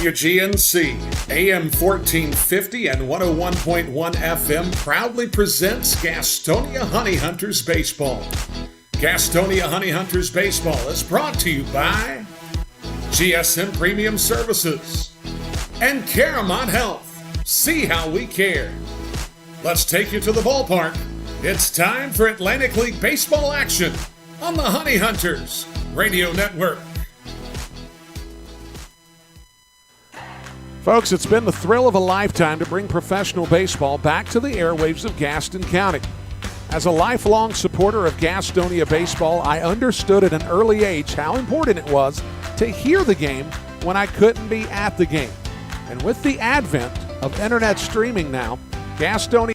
WGNC, AM 1450 and 101.1 FM proudly presents Gastonia Honey Hunters Baseball. Gastonia Honey Hunters Baseball is brought to you by GSM Premium Services and Caramount Health. See how we care. Let's take you to the ballpark. It's time for Atlantic League baseball action on the Honey Hunters Radio Network. Folks, it's been the thrill of a lifetime to bring professional baseball back to the airwaves of Gaston County. As a lifelong supporter of Gastonia baseball, I understood at an early age how important it was to hear the game when I couldn't be at the game. And with the advent of internet streaming now, Gastonia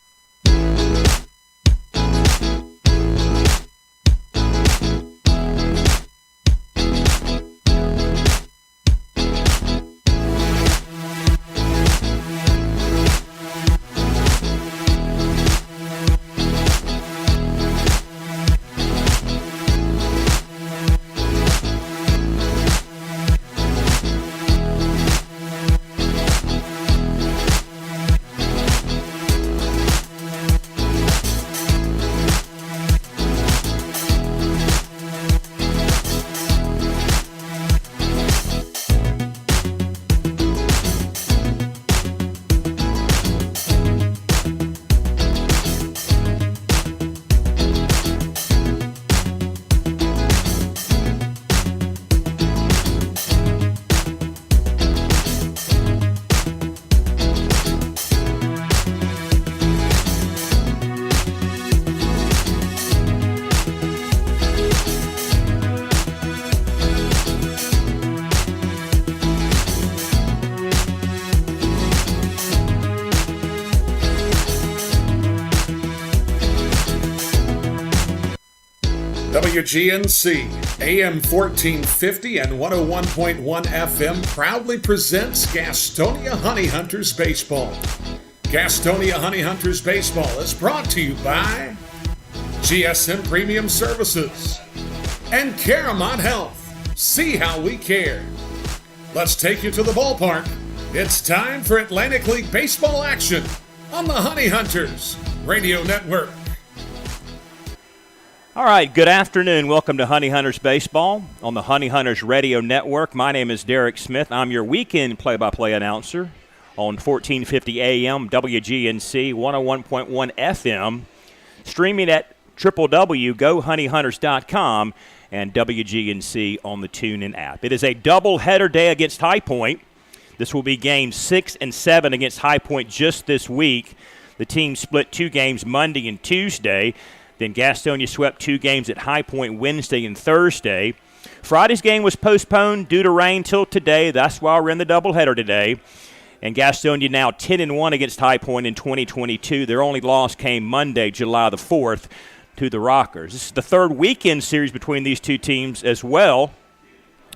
WGNC, AM 1450 and 101.1 FM proudly presents Gastonia Honey Hunters Baseball. Gastonia Honey Hunters Baseball is brought to you by GSM Premium Services and Caramount Health. See how we care. Let's take you to the ballpark. It's time for Atlantic League baseball action on the Honey Hunters Radio Network. All right, good afternoon. Welcome to Honey Hunters Baseball on the Honey Hunters Radio Network. My name is Derek Smith. I'm your weekend play-by-play announcer on 1450 AM, WGNC, 101.1 FM, streaming at www.gohoneyhunters.com and WGNC on the TuneIn app. It is a doubleheader day against High Point. This will be games 6 and 7 against High Point just this week. The team split 2 games Monday and Tuesday. Then Gastonia swept 2 games at High Point Wednesday and Thursday. Friday's game was postponed due to rain till today. That's why we're in the doubleheader today. And Gastonia now 10-1 against High Point in 2022. Their only loss came Monday, July the 4th, to the Rockers. This is the third weekend series between these two teams as well.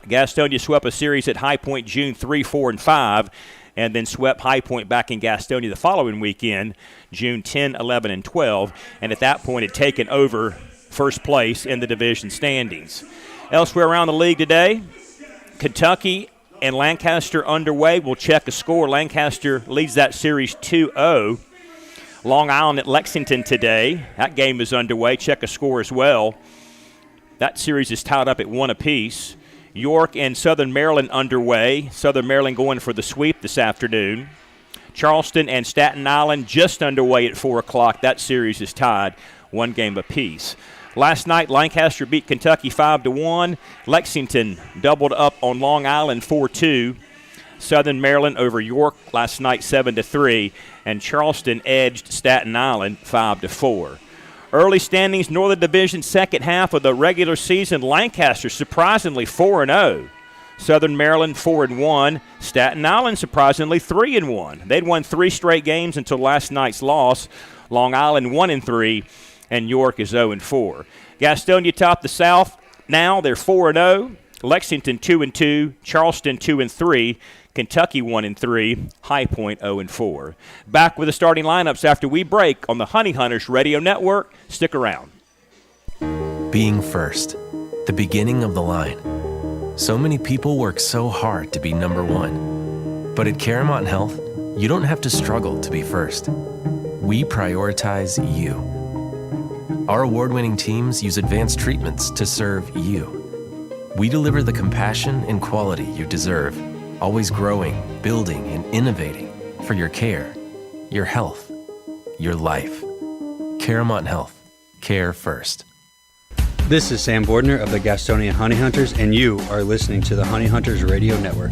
Gastonia swept a series at High Point June 3, 4, and 5. And then swept High Point back in Gastonia the following weekend, June 10, 11, and 12, and at that point had taken over first place in the division standings. Elsewhere around the league today, Kentucky and Lancaster underway. We'll check a score. Lancaster leads that series 2-0. Long Island at Lexington today. That game is underway. Check a score as well. That series is tied up at 1 apiece. York and Southern Maryland underway. Southern Maryland going for the sweep this afternoon. Charleston and Staten Island just underway at 4 o'clock. That series is tied 1 game apiece. Last night, Lancaster beat Kentucky 5-1. Lexington doubled up on Long Island 4-2. Southern Maryland over York last night 7-3. And Charleston edged Staten Island 5-4. Early standings, Northern Division, second half of the regular season. Lancaster surprisingly 4-0. Southern Maryland 4-1. Staten Island surprisingly 3-1. They'd won 3 straight games until last night's loss. Long Island 1-3, and York is 0-4. Gastonia topped the South. Now they're 4-0. Lexington 2-2. Charleston 2-3. Kentucky 1-3, High Point 0-4. Back with the starting lineups after we break on the Honey Hunters Radio Network. Stick around. Being first, the beginning of the line. So many people work so hard to be number one. But at Caramont Health, you don't have to struggle to be first. We prioritize you. Our award-winning teams use advanced treatments to serve you. We deliver the compassion and quality you deserve, always growing, building, and innovating for your care, your health, your life. Caramont Health. Care first. This is Sam Bordner of the Gastonia Honey Hunters, and you are listening to the Honey Hunters Radio Network.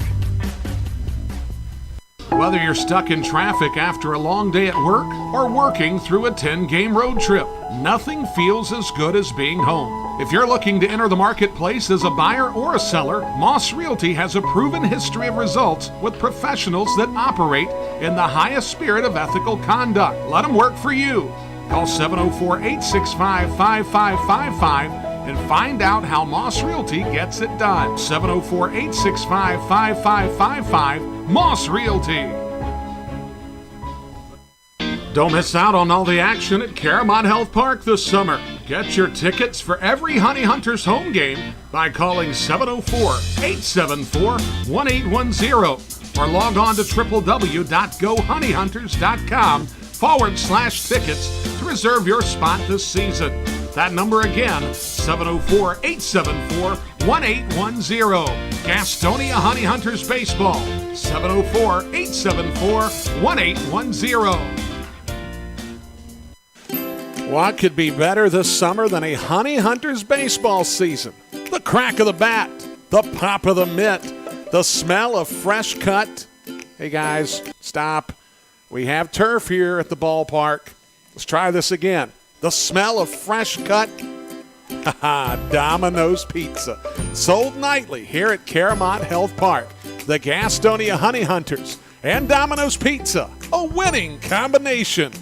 Whether you're stuck in traffic after a long day at work or working through a 10-game road trip, nothing feels as good as being home. If you're looking to enter the marketplace as a buyer or a seller, Moss Realty has a proven history of results with professionals that operate in the highest spirit of ethical conduct. Let them work for you. Call 704-865-5555 and find out how Moss Realty gets it done. 704-865-5555, Moss Realty. Don't miss out on all the action at Caramont Health Park this summer. Get your tickets for every Honey Hunters home game by calling 704-874-1810 or log on to www.gohoneyhunters.com/tickets to reserve your spot this season. That number again, 704-874-1810. Gastonia Honey Hunters Baseball, 704-874-1810. What could be better this summer than a Honey Hunters baseball season? The crack of the bat, the pop of the mitt, the smell of fresh cut. Hey guys, stop. We have turf here at the ballpark. Let's try this again. The smell of fresh cut. Domino's Pizza. Sold nightly here at Caramont Health Park. The Gastonia Honey Hunters and Domino's Pizza. A winning combination.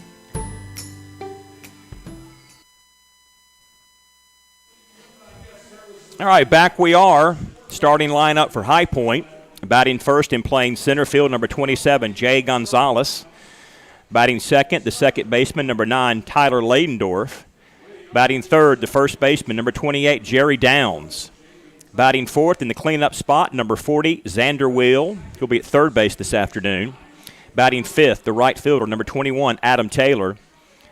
All right, back we are. Starting lineup for High Point. Batting first and playing center field, number 27, Jay Gonzalez. Batting second, the second baseman, number 9, Tyler Ladendorf. Batting third, the first baseman, number 28, Jerry Downs. Batting fourth in the cleanup spot, number 40, Xander Will. He'll be at third base this afternoon. Batting fifth, the right fielder, number 21, Adam Taylor.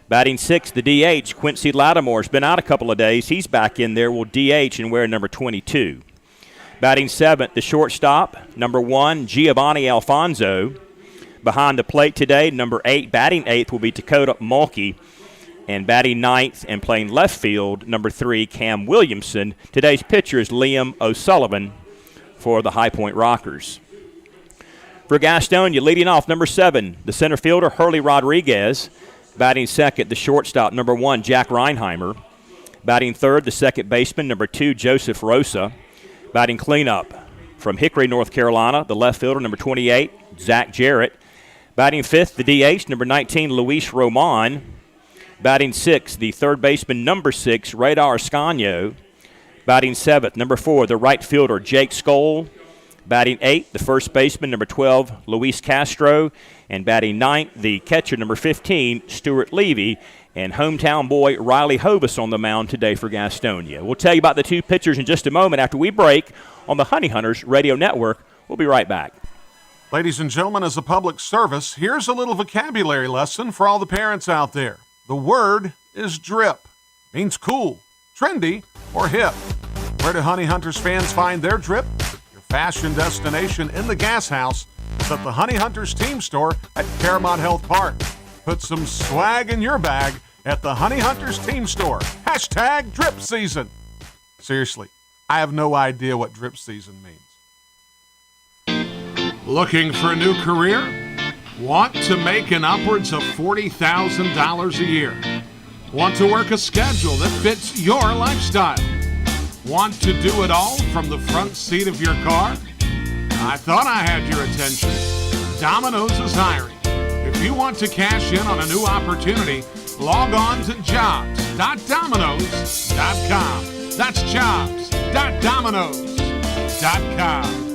Batting sixth, the DH, Quincy Lattimore's been out a couple of days. He's back in there, will DH and wear number 22. Batting seventh, the shortstop, number 1, Giovanni Alfonso. Behind the plate today, number 8, batting eighth will be Dakota Mulkey. And batting ninth and playing left field, number 3, Cam Williamson. Today's pitcher is Liam O'Sullivan for the High Point Rockers. For Gastonia, leading off, number 7, the center fielder, Hurley Rodriguez. Batting second, the shortstop, number 1, Jack Reinheimer. Batting third, the second baseman, number 2, Joseph Rosa. Batting cleanup from Hickory, North Carolina, the left fielder, number 28, Zach Jarrett. Batting fifth, the DH, number 19, Luis Roman. Batting sixth, the third baseman, number 6, Radar Scagno. Batting seventh, number 4, the right fielder, Jake Skoll. Batting eighth, the first baseman, number 12, Luis Castro. And batting ninth, the catcher, number 15, Stuart Levy. And hometown boy Riley Hobus on the mound today for Gastonia. We'll tell you about the two pitchers in just a moment after we break on the Honey Hunters Radio Network. We'll be right back. Ladies and gentlemen, as a public service, here's a little vocabulary lesson for all the parents out there. The word is drip. Means cool, trendy, or hip. Where do Honey Hunters fans find their drip? Your fashion destination in the gas house is at the Honey Hunters team store at Caramont Health Park. Put some swag in your bag at the Honey Hunters team store. Hashtag drip season. Seriously, I have no idea what drip season means. Looking for a new career? Want to make an upwards of $40,000 a year? Want to work a schedule that fits your lifestyle? Want to do it all from the front seat of your car? I thought I had your attention. Domino's is hiring. If you want to cash in on a new opportunity, log on to jobs.domino's.com. That's jobs.domino's.com.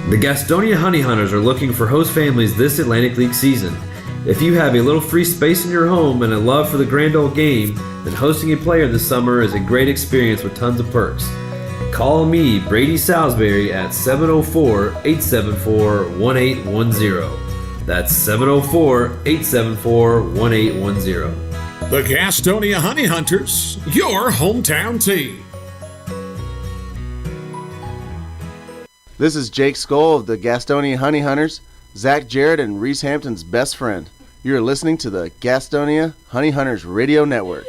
The Gastonia Honey Hunters are looking for host families this Atlantic League season. If you have a little free space in your home and a love for the grand old game, then hosting a player this summer is a great experience with tons of perks. Call me, Brady Salisbury, at 704-874-1810. That's 704-874-1810. The Gastonia Honey Hunters, your hometown team. This is Jake Skoll of the Gastonia Honey Hunters, Zach Jarrett and Reese Hampton's best friend. You're listening to the Gastonia Honey Hunters Radio Network.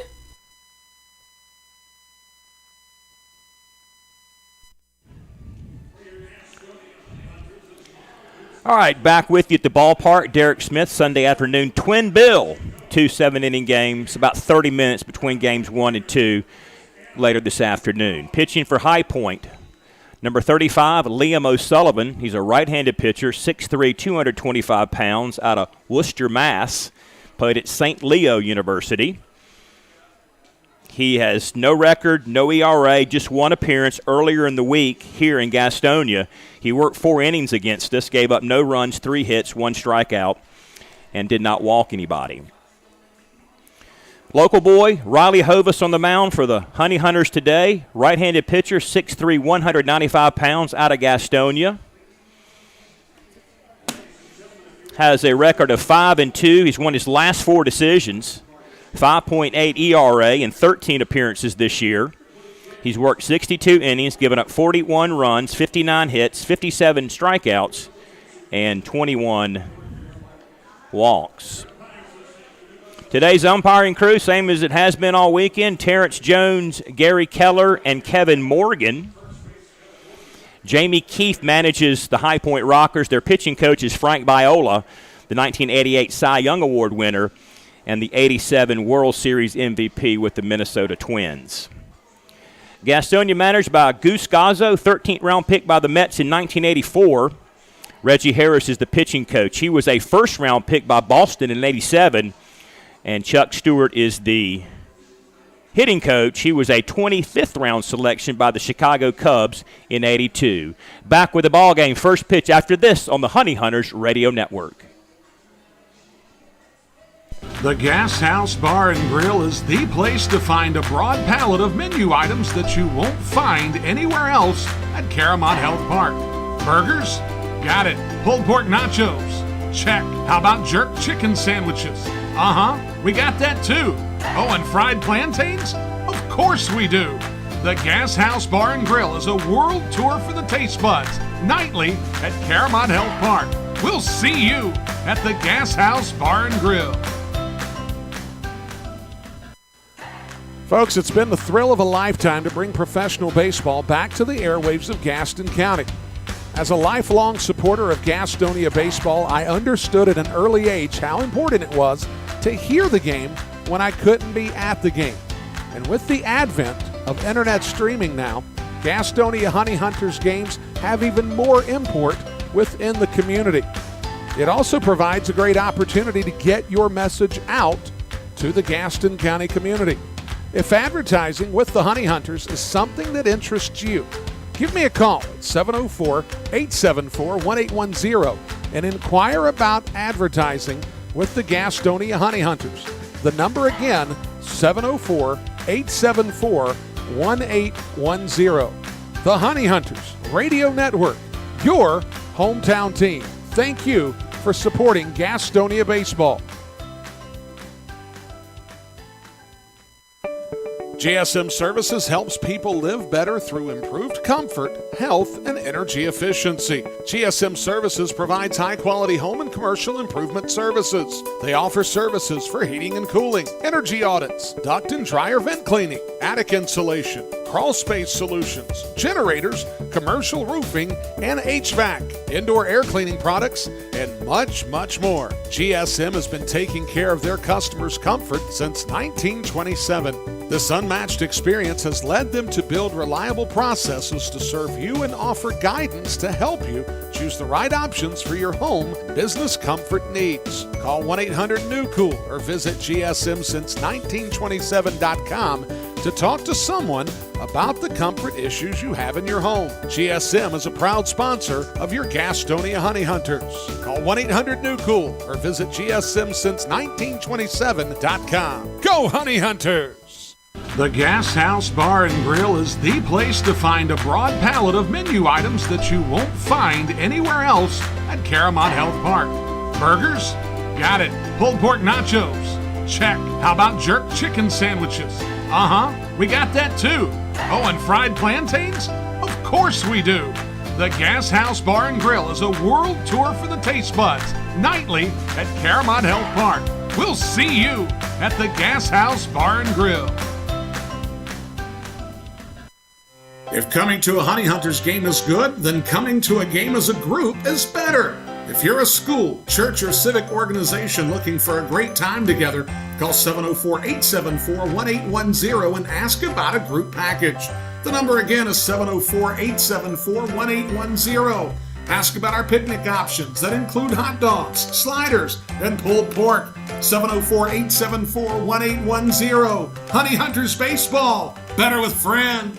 All right, back with you at the ballpark. Derek Smith, Sunday afternoon, Twin Bill. 2 7-inning games, about 30 minutes between games 1 and 2 later this afternoon. Pitching for High Point, number 35, Liam O'Sullivan. He's a right-handed pitcher, 6'3", 225 pounds, out of Worcester, Mass. Played at St. Leo University. He has no record, no ERA, just one appearance earlier in the week here in Gastonia. He worked 4 innings against us, gave up no runs, 3 hits, 1 strikeout, and did not walk anybody. Local boy, Riley Hovis on the mound for the Honey Hunters today. Right-handed pitcher, 6'3", 195 pounds, out of Gastonia. Has a record of 5-2. He's won his last 4 decisions. 5.8 ERA in 13 appearances this year. He's worked 62 innings, given up 41 runs, 59 hits, 57 strikeouts, and 21 walks. Today's umpiring crew, same as it has been all weekend: Terrence Jones, Gary Keller, and Kevin Morgan. Jamie Keefe manages the High Point Rockers. Their pitching coach is Frank Biola, the 1988 Cy Young Award winner and the 87 World Series MVP with the Minnesota Twins. Gastonia managed by Goose Gazzo, 13th round pick by the Mets in 1984. Reggie Harris is the pitching coach. He was a first round pick by Boston in 87. And Chuck Stewart is the hitting coach. He was a 25th round selection by the Chicago Cubs in 82. Back with the ball game. First pitch after this on the Honey Hunters Radio Network. The Gas House Bar and Grill is the place to find a broad palette of menu items that you won't find anywhere else at Caramont Health Park. Burgers? Got it. Pulled pork nachos? Check. How about jerk chicken sandwiches? We got that too. Oh, and fried plantains? Of course we do. The Gas House Bar and Grill is a world tour for the taste buds, nightly at Caramont Health Park. We'll see you at the Gas House Bar and Grill. Folks, it's been the thrill of a lifetime to bring professional baseball back to the airwaves of Gaston County. As a lifelong supporter of Gastonia baseball, I understood at an early age how important it was to hear the game when I couldn't be at the game. And with the advent of internet streaming now, Gastonia Honey Hunters games have even more import within the community. It also provides a great opportunity to get your message out to the Gaston County community. If advertising with the Honey Hunters is something that interests you, give me a call at 704-874-1810 and inquire about advertising with the Gastonia Honey Hunters. The number again, 704-874-1810. The Honey Hunters Radio Network, your hometown team. Thank you for supporting Gastonia baseball. GSM Services helps people live better through improved comfort, health, and energy efficiency. GSM Services provides high-quality home and commercial improvement services. They offer services for heating and cooling, energy audits, duct and dryer vent cleaning, attic insulation, crawl space solutions, generators, commercial roofing, and HVAC, indoor air cleaning products, and much, much more. GSM has been taking care of their customers' comfort since 1927. This unmatched experience has led them to build reliable processes to serve you and offer guidance to help you choose the right options for your home business comfort needs. Call 1-800-NEW-COOL or visit GSMSince1927.com to talk to someone about the comfort issues you have in your home. GSM is a proud sponsor of your Gastonia Honey Hunters. Call 1-800-NEW-COOL or visit GSMSince1927.com. Go Honey Hunters! The Gas House Bar and Grill is the place to find a broad palette of menu items that you won't find anywhere else at Caramont Health Park. Burgers? Got it. Pulled pork nachos? Check. How about jerk chicken sandwiches? We got that too. Oh, and fried plantains? Of course we do. The Gas House Bar and Grill is a world tour for the taste buds, nightly at Caramont Health Park. We'll see you at the Gas House Bar and Grill. If coming to a Honey Hunters game is good, then coming to a game as a group is better. If you're a school, church, or civic organization looking for a great time together, call 704-874-1810 and ask about a group package. The number again is 704-874-1810. Ask about our picnic options that include hot dogs, sliders, and pulled pork. 704-874-1810. Honey Hunters Baseball. Better with friends.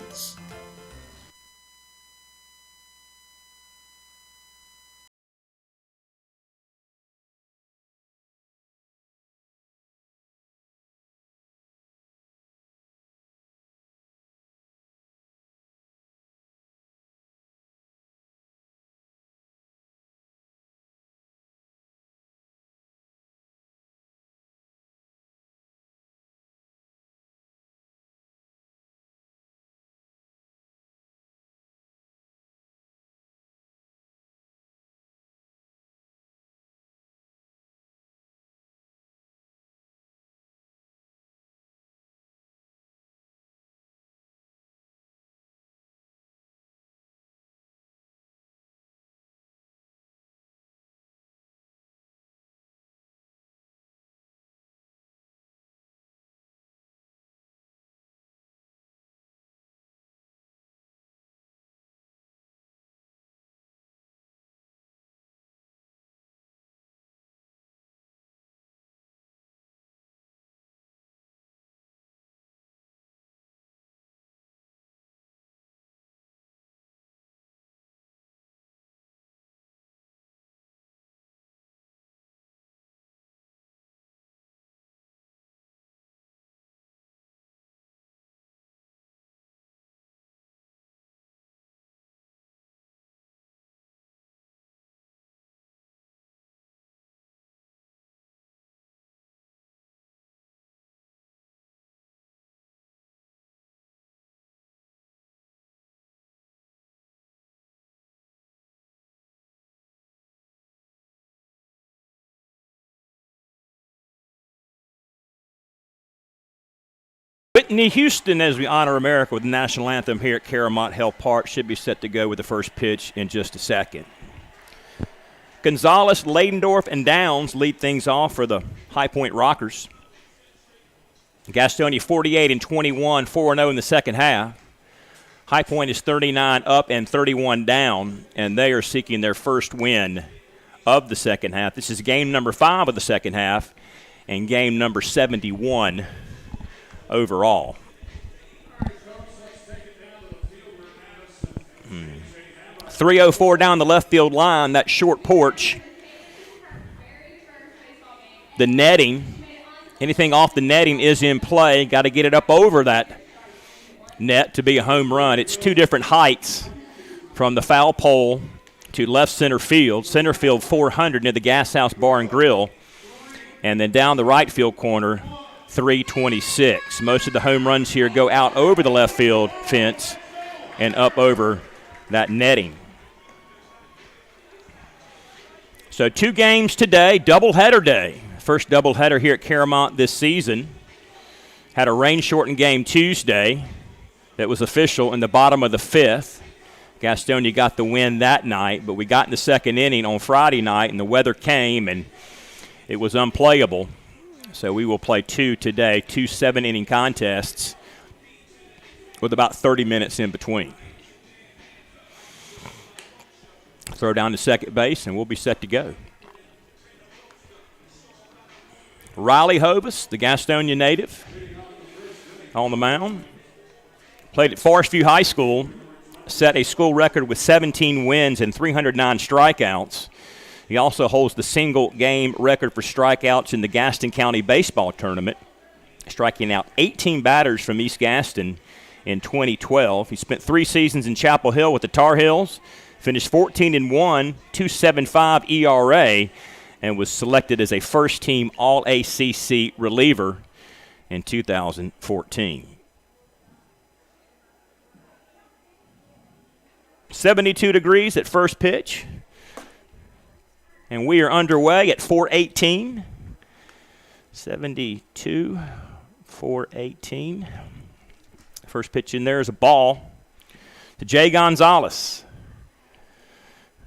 Whitney Houston, as we honor America with the national anthem here at Caramont Health Park, should be set to go with the first pitch in just a second. Gonzalez, Ladendorf, and Downs lead things off for the High Point Rockers. Gastonia 48-21, 4-0 in the second half. High Point is 39 up and 31 down, and they are seeking their first win of the second half. This is game number 5 of the second half and game number 71 overall. 304 down the left field line, that short porch. The netting, anything off the netting is in play. Got to get it up over that net to be a home run. It's two different heights from the foul pole to left center field. Center field 400 near the Gas House Bar and Grill. And then down the right field corner, 326. Most of the home runs here go out over the left field fence and up over that netting. So 2 games today, doubleheader day. First doubleheader here at Caramont this season. Had a rain-shortened game Tuesday that was official in the bottom of the 5th. Gastonia got the win that night, but we got in the second inning on Friday night, and the weather came, and it was unplayable. So we will play 2 today, 2 7-inning contests with about 30 minutes in between. Throw down to second base, and we'll be set to go. Riley Hovis, the Gastonia native, on the mound. Played at Forest View High School, set a school record with 17 wins and 309 strikeouts. He also holds the single-game record for strikeouts in the Gaston County Baseball Tournament striking out 18 batters from East Gaston in 2012. He spent 3 seasons in Chapel Hill with the Tar Heels, finished 14-1, 2.75 ERA, and was selected as a first-team All-ACC reliever in 2014. 72 degrees at first pitch, and we are underway at 4:18. 72, 4:18. First pitch in there is a ball to Jay Gonzalez.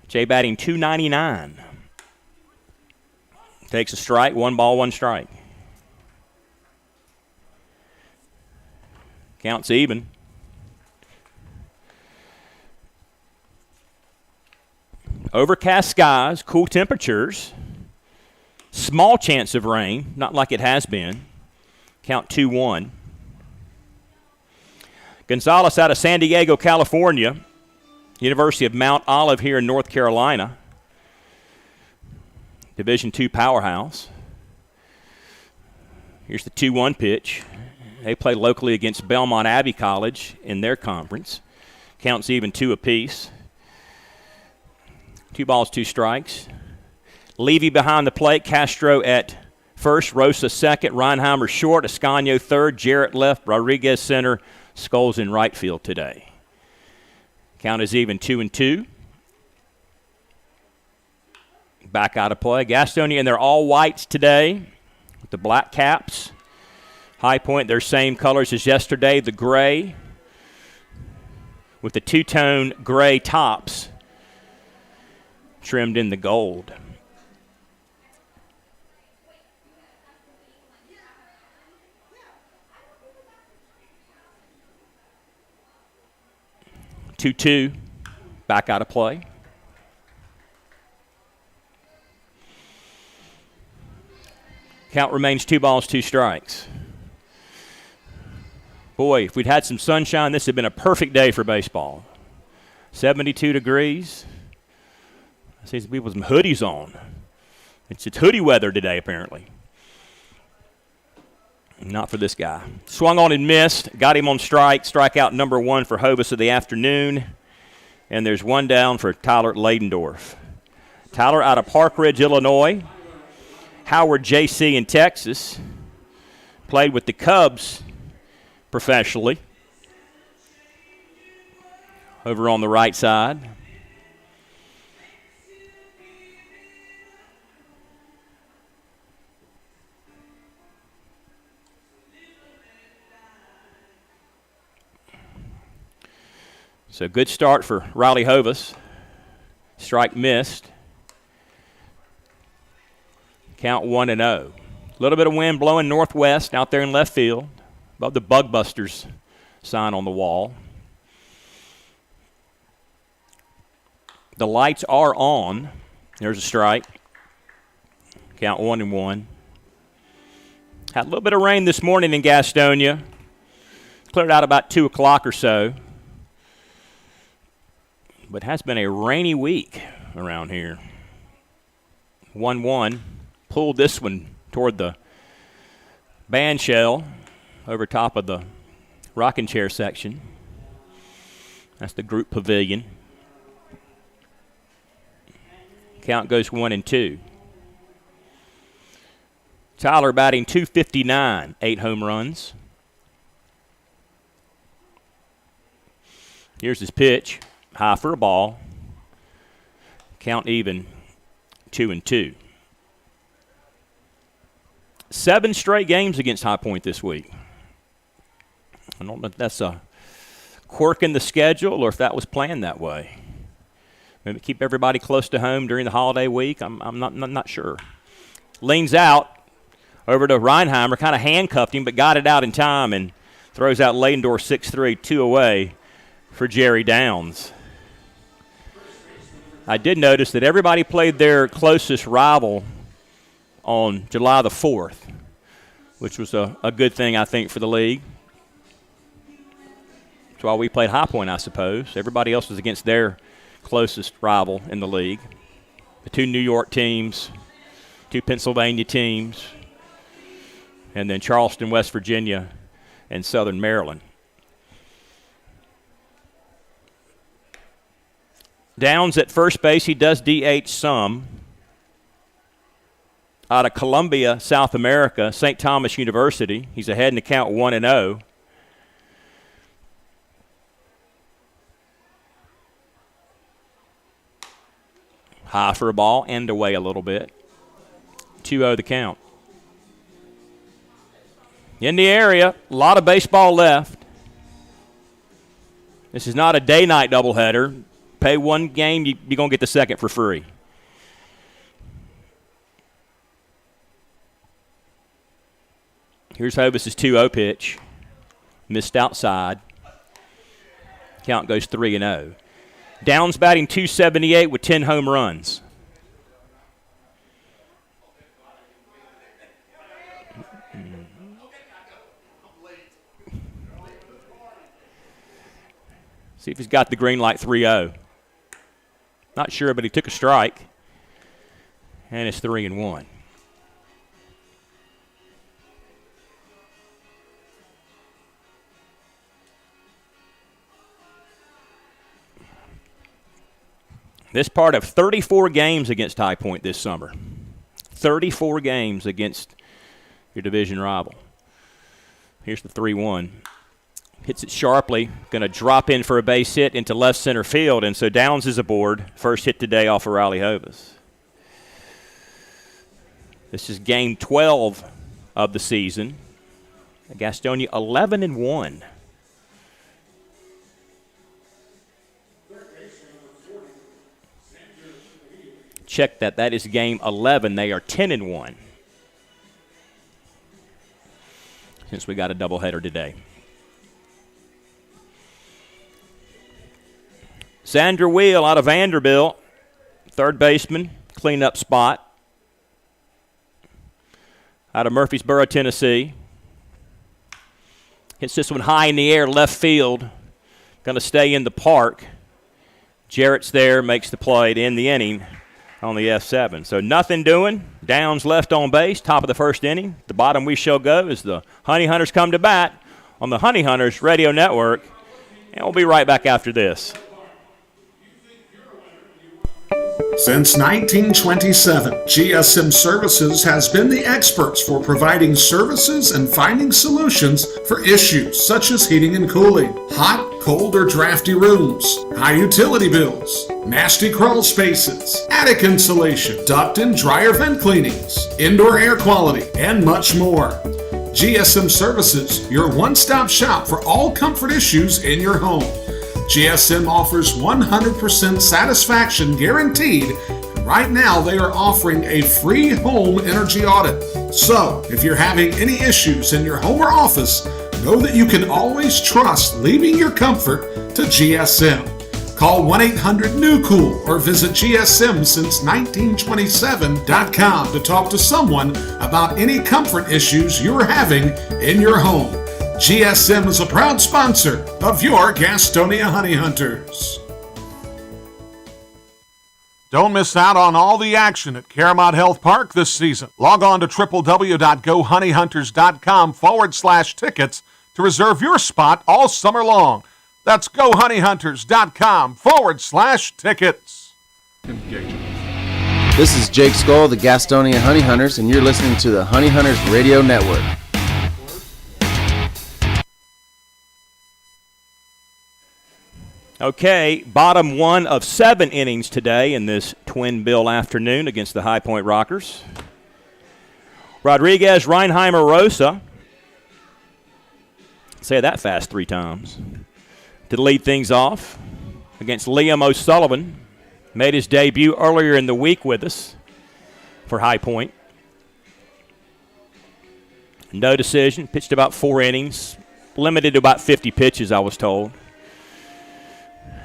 Jay batting .299. Takes a strike, 1 ball, 1 strike. Counts even. Overcast skies, cool temperatures, small chance of rain, not like it has been. Count 2-1. Gonzalez out of San Diego, California, University of Mount Olive here in North Carolina. Division II powerhouse. Here's the 2-1 pitch. They play locally against Belmont Abbey College in their conference. Counts even 2 apiece. 2 balls, 2 strikes. Levy behind the plate. Castro at first. Rosa second. Reinheimer short. Ascanio third. Jarrett left. Rodriguez center. Scholes in right field today. Count is even 2-2. Back out of play. Gastonia in their all whites today with the black caps. High Point, their same colors as yesterday, the gray with the two-tone gray tops trimmed in the gold. Two, back out of play. Count remains 2 balls, 2 strikes. Boy, if we'd had some sunshine, this would have been a perfect day for baseball. 72 degrees. I see some people with some hoodies on. It's hoodie weather today, apparently. Not for this guy. Swung on and missed. Got him on strike. Strikeout number 1 for Hovis of the afternoon. And there's 1 down for Tyler Ladendorf. Tyler out of Park Ridge, Illinois. Howard JC in Texas. Played with the Cubs professionally. Over on the right side. So good start for Riley Hovis. Strike missed. Count 1-0. A little bit of wind blowing northwest out there in left field. Above the Bug Busters sign on the wall. The lights are on. There's a strike. Count 1-1. Had a little bit of rain this morning in Gastonia. Cleared out about 2 o'clock or so. But it has been a rainy week around here. 1-1. Pulled this one toward the band shell over top of the rocking chair section. That's the group pavilion. Count goes 1-2. Tyler batting .259, 8 home runs. Here's his pitch. High for a ball. Count even 2-2. 7 straight games against High Point this week. I don't know if that's a quirk in the schedule or if that was planned that way. Maybe keep everybody close to home during the holiday week. I'm not sure. Leans out over to Reinheimer, kind of handcuffed him, but got it out in time and throws out Ladendorf 6-3, 2 away for Jerry Downs. I did notice that everybody played their closest rival on July the 4th, which was a good thing, I think, for the league. That's why we played High Point, I suppose. Everybody else was against their closest rival in the league. The 2 New York teams, 2 Pennsylvania teams. and then Charleston, West Virginia, and Southern Maryland. Downs at first base. He does DH some. Out of Columbia, South America, St. Thomas University. He's ahead in the count 1-0. High for a ball and away a little bit. 2-0 the count. In the area, a lot of baseball left. This is not a day-night doubleheader. Pay one game, you're going to get the second for free. Here's Hovis' 2-0 pitch. Missed outside. Count goes 3-0. Downs batting .278 with 10 home runs. See if he's got the green light. 3-0. Not sure, but he took a strike. And it's 3-1. This part of 34 games against High Point this summer. 34 games against your division rival. Here's the 3-1. Hits it sharply. Going to drop in for a base hit into left center field, and so Downs is aboard. First hit today off of Riley Hovis. This is game 12 of the season. Gastonia 11-1. Check that. That is game 11. They are 10-1. Since we got a doubleheader today. Xander Wheel out of Vanderbilt. Third baseman. Cleanup spot. Out of Murfreesboro, Tennessee. Hits this one high in the air, left field. Going to stay in the park. Jarrett's there, makes the play to end the inning on the F7. So nothing doing. Downs left on base, top of the first inning. The bottom we shall go as the Honey Hunters come to bat on the Honey Hunters Radio Network. And we'll be right back after this. Since 1927, GSM Services has been the experts for providing services and finding solutions for issues such as heating and cooling, hot, cold, or drafty rooms, high utility bills, nasty crawl spaces, attic insulation, duct and dryer vent cleanings, indoor air quality, and much more. GSM Services, your one-stop shop for all comfort issues in your home. GSM offers 100% satisfaction guaranteed. Right now, they are offering a free home energy audit. So, if you're having any issues in your home or office, know that you can always trust leaving your comfort to GSM. Call 1-800-NEW-COOL or visit GSMsince1927.com to talk to someone about any comfort issues you're having in your home. GSM is a proud sponsor of your Gastonia Honey Hunters. Don't miss out on all the action at Caramount Health Park this season. Log on to www.gohoneyhunters.com/tickets to reserve your spot all summer long. That's gohoneyhunters.com/tickets. This is Jake Skoll of the Gastonia Honey Hunters, and you're listening to the Honey Hunters Radio Network. Okay, bottom one of 7 innings today in this twin bill afternoon against the High Point Rockers. Rodriguez, Reinheimer, Rosa. Say that fast 3 times. To lead things off against Liam O'Sullivan. Made his debut earlier in the week with us for High Point. No decision, pitched about 4 innings. Limited to about 50 pitches, I was told.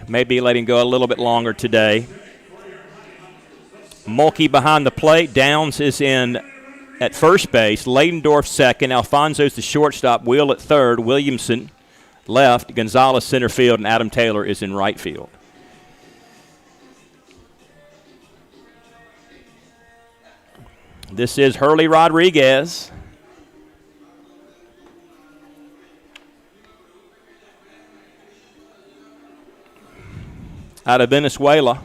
Maybe let him go a little bit longer today. Mulkey behind the plate. Downs is in at first base. Ladendorf second. Alfonso's the shortstop. Wheel at third. Williamson left. Gonzalez center field. And Adam Taylor is in right field. This is Hurley Rodriguez. out of Venezuela.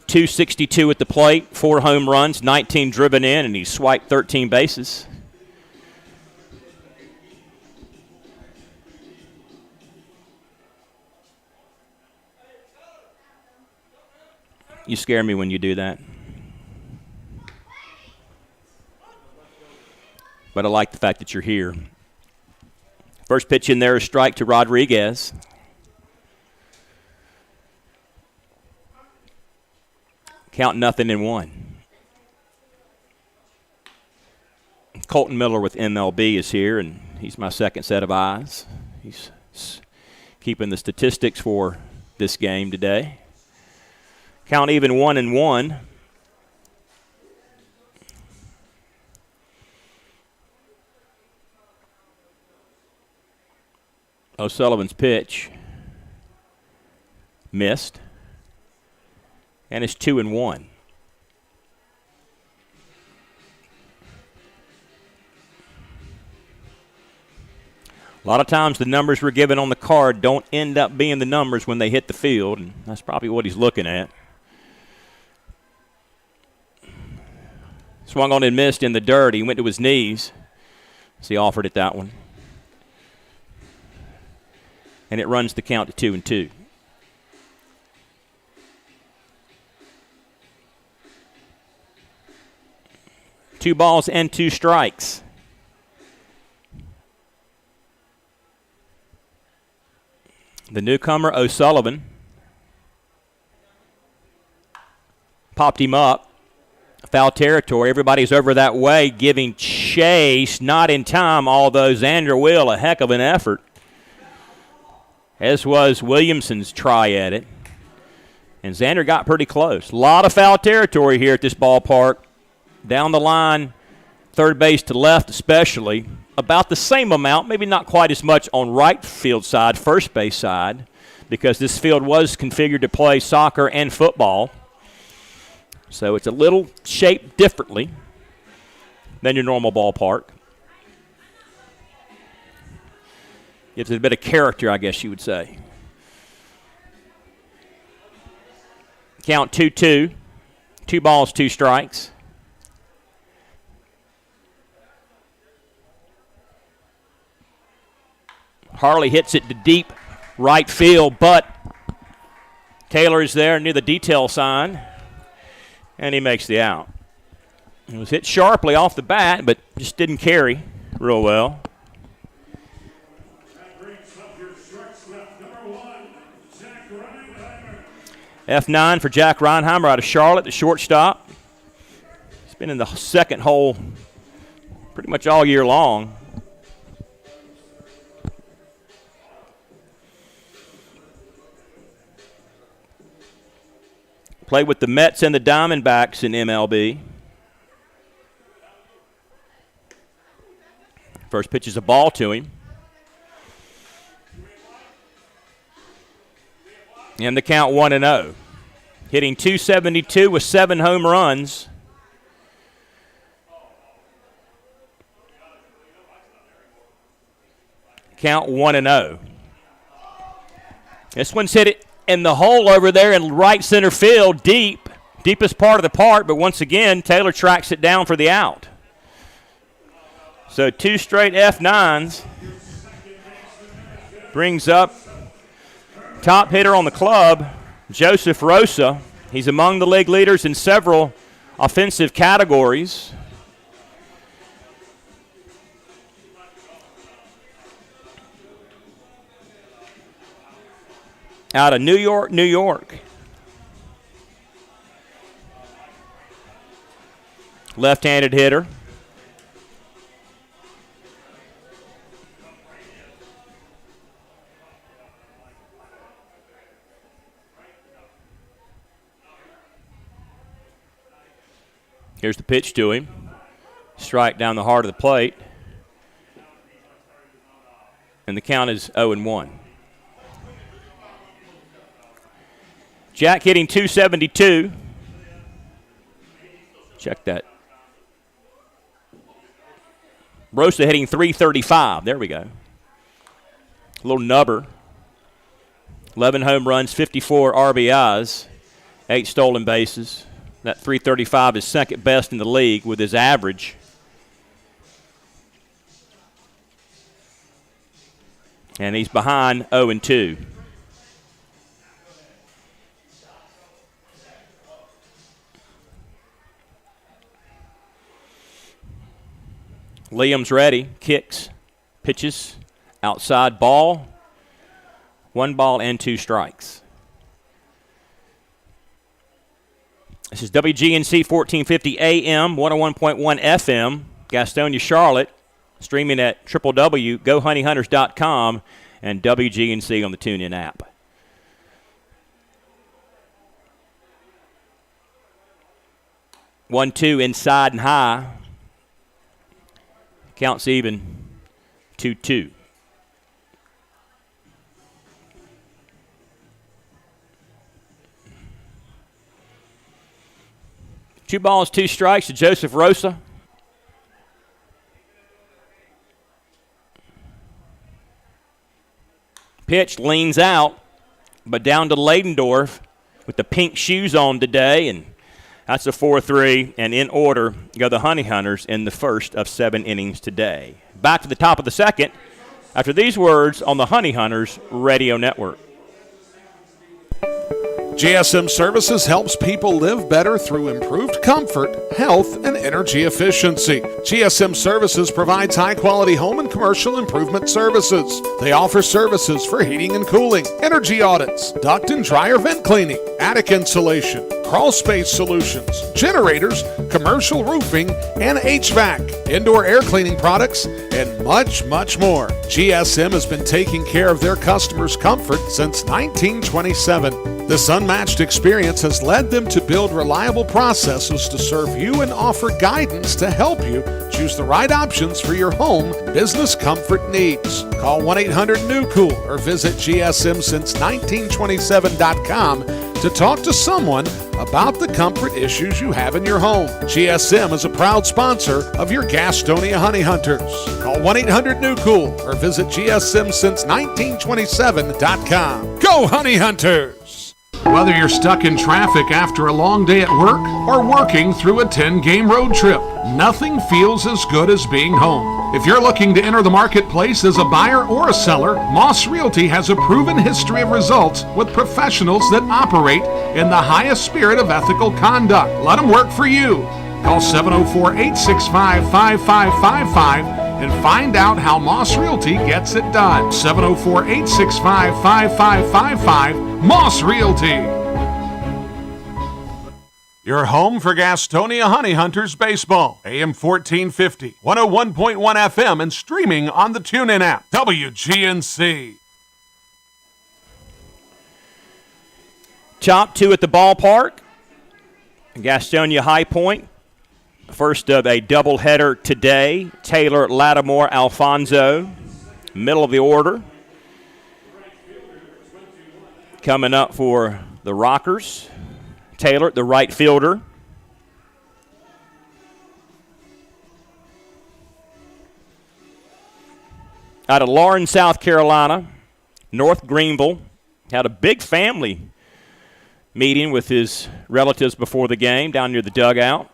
262 at the plate, 4 home runs, 19 driven in, and he swiped 13 bases. You scare me when you do that. But I like the fact that you're here. First pitch in there is strike to Rodriguez. Count 0-1. Colton Miller with MLB is here, and he's my second set of eyes. He's keeping the statistics for this game today. Count even 1-1. O'Sullivan's pitch missed, and it's 2-1. A lot of times the numbers we're given on the card don't end up being the numbers when they hit the field, and that's probably what he's looking at. Swung on and missed in the dirt. He went to his knees. So he offered it that one. And it runs the count to 2-2. Two balls and 2 strikes. The newcomer, O'Sullivan, popped him up. Foul territory. Everybody's over that way giving chase. Not in time, although Xander Will, a heck of an effort. As was Williamson's try at it. And Xander got pretty close. A lot of foul territory here at this ballpark. Down the line, third base to left especially. About the same amount, maybe not quite as much on right field side, first base side, because this field was configured to play soccer and football. So it's a little shaped differently than your normal ballpark. Gives it a bit of character, I guess you would say. Count 2-2. 2 balls, 2 strikes. Harley hits it to deep right field, but Taylor is there near the detail sign, and he makes the out. It was hit sharply off the bat, but just didn't carry real well. F9 for Jack Reinheimer out of Charlotte, the shortstop. He's been in the second hole pretty much all year long. Played with the Mets and the Diamondbacks in MLB. First pitch is a ball to him. And the count 1-0. Hitting .272 with 7 home runs. Count 1-0. This one's hit it in the hole over there in right center field, deepest part of the park, but once again, Taylor tracks it down for the out. So 2 straight F9s brings up top hitter on the club, Joseph Rosa. He's among the league leaders in several offensive categories. Out of New York, New York. Left-handed hitter. Here's the pitch to him. Strike down the heart of the plate. And the count is 0-1. Jack hitting .272. Check that. Rosa hitting .335. There we go. A little nubber. 11 home runs, 54 RBIs, 8 stolen bases. That .335 is second best in the league with his average. And he's behind 0-2. Liam's ready, kicks, pitches, outside ball, 1 ball and 2 strikes. This is WGNC 1450 AM, 101.1 FM, Gastonia, Charlotte, streaming at www.gohoneyhunters.com and WGNC on the TuneIn app. One, two, inside and high. Counts even, 2-2. Two balls, 2 strikes to Joseph Rosa. Pitch leans out, but down to Ladendorf with the pink shoes on today, and that's a 4-3, and in order go the Honey Hunters in the first of 7 innings today. Back to the top of the second after these words on the Honey Hunters Radio Network. GSM Services helps people live better through improved comfort, health, and energy efficiency. GSM Services provides high-quality home and commercial improvement services. They offer services for heating and cooling, energy audits, duct and dryer vent cleaning, attic insulation, crawl space solutions, generators, commercial roofing, and HVAC, indoor air cleaning products, and much, much more. GSM has been taking care of their customers' comfort since 1927. This unmatched experience has led them to build reliable processes to serve you and offer guidance to help you choose the right options for your home business comfort needs. Call 1-800-NEW-COOL or visit GSMsince1927.com to talk to someone about the comfort issues you have in your home. GSM is a proud sponsor of your Gastonia Honey Hunters. Call 1-800-NEW-COOL or visit GSMsince1927.com. Go Honey Hunters! Whether you're stuck in traffic after a long day at work or working through a 10-game road trip, nothing feels as good as being home. If you're looking to enter the marketplace as a buyer or a seller, Moss Realty has a proven history of results with professionals that operate in the highest spirit of ethical conduct. Let them work for you. Call 704-865-5555 and find out how Moss Realty gets it done. 704-865-5555, Moss Realty. Your home for Gastonia Honey Hunters baseball. AM 1450, 101.1 FM, and streaming on the TuneIn app. WGNC. Chop 2 at the ballpark. Gastonia High Point. First of a doubleheader today. Taylor, Lattimore, Alfonso. Middle of the order. Coming up for the Rockers. Taylor, the right fielder. Out of Lawrence, South Carolina, North Greenville. Had a big family meeting with his relatives before the game down near the dugout.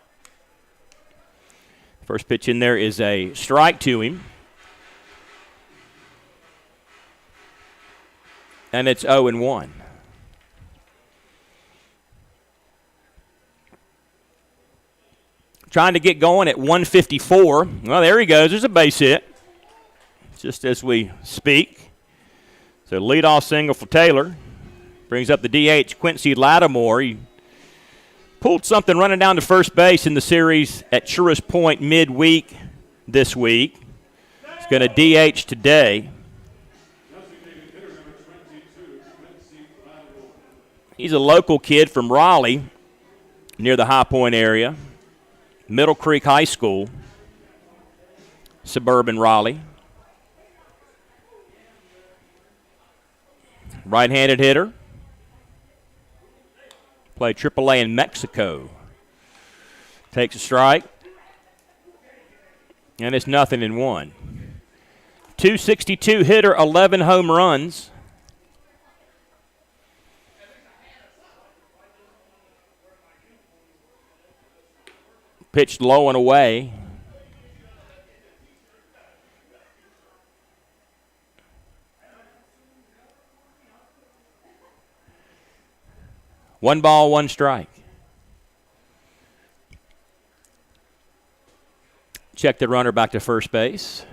First pitch in there is a strike to him. And it's 0-1. Trying to get going at 154. Well, there he goes. There's a base hit. Just as we speak. So leadoff single for Taylor. Brings up the DH, Quincy Lattimore. He pulled something running down to first base in the series at Truist Point midweek this week. He's going to DH today. He's a local kid from Raleigh, near the High Point area. Middle Creek High School, suburban Raleigh. Right-handed hitter. Played AAA in Mexico. Takes a strike. And it's 0-1. .262 hitter, 11 home runs. Pitched low and away. One ball, one strike. Check the runner back to first base.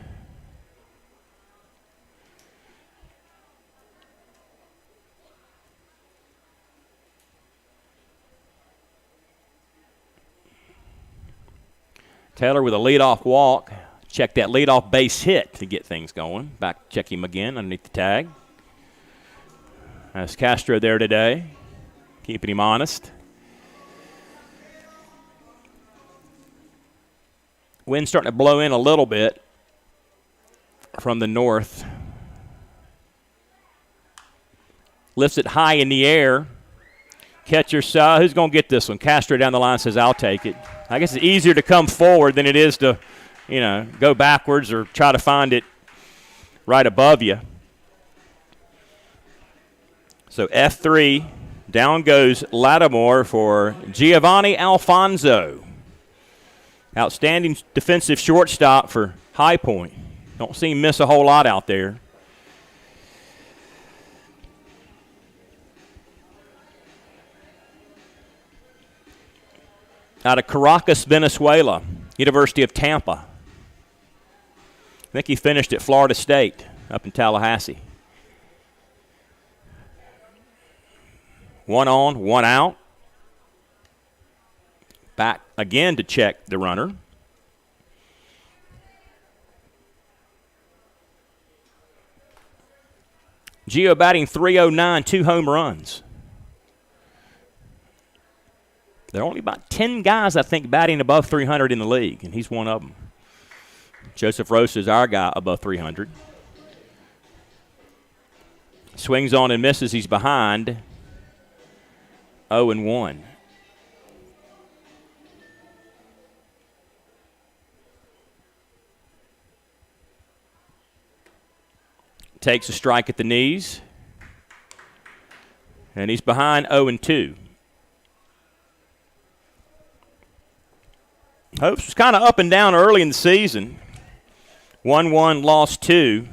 Taylor with a leadoff walk. Check that leadoff base hit to get things going. Back, check him again underneath the tag. That's Castro there today, keeping him honest. Wind starting to blow in a little bit from the north. Lifts it high in the air. Catcher, who's going to get this one? Castro down the line says, I'll take it. I guess it's easier to come forward than it is to, go backwards or try to find it right above you. So F3, down goes Lattimore for Giovanni Alfonso. Outstanding defensive shortstop for High Point. Don't see him miss a whole lot out there. Out of Caracas, Venezuela, University of Tampa. I think he finished at Florida State up in Tallahassee. One on, one out. Back again to check the runner. Gio batting .309, 2 home runs. There are only about 10 guys, I think, batting above 300 in the league, and he's one of them. Joseph Rosa is our guy above 300. Swings on and misses. He's behind 0-1. Takes a strike at the knees. And he's behind 0-2. Hopes was kind of up and down early in the season. 1-1, lost 2.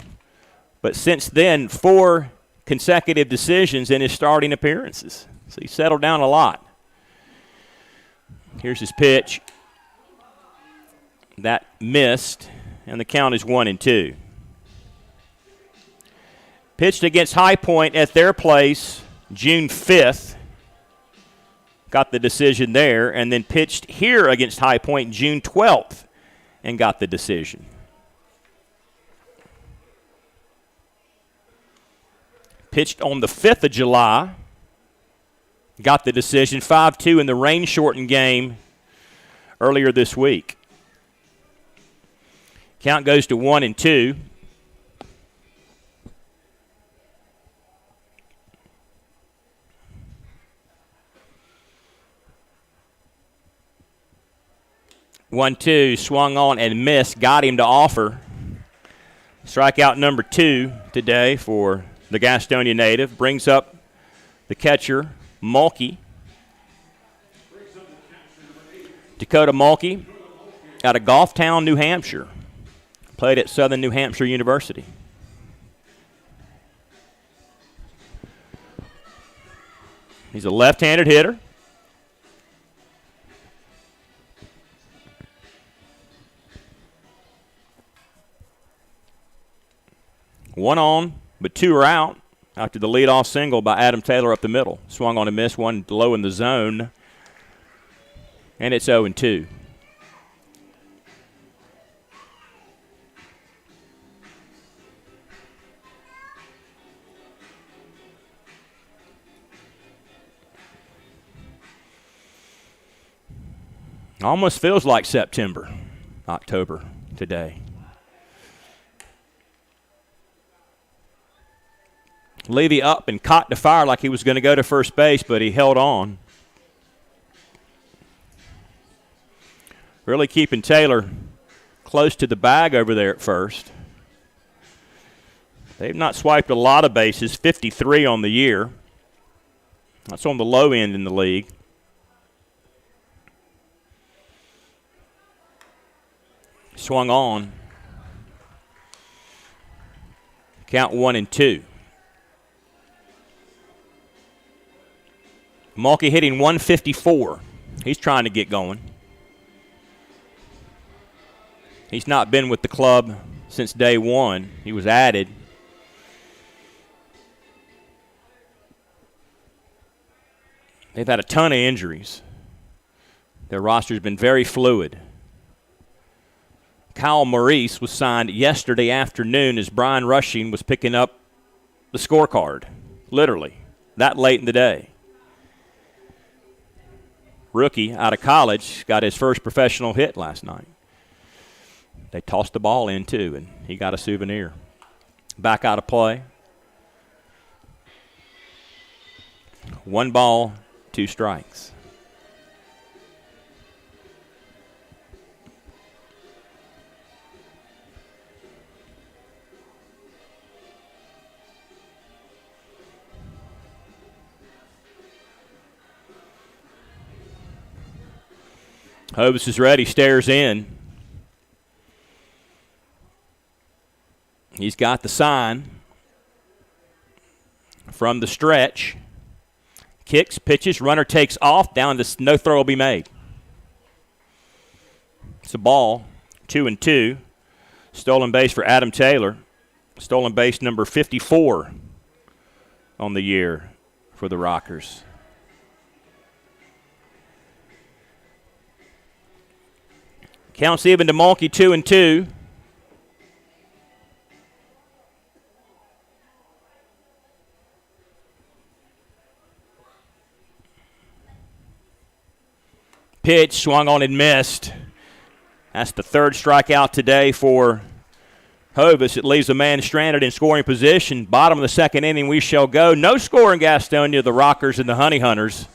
But since then, 4 consecutive decisions in his starting appearances. So he settled down a lot. Here's his pitch. That missed, and the count is 1-2. Pitched against High Point at their place June 5th. Got the decision there, and then pitched here against High Point June 12th and got the decision. Pitched on the 5th of July. Got the decision 5-2 in the rain-shortened game earlier this week. Count goes to 1-2. One-two, swung on and missed, got him to offer. Strikeout number 2 today for the Gastonia native. Brings up the catcher, Mulkey. Dakota Mulkey out of Gulftown, New Hampshire. Played at Southern New Hampshire University. He's a left-handed hitter. One on, but 2 are out after the leadoff single by Adam Taylor up the middle. Swung on and missed, one low in the zone, and it's 0-2. Almost feels like September, October today. Levy up and caught the fire like he was going to go to first base, but he held on. Really keeping Taylor close to the bag over there at first. They've not swiped a lot of bases, 53 on the year. That's on the low end in the league. Swung on. Count 1-2. Mulkey hitting 154. He's trying to get going. He's not been with the club since day one. He was added. They've had a ton of injuries. Their roster's been very fluid. Kyle Maurice was signed yesterday afternoon as Brian Rushing was picking up the scorecard, literally, that late in the day. Rookie out of college got his first professional hit last night. They tossed the ball in, too, and he got a souvenir. Back out of play. 1 ball, 2 strikes. Hovis is ready, stares in. He's got the sign from the stretch. Kicks, pitches, runner takes off, down to no throw will be made. It's a ball, 2-2. Stolen base for Adam Taylor. Stolen base number 54 on the year for the Rockers. Counts even to Mulkey, 2-2. Pitch swung on and missed. That's the 3rd strikeout today for Hovis. It leaves a man stranded in scoring position. Bottom of the 2nd inning, we shall go. No score in Gastonia, the Rockers and the Honey Hunters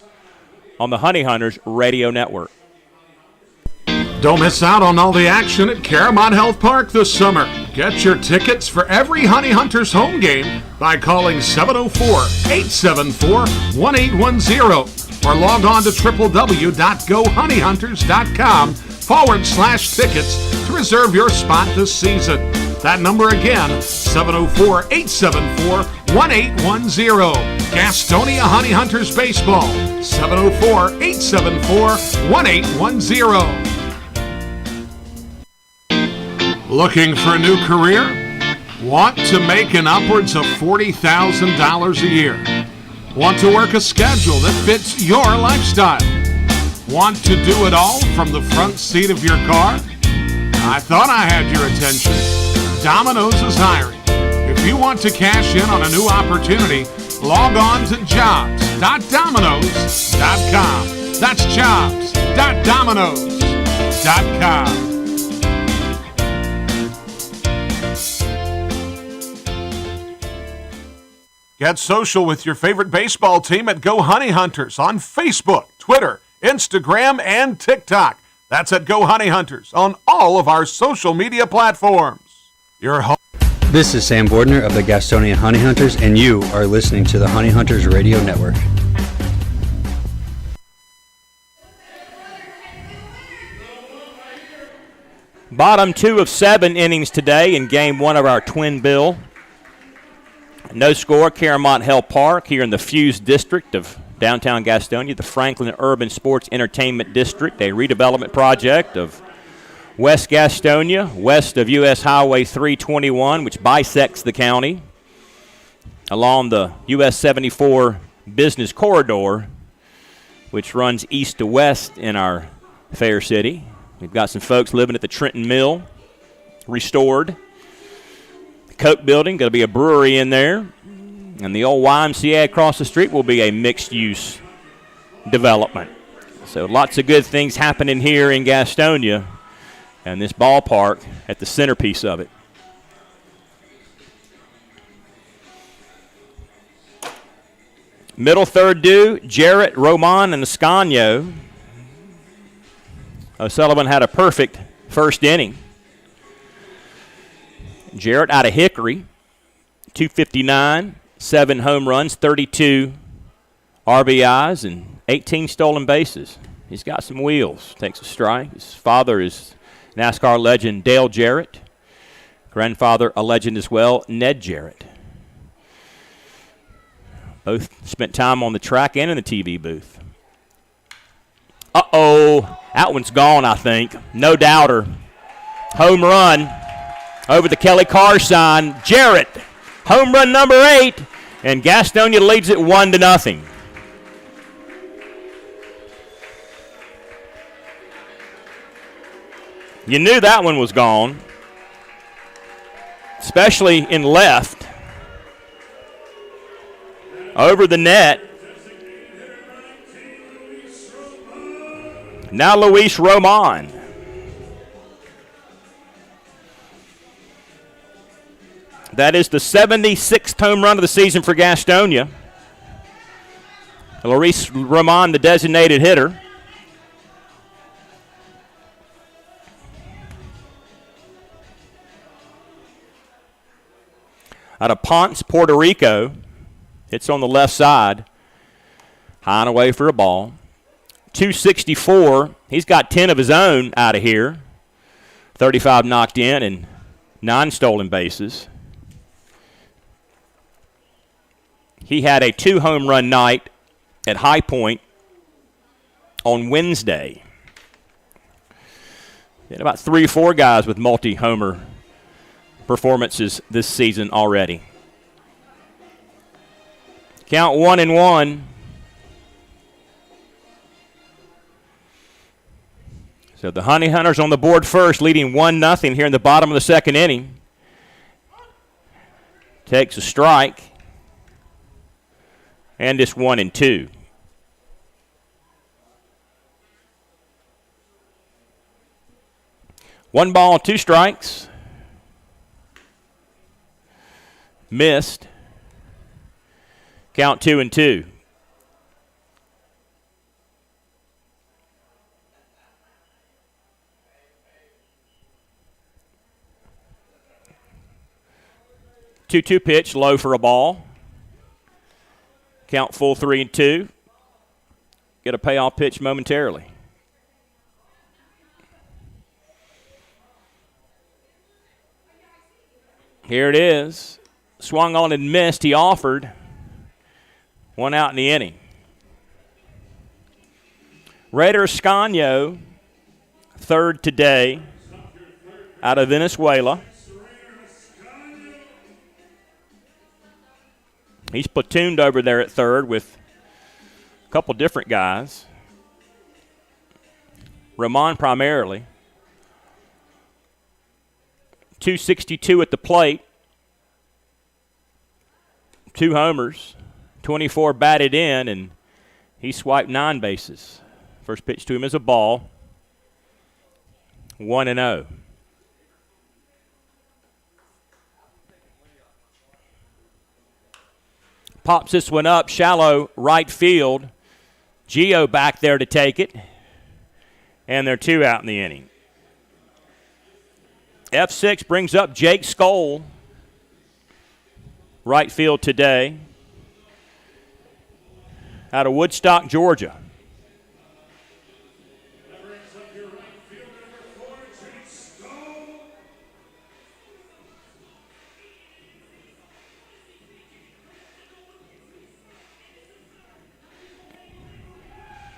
on the Honey Hunters Radio Network. Don't miss out on all the action at Caramount Health Park this summer. Get your tickets for every Honey Hunters home game by calling 704-874-1810 or log on to www.gohoneyhunters.com/tickets to reserve your spot this season. That number again, 704-874-1810. Gastonia Honey Hunters Baseball, 704-874-1810. Looking for a new career? Want to make an upwards of $40,000 a year? Want to work a schedule that fits your lifestyle? Want to do it all from the front seat of your car? I thought I had your attention. Domino's is hiring. If you want to cash in on a new opportunity, log on to jobs.domino's.com. That's jobs.domino's.com. Get social with your favorite baseball team at Go Honey Hunters on Facebook, Twitter, Instagram, and TikTok. That's at Go Honey Hunters on all of our social media platforms. This is Sam Bordner of the Gastonia Honey Hunters, and you are listening to the Honey Hunters Radio Network. Bottom 2 of 7 innings today in Game 1 of our Twin Bill. No score, Caramount Health Park here in the Fuse District of downtown Gastonia, the Franklin Urban Sports Entertainment District, a redevelopment project of West Gastonia, west of U.S. Highway 321, which bisects the county, along the U.S. 74 business corridor, which runs east to west in our fair city. We've got some folks living at the Trenton Mill, restored. The Coke Building, going to be a brewery in there. And the old YMCA across the street will be a mixed-use development. So lots of good things happening here in Gastonia, and this ballpark at the centerpiece of it. Middle third due, Jarrett, Roman, and Ascanio. O'Sullivan had a perfect first inning. Jarrett out of Hickory, .259, 7 home runs, 32 RBIs, and 18 stolen bases. He's got some wheels. Takes a strike. His father is NASCAR legend Dale Jarrett. Grandfather, a legend as well, Ned Jarrett. Both spent time on the track and in the TV booth. Uh-oh. That one's gone, I think. No doubter. Home run over the Kelly Carr sign. Jarrett, home run number 8, and Gastonia leads it 1-0. You knew that one was gone, especially in left. Over the net. Now Luis Roman. That is the 76th home run of the season for Gastonia. Luis Roman, the designated hitter. Out of Ponce, Puerto Rico. Hits on the left side. High and away for a ball. 264. He's got 10 of his own out of here. 35 knocked in and 9 stolen bases. He had a 2-home run night at High Point on Wednesday. Had about 3 or 4 guys with multi-homer performances this season already. Count 1-1. So the Honey Hunters on the board first, leading 1-0 here in the bottom of the second inning. Takes a strike. And it's 1-2. One ball, 2 strikes. Missed. Count 2-2. Two-two pitch, low for a ball. Count full 3-2. Get a payoff pitch momentarily. Here it is. Swung on and missed. He offered. 1 out in the inning. Raider Escanio, third today, out of Venezuela. He's platooned over there at third with a couple different guys. Ramon primarily. 262 at the plate. 2 homers. 24 batted in, and he swiped 9 bases. First pitch to him is a ball. 1-0. Pops this one up, shallow right field. Gio back there to take it. And they're 2 out in the inning. F6 brings up Jake Skoll. Right field today. Out of Woodstock, Georgia.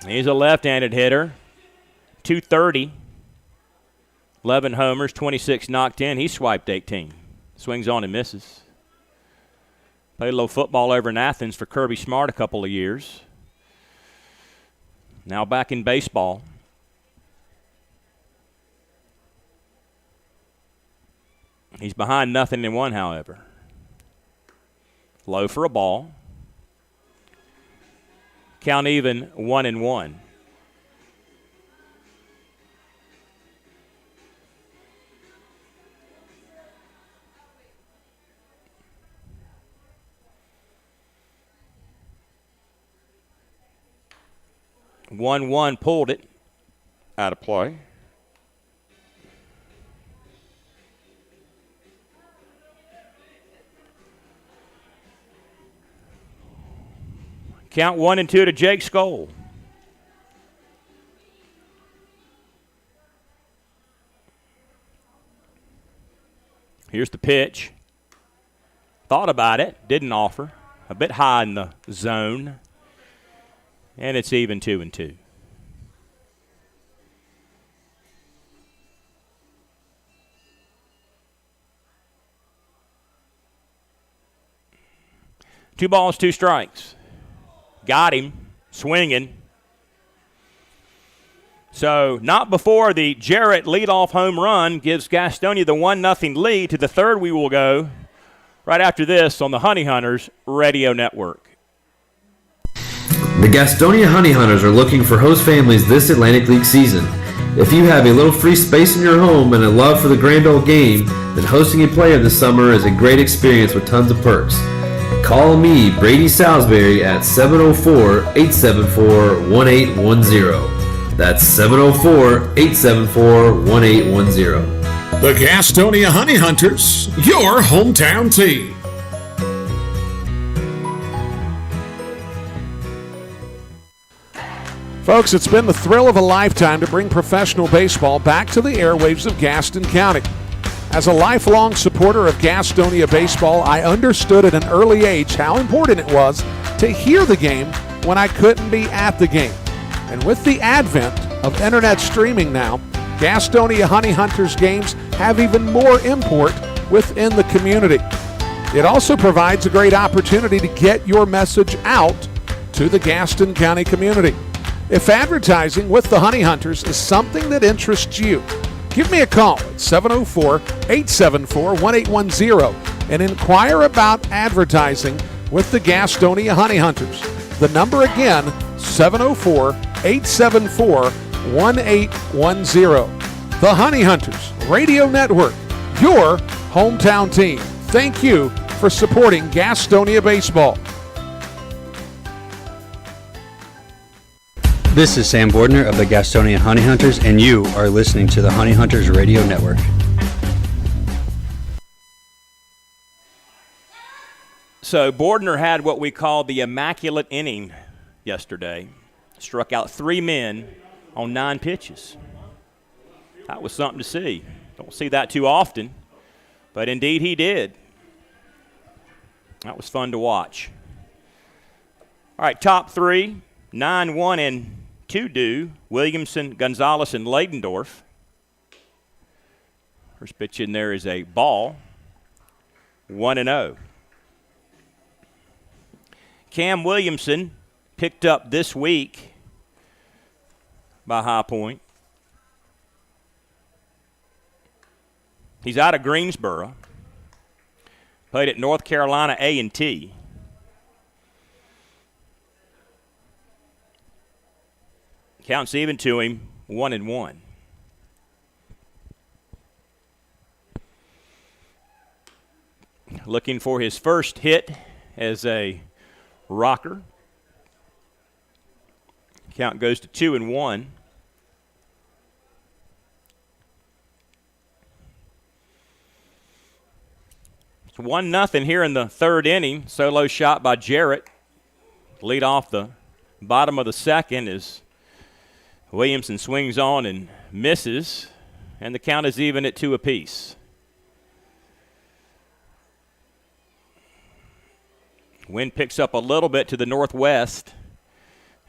He's a left-handed hitter. 230. 11 homers, 26 knocked in. He swiped 18. Swings on and misses. Played a little football over in Athens for Kirby Smart a couple of years. Now back in baseball. He's behind 0-1, however. Low for a ball. Count even 1-1. One pulled it out of play. Count 1-2 to Jake Skoll. Here's the pitch. Thought about it, didn't offer. A bit high in the zone. And it's even 2-2. Two balls, two strikes. Got him, swinging. So not before the Jarrett leadoff home run gives Gastonia the 1-0 lead. To the third we will go right after this on the Honey Hunters Radio Network. The Gastonia Honey Hunters are looking for host families this Atlantic League season. If you have a little free space in your home and a love for the Grand Old Game, then hosting a player this summer is a great experience with tons of perks. Call me, Brady Salisbury, at 704-874-1810. That's 704-874-1810. The Gastonia Honey Hunters, your hometown team. Folks, it's been the thrill of a lifetime to bring professional baseball back to the airwaves of Gaston County. As a lifelong supporter of Gastonia baseball, I understood at an early age how important it was to hear the game when I couldn't be at the game. And with the advent of internet streaming now, Gastonia Honey Hunters games have even more import within the community. It also provides a great opportunity to get your message out to the Gaston County community. If advertising with the Honey Hunters is something that interests you, give me a call at 704-874-1810 and inquire about advertising with the Gastonia Honey Hunters. The number again, 704-874-1810. The Honey Hunters Radio Network, your hometown team. Thank you for supporting Gastonia baseball. This is Sam Bordner of the Gastonia Honey Hunters, and you are listening to the Honey Hunters Radio Network. So Bordner had what we call the immaculate inning yesterday. Struck out 3 men on 9 pitches. That was something to see. Don't see that too often, but indeed he did. That was fun to watch. All right, top 3, 9-1 and 2 Williamson, Gonzalez, and Ladendorf. First pitch in there is a ball, 1-0. Cam Williamson picked up this week by High Point. He's out of Greensboro. Played at North Carolina A&T. Counts even to him, 1-1. Looking for his first hit as a rocker. Count goes to 2-1. It's 1-0 here in the third inning. Solo shot by Jarrett. Lead off the bottom of the second as Williamson swings on and misses, and the count is even at 2 apiece. Wind picks up a little bit to the northwest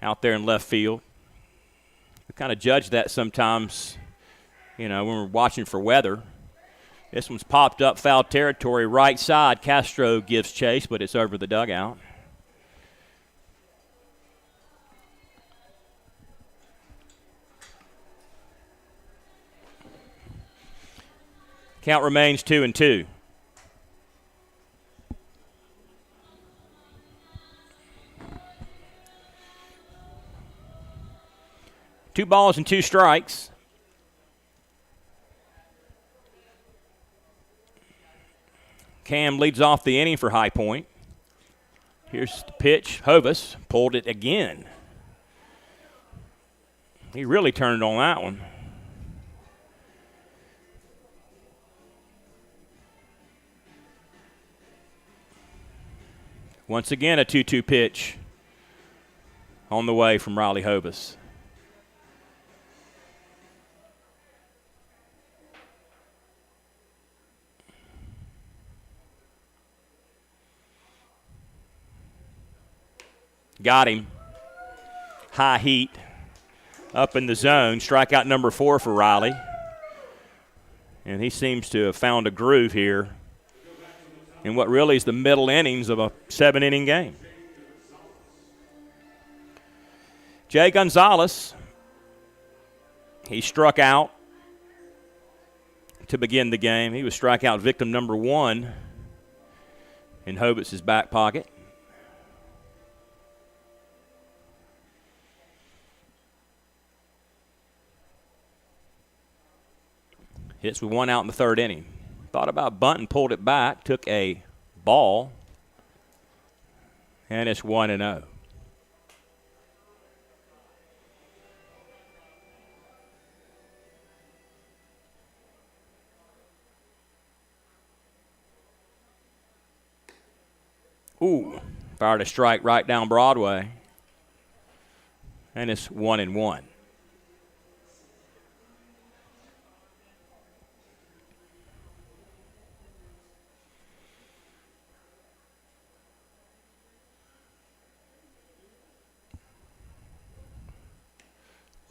out there in left field. We kind of judge that sometimes, when we're watching for weather. This one's popped up foul territory, right side. Castro gives chase, but it's over the dugout. Count remains 2-2. Two balls and 2 strikes. Cam leads off the inning for High Point. Here's the pitch. Hovis pulled it again. He really turned on that one. Once again, a 2-2 pitch. on the way from Riley Hovis. Got him. High heat up in the zone. Strikeout number 4 for Riley. And he seems to have found a groove here in what really is the middle innings of a 7-inning game. Jay Gonzalez, he struck out to begin the game. He was strikeout victim number 1 in Hovitz's back pocket. Hits with 1 out in the 3rd inning. Thought about bunting, pulled it back, took a ball, and it's 1-0. Ooh, fired a strike right down Broadway, and it's 1-1.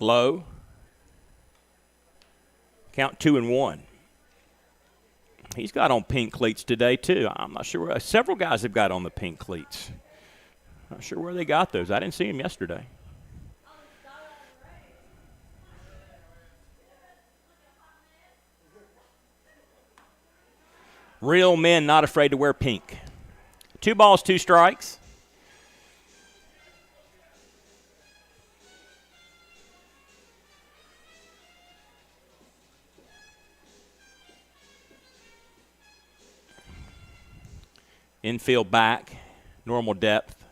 Low. Count 2-1. He's got on pink cleats today, too. I'm not sure. Several guys have got on the pink cleats. Not sure where they got those. I didn't see them yesterday. Real men not afraid to wear pink. 2 balls, 2 strikes. Infield back, normal depth.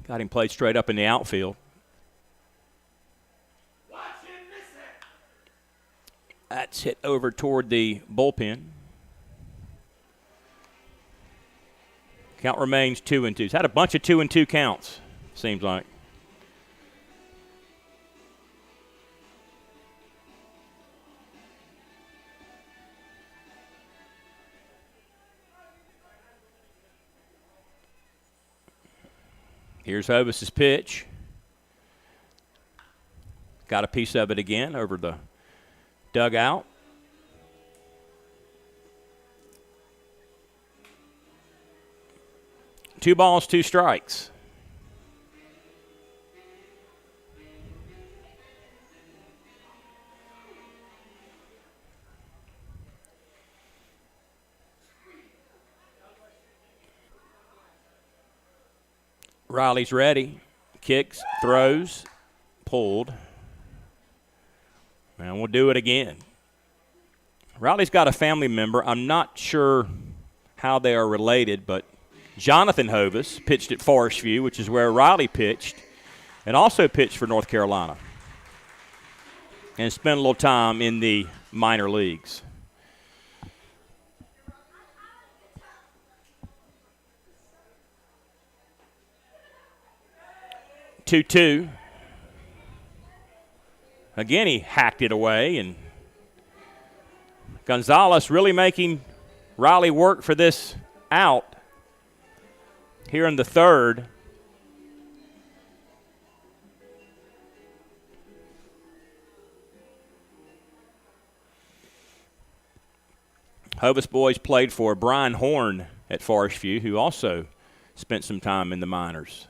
Got him played straight up in the outfield. That's hit over toward the bullpen. Count remains 2-2. He's had a bunch of 2-2 counts, seems like. Here's Hovis's pitch. Got a piece of it again over the dugout. Two balls, 2 strikes. Riley's ready. Kicks, throws, pulled. And we'll do it again. Riley's got a family member. I'm not sure how they are related, but Jonathan Hovis pitched at Forest View, which is where Riley pitched, and also pitched for North Carolina. And spent a little time in the minor leagues. Two. Again, he hacked it away, and Gonzalez really making Riley work for this out here in the 3rd. Hovis boys played for Brian Horn at Forest View, who also spent some time in the minors.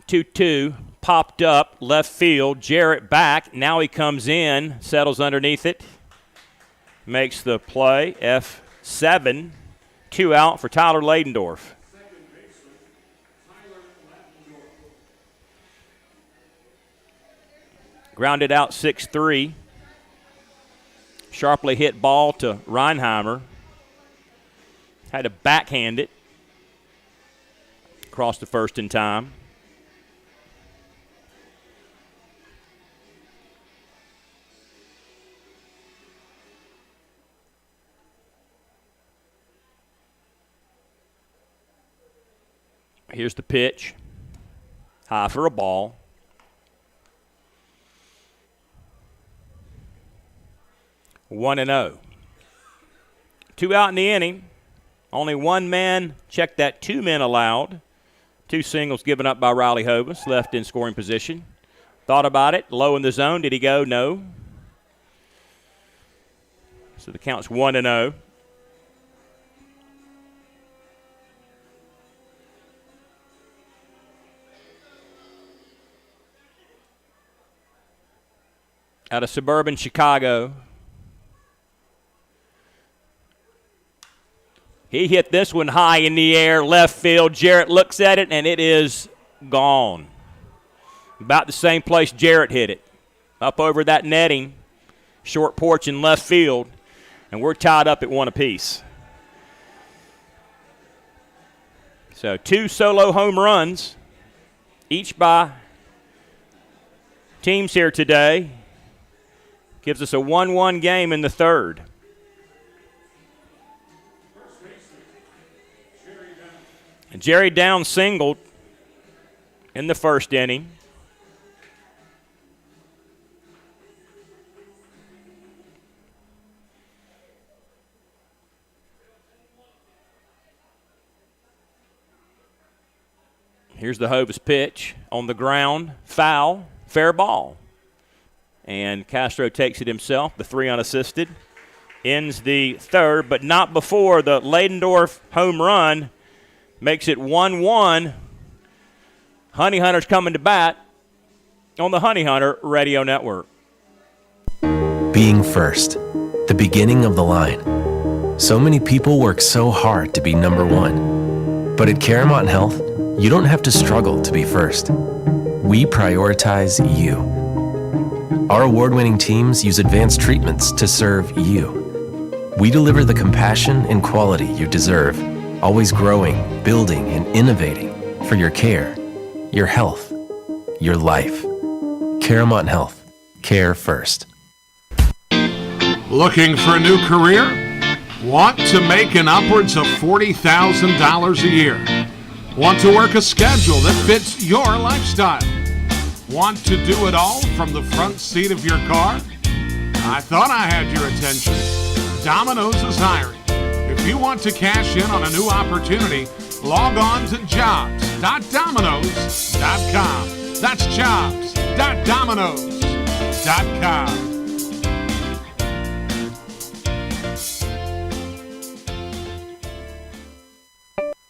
2-2, popped up, left field, Jarrett back. Now he comes in, settles underneath it, makes the play, F7, 2 out for Tyler Ladendorf. Grounded out 6-3. Sharply hit ball to Reinheimer. Had to backhand it. Across the first in time. Here's the pitch. High for a ball. One and 0. 2 out in the inning. Only one man. Check that. 2 men allowed. 2 singles given up by Riley Hovis. Left in scoring position. Thought about it. Low in the zone. Did he go? No. So the count's 1 and 0. Out of suburban Chicago. He hit this one high in the air, left field. Jarrett looks at it, and it is gone. About the same place Jarrett hit it. Up over that netting, short porch in left field, and we're tied up at 1 apiece. So 2 solo home runs, each by teams here today. Gives us a 1-1 game in the third. And Jerry Downs singled in the first inning. Here's the Hovis pitch on the ground, foul, fair ball. And Castro takes it himself, the 3 unassisted. Ends the third, but not before the Leidendorf home run makes it 1-1. Honey Hunters coming to bat on the Honey Hunter Radio Network. Being first, the beginning of the line. So many people work so hard to be number 1. But at Caramont Health, you don't have to struggle to be first. We prioritize you. Our award-winning teams use advanced treatments to serve you. We deliver the compassion and quality you deserve, always growing, building, and innovating for your care, your health, your life. Caramont Health. Care first. Looking for a new career? Want to make an upwards of $40,000 a year? Want to work a schedule that fits your lifestyle? Want to do it all from the front seat of your car? I thought I had your attention. Domino's is hiring. If you want to cash in on a new opportunity, log on to jobs.domino's.com. That's jobs.domino's.com.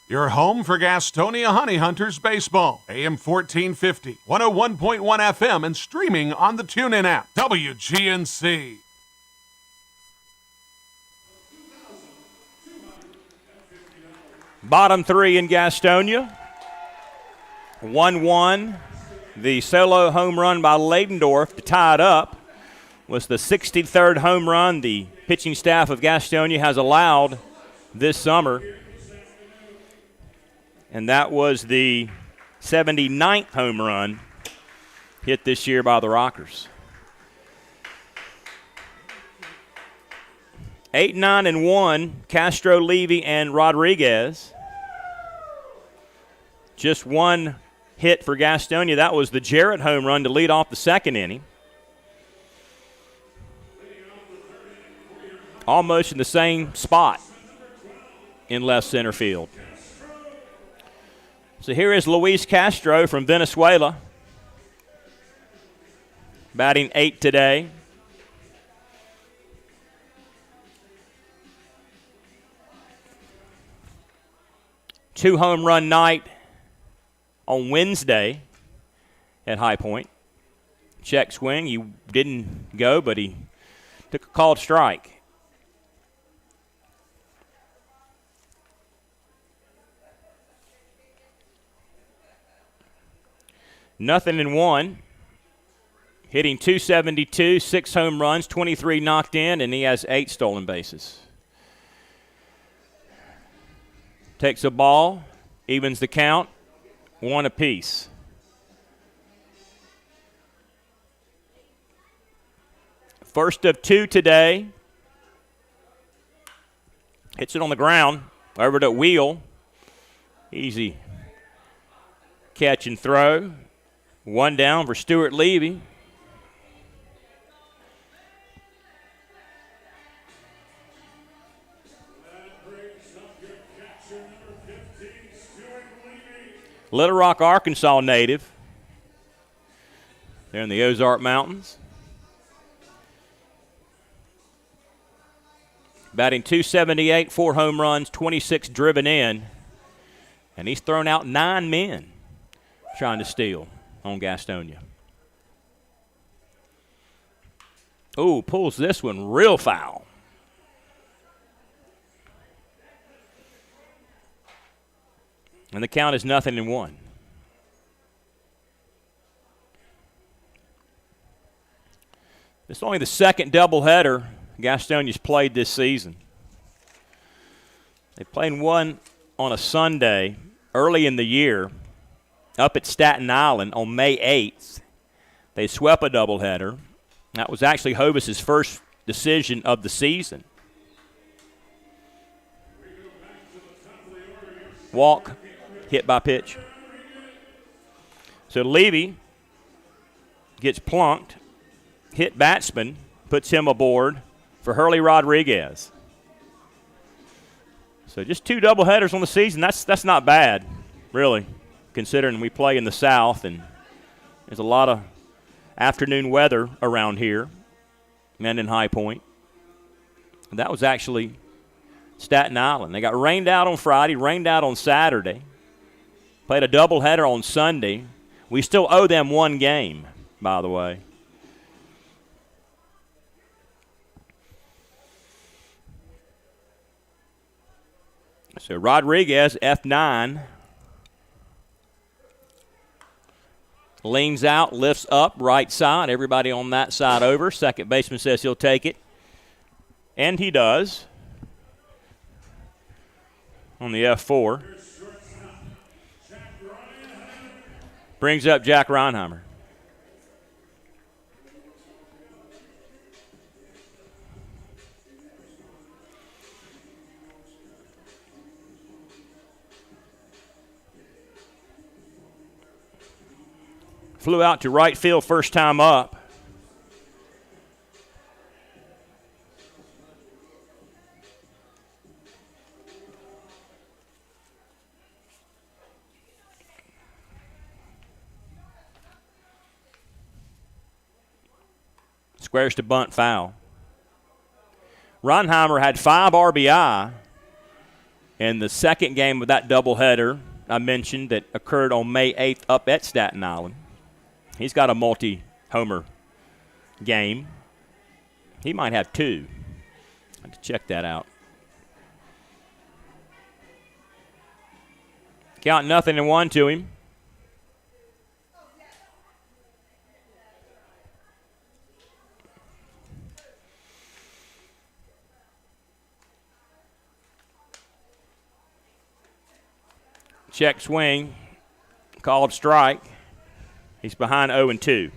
Your home for Gastonia Honey Hunters baseball. AM 1450, 101.1 FM, and streaming on the TuneIn app. WGNC. Bottom 3 in Gastonia. 1-1. The solo home run by Leidendorf to tie it up was the 63rd home run the pitching staff of Gastonia has allowed this summer. And that was the 79th home run hit this year by the Rockers. 8, 9, and 1, Castro, Levy, and Rodriguez. Just one hit for Gastonia. That was the Jarrett home run to lead off the second inning. Almost in the same spot in left center field. So here is Luis Castro from Venezuela, batting 8 today. Two home run night on Wednesday at High Point. Check swing, he didn't go, but he took a called strike. Nothing in 1. Hitting .272, 6 home runs, 23 knocked in, and he has 8 stolen bases. Takes a ball, evens the count, 1 apiece. First of 2 today. Hits it on the ground, over to Wheel. Easy catch and throw. One down for Stuart Levy. Little Rock, Arkansas native. They're in the Ozark Mountains. Batting .278, 4 home runs, 26 driven in. And he's thrown out 9 men trying to steal on Gastonia. Ooh, pulls this one real foul. And the count is 0-1. This is only the second doubleheader Gastonia's played this season. They played one on a Sunday early in the year up at Staten Island on May 8th. They swept a doubleheader. That was actually Hovis' first decision of the season. Walk, hit by pitch. So Levy gets plunked, hit batsman, puts him aboard for Hurley Rodriguez. So just 2 doubleheaders on the season. That's not bad, really, considering we play in the South and there's a lot of afternoon weather around here and in High Point. And that was actually Staten Island. They got rained out on Friday, rained out on Saturday, played a doubleheader on Sunday. We still owe them 1 game, by the way. So Rodriguez, F9, leans out, lifts up, right side. Everybody on that side over. Second baseman says he'll take it. And he does. On the F4. Brings up Jack Reinheimer. Flew out to right field first time up. Squares to bunt, foul. Ronheimer had 5 RBI in the second game of that doubleheader I mentioned that occurred on May 8th up at Staten Island. He's got a multi-homer game. He might have 2. I have to check that out. Count 0-1 to him. Check swing, called strike. He's behind 0-2.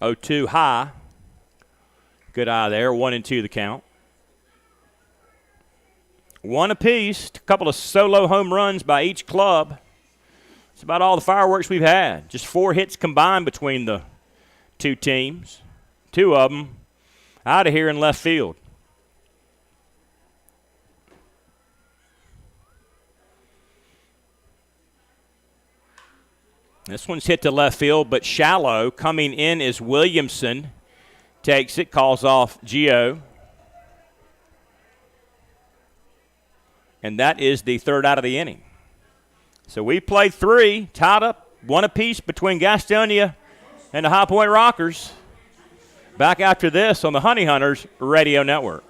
Oh, 2 high. Good eye there. 1-2 the count. 1 apiece. A couple of solo home runs by each club. It's about all the fireworks we've had. Just 4 hits combined between the 2 teams. 2 of them out of here in left field. This one's hit to left field, but shallow. Coming in is Williamson. Takes it, calls off Gio. And that is the 3rd out of the inning. So we played 3, tied up 1 apiece between Gastonia and the High Point Rockers. Back after this on the Honey Hunters Radio Network.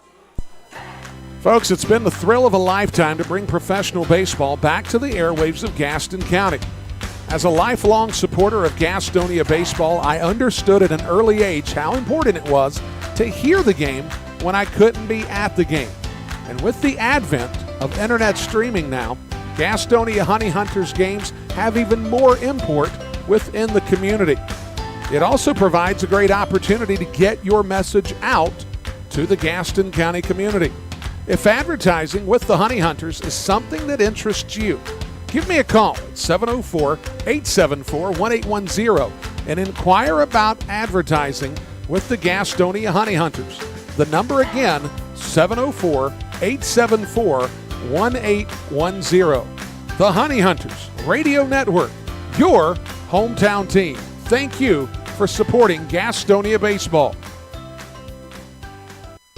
Folks, it's been the thrill of a lifetime to bring professional baseball back to the airwaves of Gaston County. As a lifelong supporter of Gastonia baseball, I understood at an early age how important it was to hear the game when I couldn't be at the game. And with the advent of internet streaming now, Gastonia Honey Hunters games have even more import within the community. It also provides a great opportunity to get your message out to the Gaston County community. If advertising with the Honey Hunters is something that interests you, give me a call at 704-874-1810 and inquire about advertising with the Gastonia Honey Hunters. The number again, 704-874-1810. The Honey Hunters Radio Network, your hometown team. Thank you for supporting Gastonia baseball.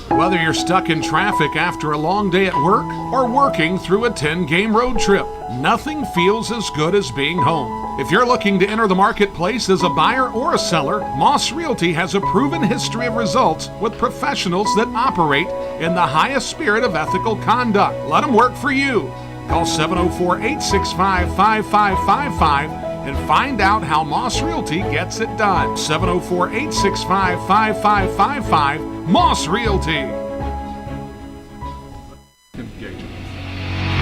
Whether you're stuck in traffic after a long day at work or working through a 10-game road trip, nothing feels as good as being home. If you're looking to enter the marketplace as a buyer or a seller, Moss Realty has a proven history of results with professionals that operate in the highest spirit of ethical conduct. Let them work for you. Call 704-865-5555 and find out how Moss Realty gets it done. 704-865-5555, Moss Realty.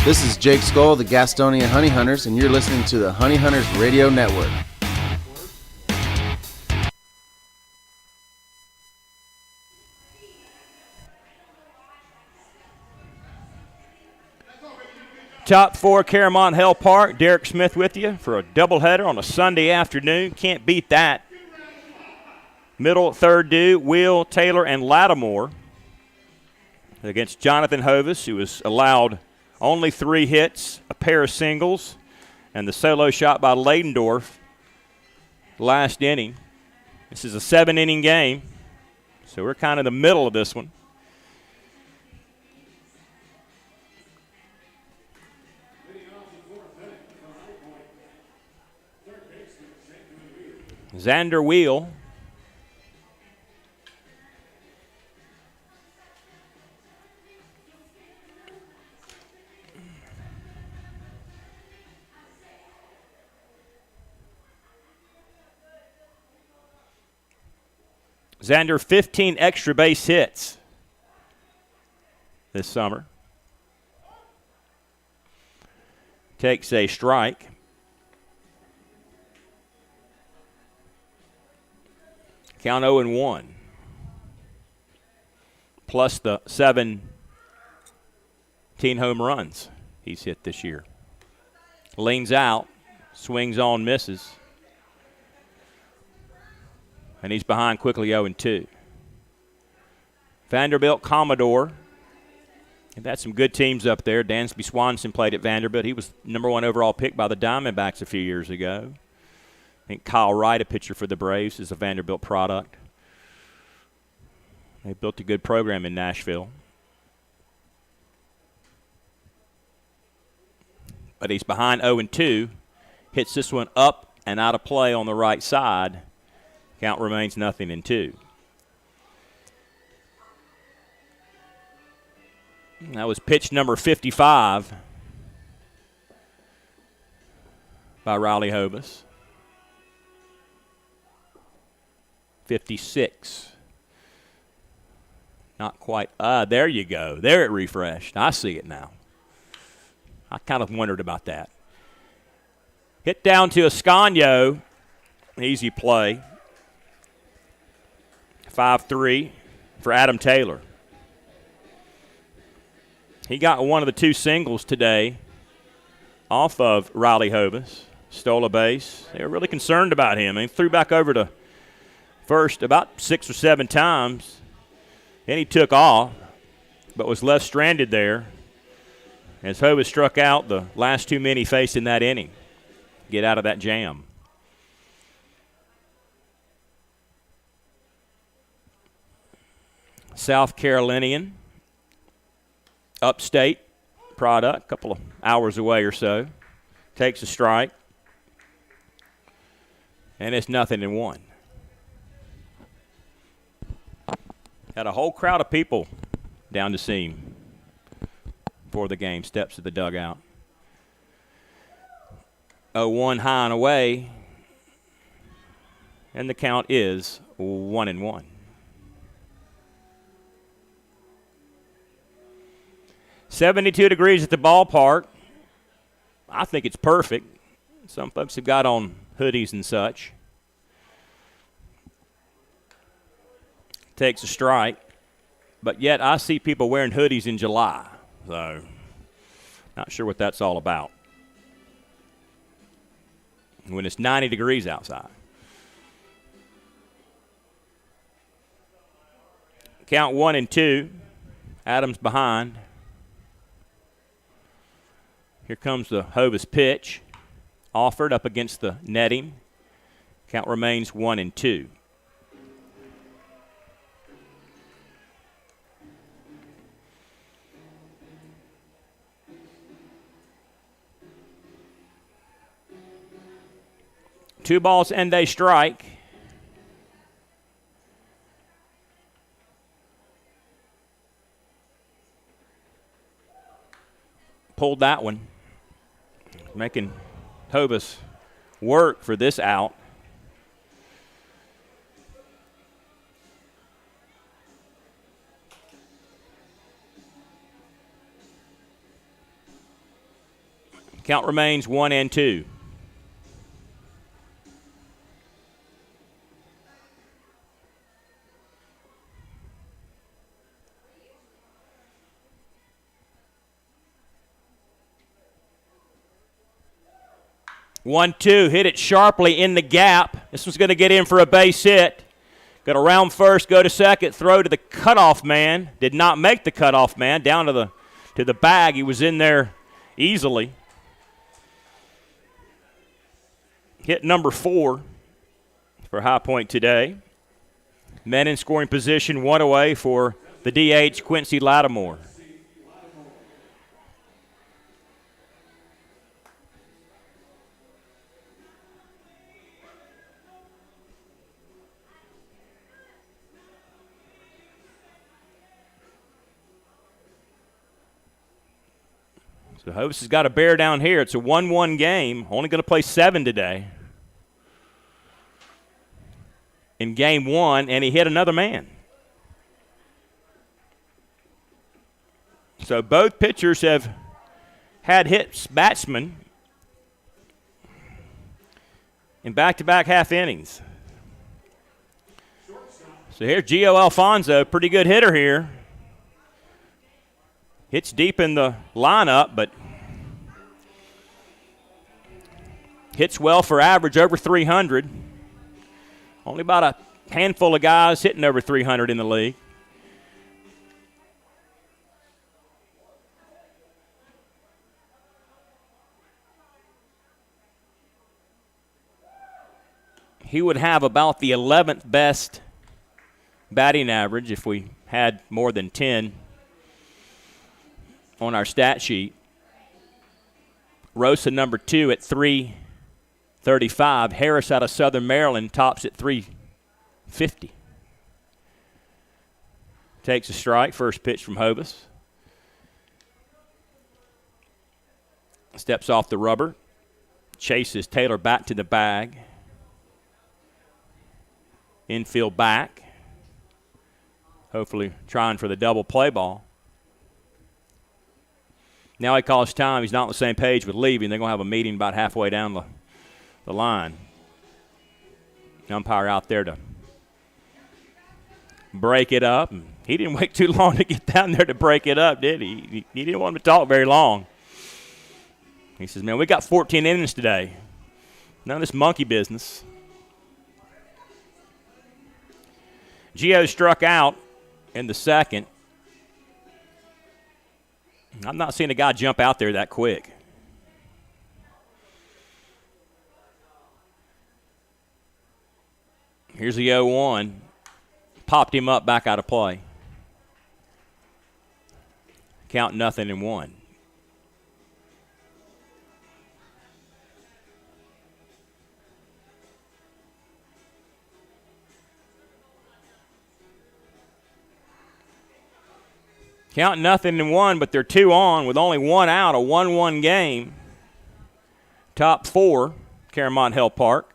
This is Jake Skoll of the Gastonia Honey Hunters, and you're listening to the Honey Hunters Radio Network. Top 4, Caramont Hell Park. Derek Smith with you for a doubleheader on a Sunday afternoon. Can't beat that. Middle, third due, Will, Taylor, and Lattimore against Jonathan Hovis, who was allowed only 3 hits, a pair of singles, and the solo shot by Ladendorf last inning. This is a 7-inning game, so we're kind of in the middle of this one. Xander Wheel. Xander, 15 extra base hits this summer. Takes a strike. Count 0-1. Plus the 17 home runs he's hit this year. Leans out, swings on, misses. And he's behind quickly 0-2. Vanderbilt Commodore. They've had some good teams up there. Dansby Swanson played at Vanderbilt. He was #1 overall pick by the Diamondbacks a few years ago. I think Kyle Wright, a pitcher for the Braves, is a Vanderbilt product. They built a good program in Nashville. But he's behind 0-2. Hits this one up and out of play on the right side. Count remains 0-2. That was pitch number 55 by Riley Hovis. 56. Not quite. There you go. There it refreshed. I see it now. I kind of wondered about that. Hit down to Ascanio. Easy play. 5-3 for Adam Taylor. He got one of the 2 singles today off of Riley Hovis. Stole a base. They were really concerned about him. He threw back over to first about 6 or 7 times. Then he took off, but was left stranded there as Hovis struck out the last 2 men he faced in that inning. Get out of that jam. South Carolinian, upstate product, a couple of hours away or so. Takes a strike. And it's 0-1. Had a whole crowd of people down to see him for the game. Steps to the dugout. 0-1 high and away. And the count is 1-1. 72 degrees at the ballpark. I think it's perfect. Some folks have got on hoodies and such. Takes a strike. But yet I see people wearing hoodies in July. So not sure what that's all about when it's 90 degrees outside. Count 1-2. Adams behind. Here comes the Hovis pitch. Offered up against the netting. Count remains 1-2. Two balls and a strike. Pulled that one. Making Hovis work for this out. Count remains 1-2. One, two, hit it sharply in the gap. This one's going to get in for a base hit. Got to round first, go to second, throw to the cutoff man. Did not make the cutoff man. Down to the bag. He was in there easily. Hit number 4 for High Point today. Men in scoring position, one away for the DH, Quincy Lattimore. So Hovis has got a bear down here. It's a 1-1 game. Only going to play 7 today. In game 1, and he hit another man. So both pitchers have had hits, batsmen, in back-to-back half innings. So here's Gio Alfonso, pretty good hitter here. Hits deep in the lineup, but hits well for average over 300. Only about a handful of guys hitting over 300 in the league. He would have about the 11th best batting average if we had more than 10 on our stat sheet. Rosa number 2 at 335. Harris out of Southern Maryland tops at 350. Takes a strike. First pitch from Hovis. Steps off the rubber. Chases Taylor back to the bag. Infield back. Hopefully trying for the double play ball. Now he calls time. He's not on the same page with leaving. They're going to have a meeting about halfway down the line. Umpire out there to break it up. And he didn't wait too long to get down there to break it up, did he? He didn't want him to talk very long. He says, man, we got 14 innings today. None of this monkey business. Gio struck out in the second. I'm not seeing a guy jump out there that quick. Here's the 0-1. Popped him up back out of play. Count 0-1. Count 0-1, but they're 2 on with only 1 out, a 1-1 game. Top 4, Caramont Hill Park.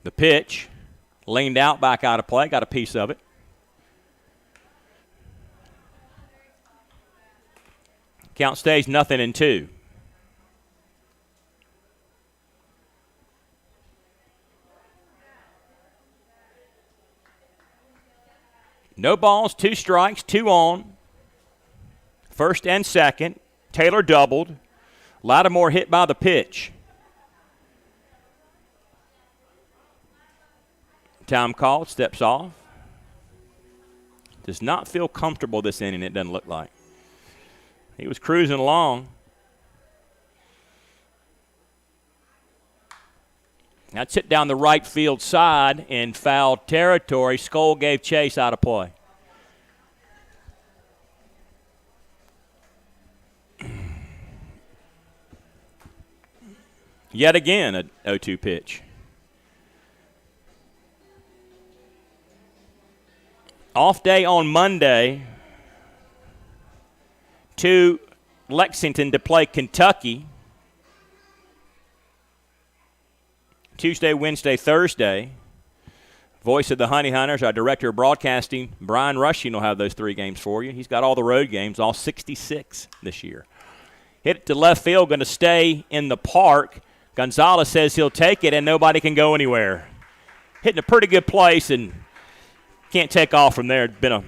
The pitch, leaned out, back out of play, got a piece of it. Count stays 0-2. No balls, 2 strikes, 2 on. First and second. Taylor doubled. Lattimore hit by the pitch. Time called, steps off. Does not feel comfortable this inning, it doesn't look like. He was cruising along. That's hit down the right field side in foul territory. Skoll gave chase, out of play. Yet again, a 0-2 pitch. Off day on Monday to Lexington to play Kentucky. Tuesday, Wednesday, Thursday. Voice of the Honey Hunters, our director of broadcasting, Brian Rushing, will have those 3 games for you. He's got all the road games, all 66 this year. Hit it to left field, going to stay in the park. Gonzalez says he'll take it, and nobody can go anywhere. Hitting a pretty good place, and can't take off from there. It's been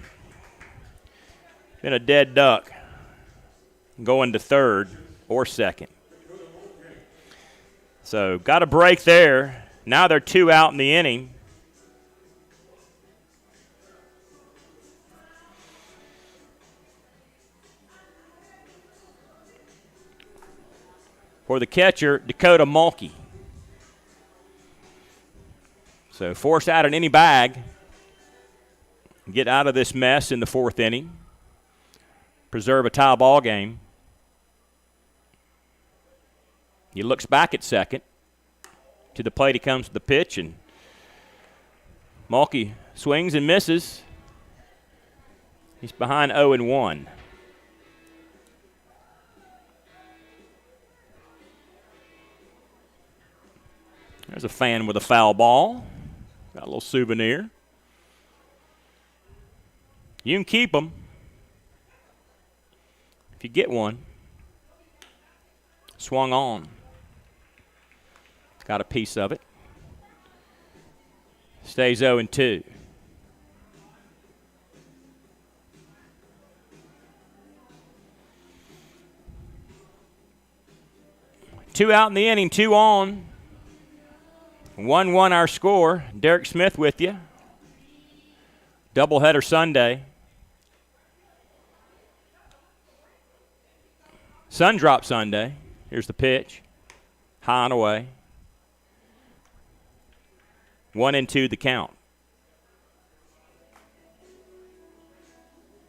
a dead duck going to third or second. So got a break there. Now they're 2 out in the inning. For the catcher, Dakota Mulkey. So force out in any bag. Get out of this mess in the 4th inning. Preserve a tie ball game. He looks back at second. To the plate he comes to the pitch, and Mulkey swings and misses. He's behind 0-1. There's a fan with a foul ball. Got a little souvenir. You can keep them if you get one. Swung on. Got a piece of it. Stays 0-2. Two out in the inning, 2 on. 1-1 our score. Derek Smith with you. Doubleheader Sunday. Sun drop Sunday. Here's the pitch. High and away. 1-2 the count.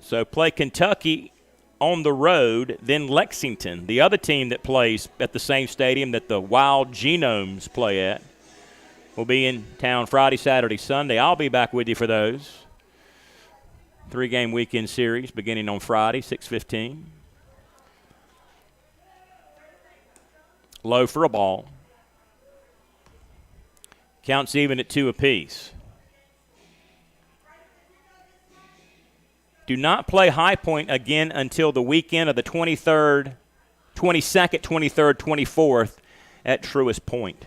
So play Kentucky on the road, then Lexington, the other team that plays at the same stadium that the Wild Genomes play at, will be in town Friday, Saturday, Sunday. I'll be back with you for those. 3-game weekend series beginning on Friday, 6:15. Low for a ball. Counts even at 2 apiece. Do not play High Point again until the weekend of the 22nd, 23rd, 24th at Truist Point.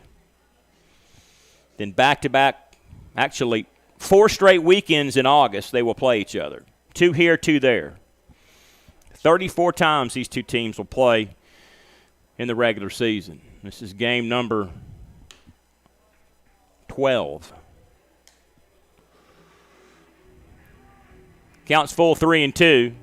Then back-to-back, actually 4 straight weekends in August, they will play each other. 2 here, 2 there. 34 times these 2 teams will play in the regular season. This is game number 12. Counts full 3-2.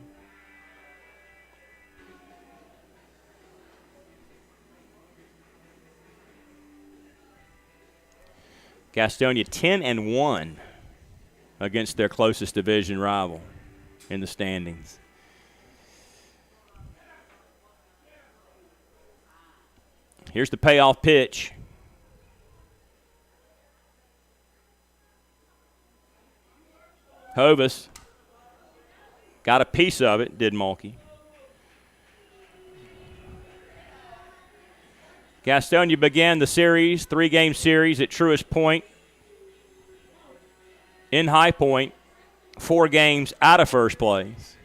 Gastonia 10-1 against their closest division rival in the standings. Here's the payoff pitch. Hovis got a piece of it, did Mulkey. Gastonia began the series, 3-game series at Truist Point in High Point, 4 games out of first place.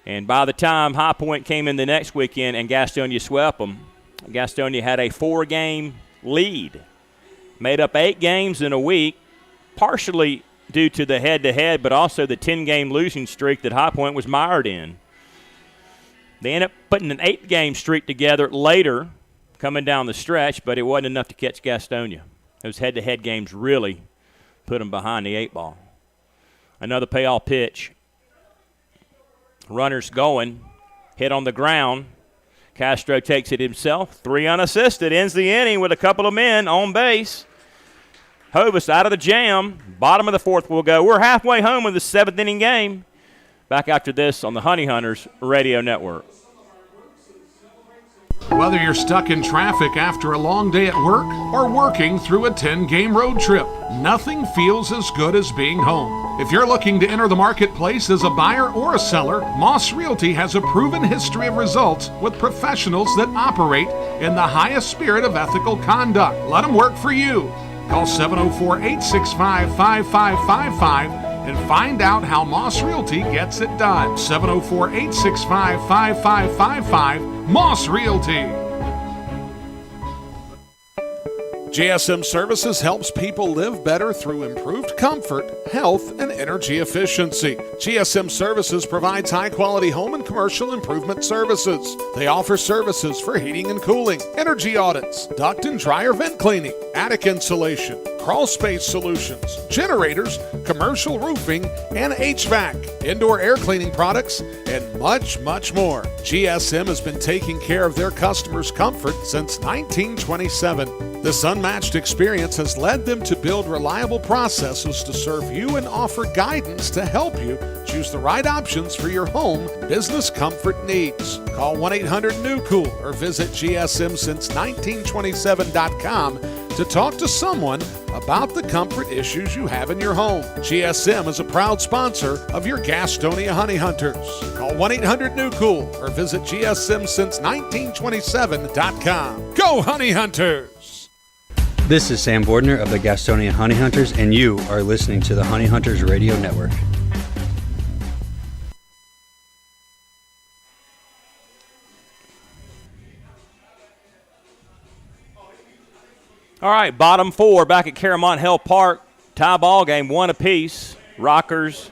And by the time High Point came in the next weekend and Gastonia swept them, Gastonia had a 4-game lead. Made up 8 games in a week, partially due to the head-to-head, but also the 10-game losing streak that High Point was mired in. They ended up putting an 8-game streak together later, coming down the stretch, but it wasn't enough to catch Gastonia. Those head-to-head games really put them behind the 8 ball. Another payoff pitch. Runners going, hit on the ground. Castro takes it himself, 3 unassisted, ends the inning with a couple of men on base. Hovis out of the jam, bottom of the 4th will go. We're halfway home in the 7th inning game. Back after this on the Honey Hunters Radio Network. Whether you're stuck in traffic after a long day at work or working through a 10-game road trip, nothing feels as good as being home. If you're looking to enter the marketplace as a buyer or a seller, Moss Realty has a proven history of results with professionals that operate in the highest spirit of ethical conduct. Let them work for you. Call 704-865-5555 and find out how Moss Realty gets it done. 704-865-5555, Moss Realty. GSM Services helps people live better through improved comfort, health, and energy efficiency. GSM Services provides high-quality home and commercial improvement services. They offer services for heating and cooling, energy audits, duct and dryer vent cleaning, attic insulation, crawl space solutions, generators, commercial roofing, and HVAC, indoor air cleaning products, and much, much more. GSM has been taking care of their customers' comfort since 1927. This unmatched experience has led them to build reliable processes to serve you and offer guidance to help you choose the right options for your home and business comfort needs. Call 1-800-NEW-COOL or visit GSM-since-1927.com to talk to someone about the comfort issues you have in your home. GSM is a proud sponsor of your Gastonia Honey Hunters. Call 1-800-NEW-COOL or visit GSM-since-1927.com. Go Honey Hunters! This is Sam Bordner of the Gastonia Honey Hunters, and you are listening to the Honey Hunters Radio Network. All right, bottom 4 back at Caramont Hill Park. Tie ball game, 1 apiece. Rockers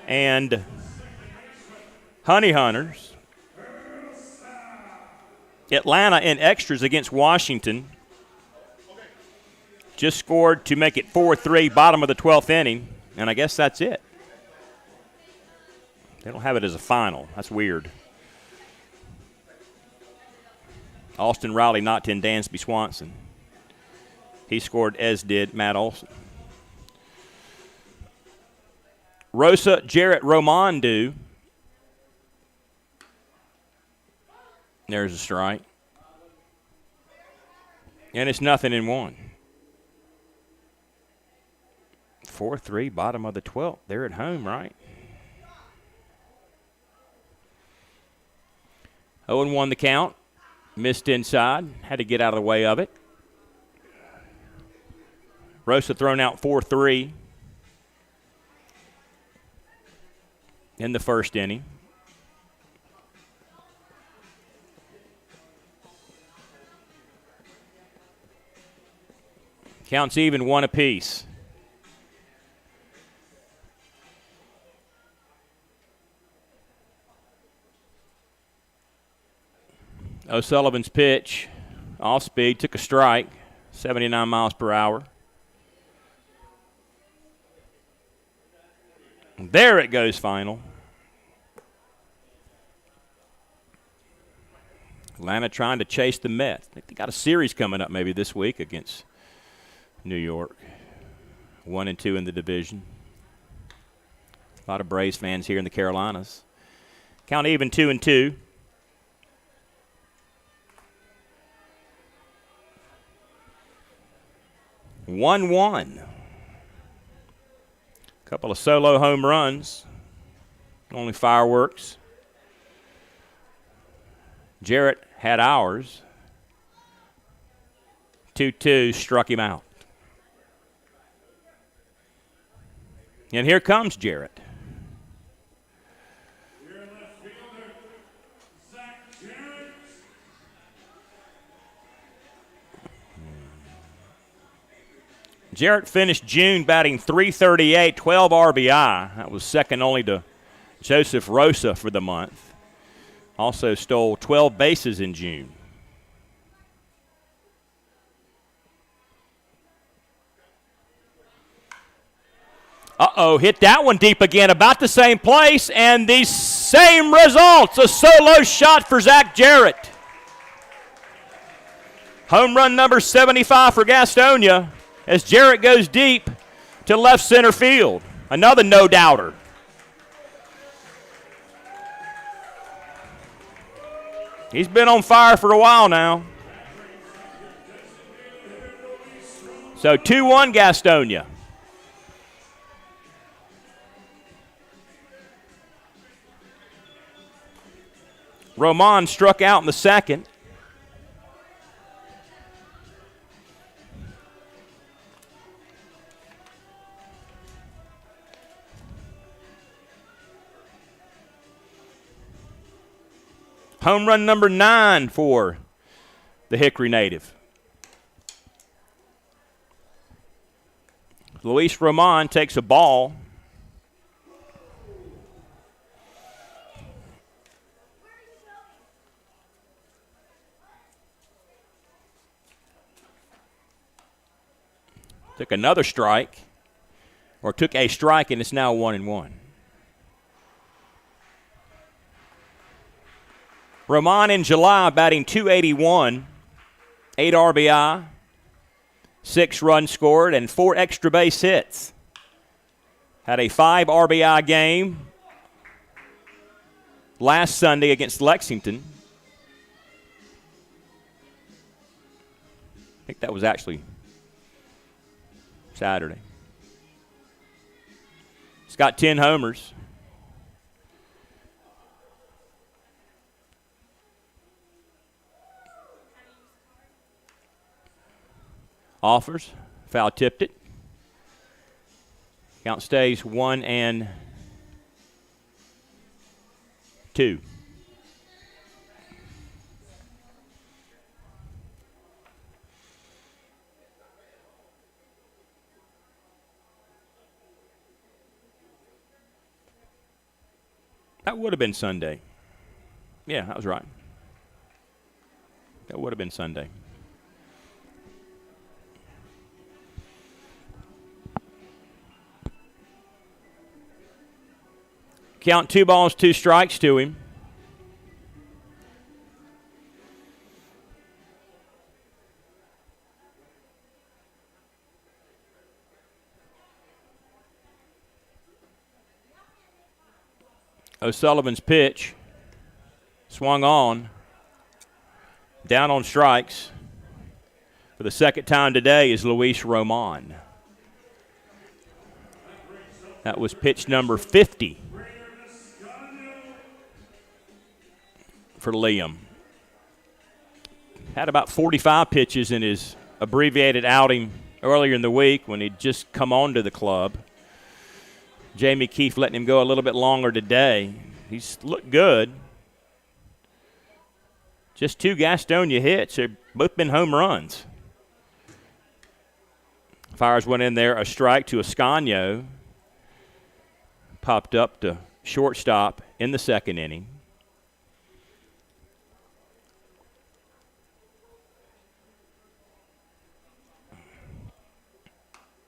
and Honey Hunters. Atlanta in extras against Washington. Just scored to make it 4-3, bottom of the 12th inning, and I guess that's it. They don't have it as a final. That's weird. Austin Riley knocked in Dansby Swanson. He scored, as did Matt Olson. Rosa Jarrett Romandu. There's a strike. And it's 0-1. 4-3, bottom of the 12th. They're at home, right? 0-1 the count. Missed inside. Had to get out of the way of it. Rosa thrown out 4-3 in the first inning. Counts even, 1 apiece. O'Sullivan's pitch, off speed, took a strike, 79 miles per hour. There it goes, final. Atlanta trying to chase the Mets. I think they got a series coming up maybe this week against New York. 1-2 in the division. A lot of Braves fans here in the Carolinas. Count even, 2-2. One. Couple of solo home runs. Only fireworks. Jarrett had ours. 2-2, struck him out. And here comes Jarrett. Jarrett finished June batting .338, 12 RBI. That was second only to Joseph Rosa for the month. Also stole 12 bases in June. Hit that one deep again, about the same place, and the same results. A solo shot for Zach Jarrett. Home run number 75 for Gastonia as Jarrett goes deep to left center field. Another no-doubter. He's been on fire for a while now. So 2-1 Gastonia. Roman struck out in the second. Home run number 9 for the Hickory native. Luis Roman takes a ball. Took another strike, or took a strike, and it's now 1-1. Roman in July batting .281, 8 RBI, 6 runs scored, and 4 extra base hits. Had a 5 RBI game last Sunday against Lexington. I think that was actually Saturday. He's got 10 homers. Offers, foul tipped it. Count stays 1-2. That would have been Sunday. Yeah, that was right. That would have been Sunday. Count 2 balls, 2 strikes to him. O'Sullivan's pitch swung on, down on strikes. For the second time today is Luis Roman. That was pitch number 50 for Liam. Had about 45 pitches in his abbreviated outing earlier in the week when he'd just come on to the club. Jamie Keefe letting him go a little bit longer today. He's looked good. Just 2 Gastonia hits. They've both been home runs. Fires went in there, a strike to Ascanio. Popped up to shortstop in the second inning.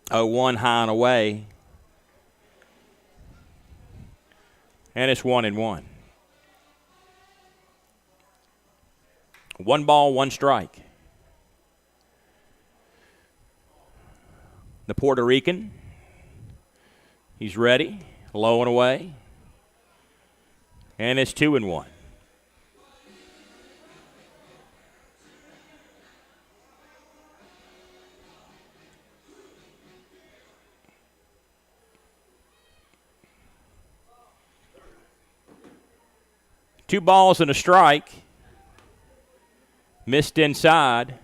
0-1 high and away. And it's 1-1. 1 ball, 1 strike. The Puerto Rican, he's ready, low and away. And it's 2-1. Two balls and a strike. Missed inside.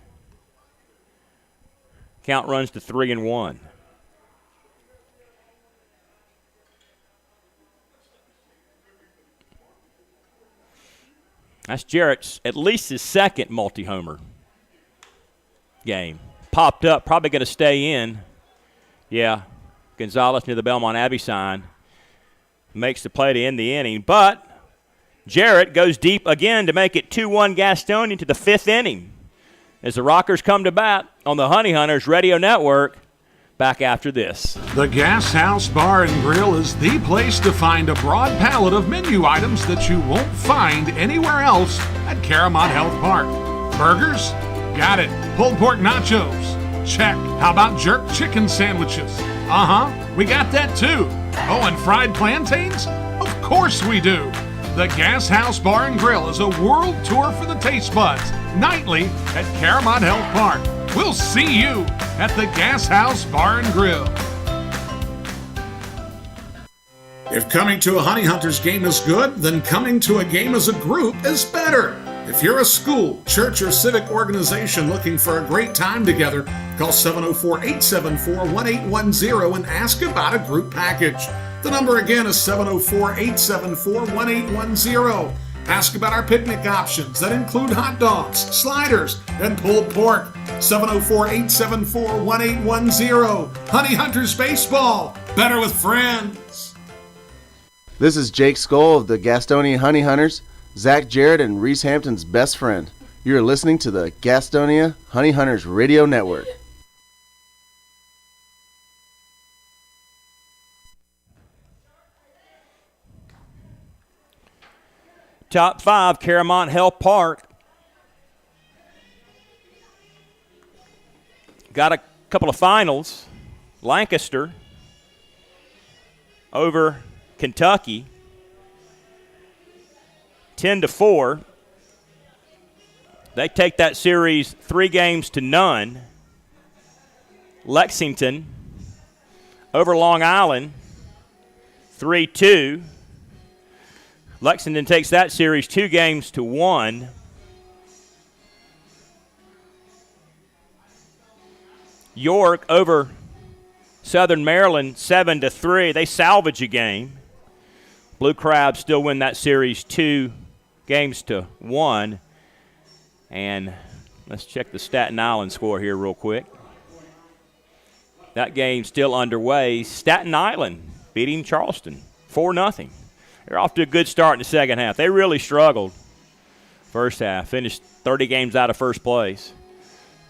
Count runs to 3-1. That's Jarrett's at least his second multi-homer game. Popped up, probably going to stay in. Yeah, Gonzalez near the Belmont Abbey sign makes the play to end the inning. But Jarrett goes deep again to make it 2-1 Gastonia to the 5th inning as the Rockers come to bat on the Honey Hunters Radio Network. Back after this. The Gas House Bar and Grill is the place to find a broad palette of menu items that you won't find anywhere else at Caramont Health Park. Burgers? Got it. Pulled pork nachos? Check. How about jerk chicken sandwiches? We got that too. Oh, and fried plantains? Of course we do. The Gas House Bar and Grill is a world tour for the taste buds, nightly at Caramont Health Park. We'll see you at the Gas House Bar and Grill. If coming to a Honey Hunters game is good, then coming to a game as a group is better. If you're a school, church, or civic organization looking for a great time together, call 704-874-1810 and ask about a group package. The number again is 704-874-1810. Ask about our picnic options that include hot dogs, sliders, and pulled pork. 704-874-1810. Honey Hunters Baseball. Better with friends. This is Jake Skoll of the Gastonia Honey Hunters, Zach Jarrett and Reese Hampton's best friend. You're listening to the Gastonia Honey Hunters Radio Network. Top 5, Caramont Health Park. Got a couple of finals. Lancaster over Kentucky, 10-4. They take that series 3-0. Lexington over Long Island, 3-2. Lexington takes that series 2-1. York over Southern Maryland, 7-3. They salvage a game. Blue Crabs still win that series 2-1. And let's check the Staten Island score here real quick. That game's still underway. Staten Island beating Charleston 4-0. They're off to a good start in the second half. They really struggled first half, finished 30 games out of first place.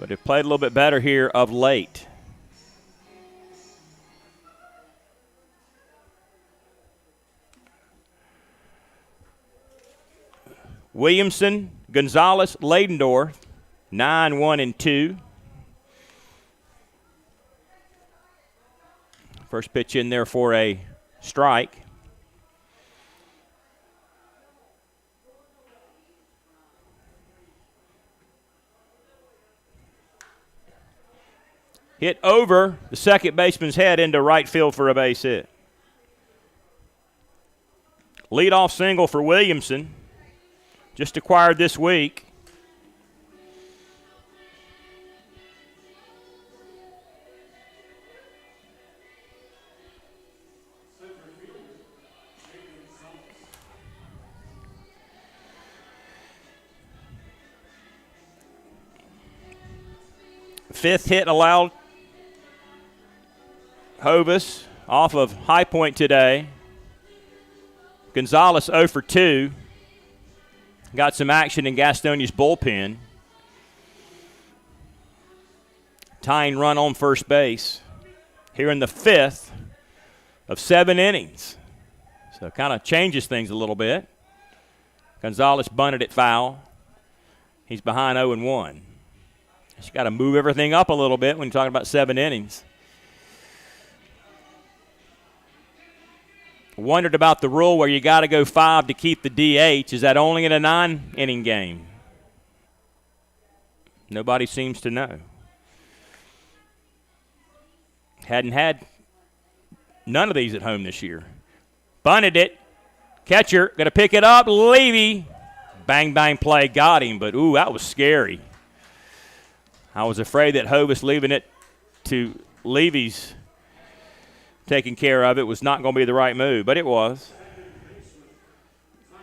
But have played a little bit better here of late. Williamson, Gonzalez, Ladendorf, 9-1-2. First pitch in there for a strike. Hit over the second baseman's head into right field for a base hit. Leadoff single for Williamson, just acquired this week. Fifth hit allowed Hovis off of High Point today. Gonzalez 0 for 2. Got some action in Gastonia's bullpen. Tying run on first base here in the 5th of 7 innings. So kind of changes things a little bit. Gonzalez bunted it foul. He's behind 0-1. Just got to move everything up a little bit when you're talking about 7 innings. Wondered about the rule where you got to go 5 to keep the DH. Is that only in a 9-inning game? Nobody seems to know. Hadn't had none of these at home this year. Bunted it. Catcher going to pick it up. Levy. Bang, bang play. Got him, but, ooh, that was scary. I was afraid that Hovis leaving it to Levy's taking care of it was not going to be the right move, but it was.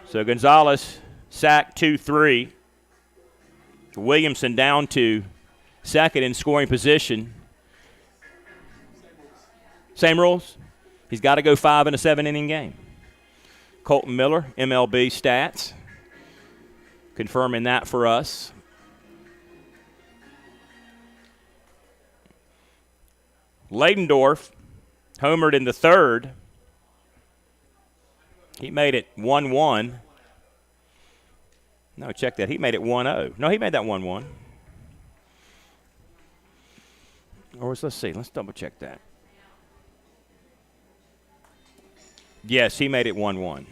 So Gonzalez Sack 2-3. Williamson down to second in scoring position. Same rules. He's got to go 5 in a 7-inning game. Colton Miller, MLB stats, confirming that for us. Leidendorf homered in the third. He made it 1-1. No, check that. He made it 1-0. No, he made that 1-1. Let's see. Let's double check that. Yes, he made it 1-1.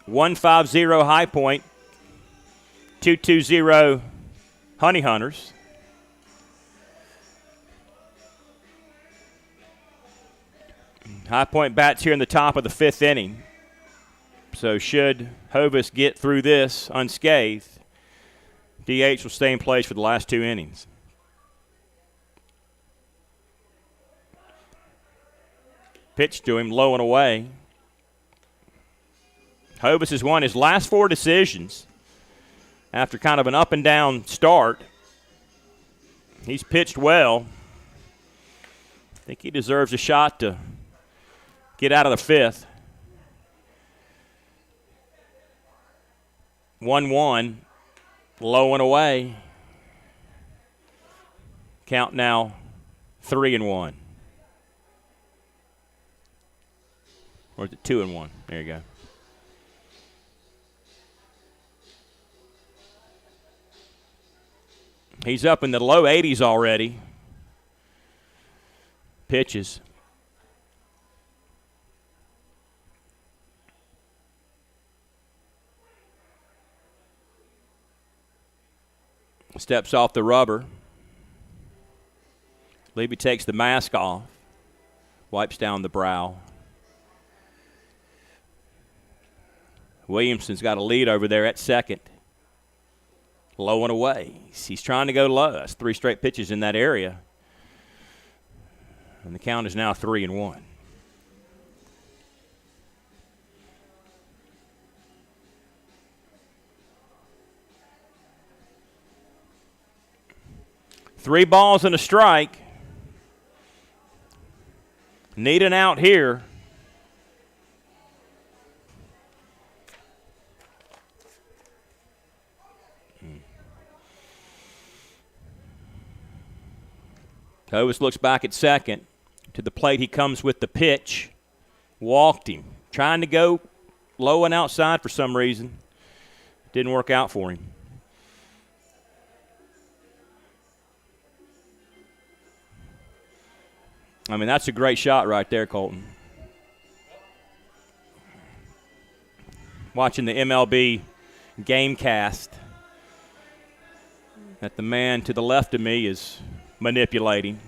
150 High Point, 220 Honey Hunters. High Point bats here in the top of the 5th inning. So should Hovis get through this unscathed, DH will stay in place for the last 2 innings. Pitch to him, low and away. Hovis has won his last 4 decisions after kind of an up-and-down start. He's pitched well. I think he deserves a shot to get out of the 5th. 1-1, low and away. Count now 3-1. Or is it 2-1? There you go. He's up in the low 80s already. Pitches. Steps off the rubber. Levy takes the mask off. Wipes down the brow. Williamson's got a lead over there at second. Low and away. He's trying to go low. That's 3 straight pitches in that area. And the count is now 3-1. Three balls and a strike. Need an out here. Hovis looks back at second. To the plate he comes with the pitch. Walked him. Trying to go low and outside for some reason. Didn't work out for him. I mean, that's a great shot right there, Colton. Watching the MLB game cast that the man to the left of me is manipulating.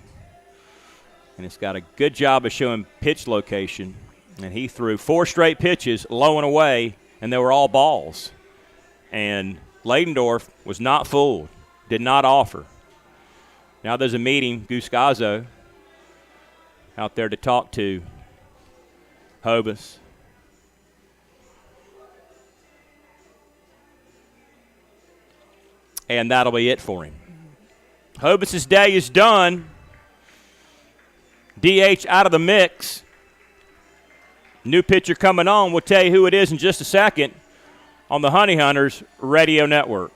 And it's got a good job of showing pitch location. And he threw 4 straight pitches low and away, and they were all balls. And Leidendorf was not fooled, did not offer. Now there's a meeting, Guscazzo out there to talk to Hovis. And that'll be it for him. Hovis's day is done. DH out of the mix. New pitcher coming on. We'll tell you who it is in just a second on the Honey Hunters Radio Network.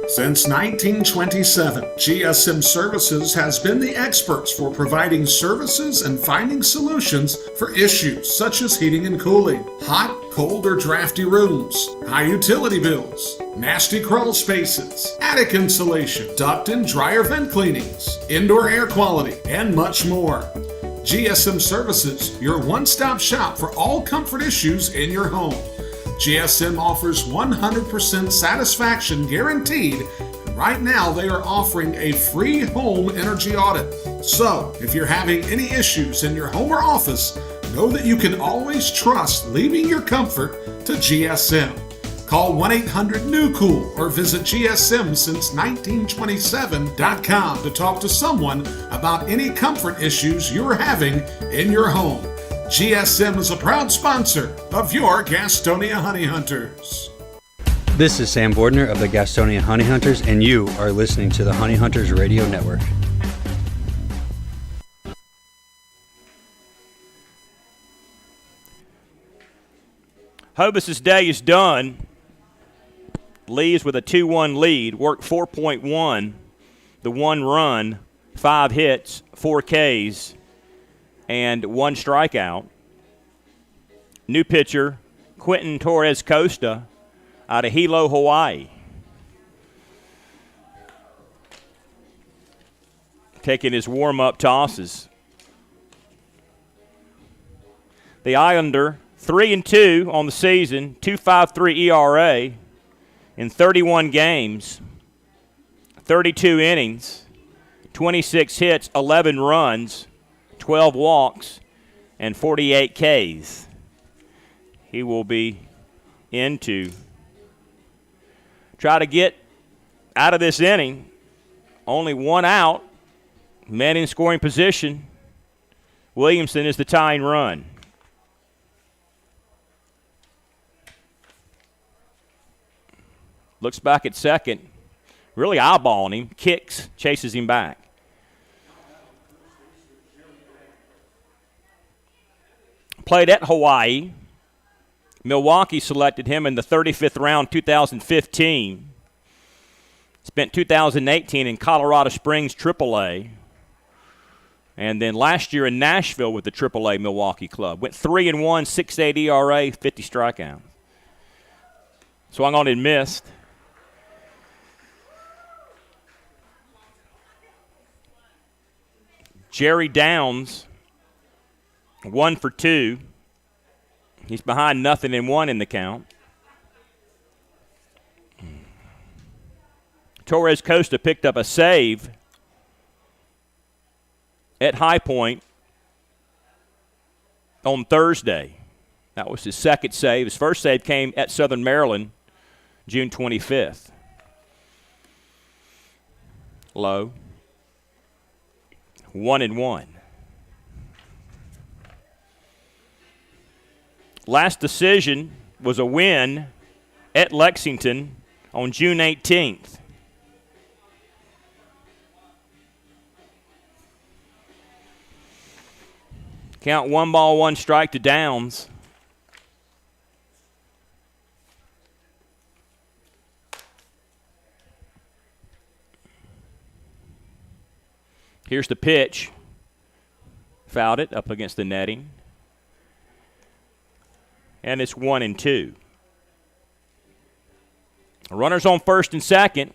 Since 1927, GSM Services has been the experts for providing services and finding solutions for issues such as heating and cooling, hot, cold, or drafty rooms, high utility bills, nasty crawl spaces, attic insulation, duct and dryer vent cleanings, indoor air quality, and much more. GSM Services, your one-stop shop for all comfort issues in your home. GSM offers 100% satisfaction guaranteed. Right now, they are offering a free home energy audit. So, if you're having any issues in your home or office, know that you can always trust leaving your comfort to GSM. Call 1-800-NEW-COOL or visit GSMsince1927.com to talk to someone about any comfort issues you're having in your home. GSM is a proud sponsor of your Gastonia Honey Hunters. This is Sam Bordner of the Gastonia Honey Hunters, and you are listening to the Honey Hunters Radio Network. Hovis's day is done. Leaves with a 2-1 lead. Worked 4.1. The 1 run, 5 hits, 4 Ks, and 1 strikeout. New pitcher, Quentin Torres Costa, out of Hilo, Hawaii. Taking his warm-up tosses. The Islander, 3-2 on the season, 2.53 ERA in 31 games, 32 innings, 26 hits, 11 runs, 12 walks, and 48 Ks. He will be in to try to get out of this inning. Only 1 out. Men in scoring position. Williamson is the tying run. Looks back at second. Really eyeballing him. Kicks, chases him back. Played at Hawaii. Milwaukee selected him in the 35th round, 2015. Spent 2018 in Colorado Springs AAA. And then last year in Nashville with the AAA Milwaukee club. Went 3-1, 6.8 ERA, 50 strikeouts. Swung on and missed. Jerry Downs, 1 for 2. He's behind 0-1 in the count. Torres Costa picked up a save at High Point on Thursday. That was his second save. His first save came at Southern Maryland, June 25th. Low. 1-1. Last decision was a win at Lexington on June 18th. Count 1 ball, 1 strike to Downs. Here's the pitch. Fouled it up against the netting. And it's 1-2. Runners on first and second.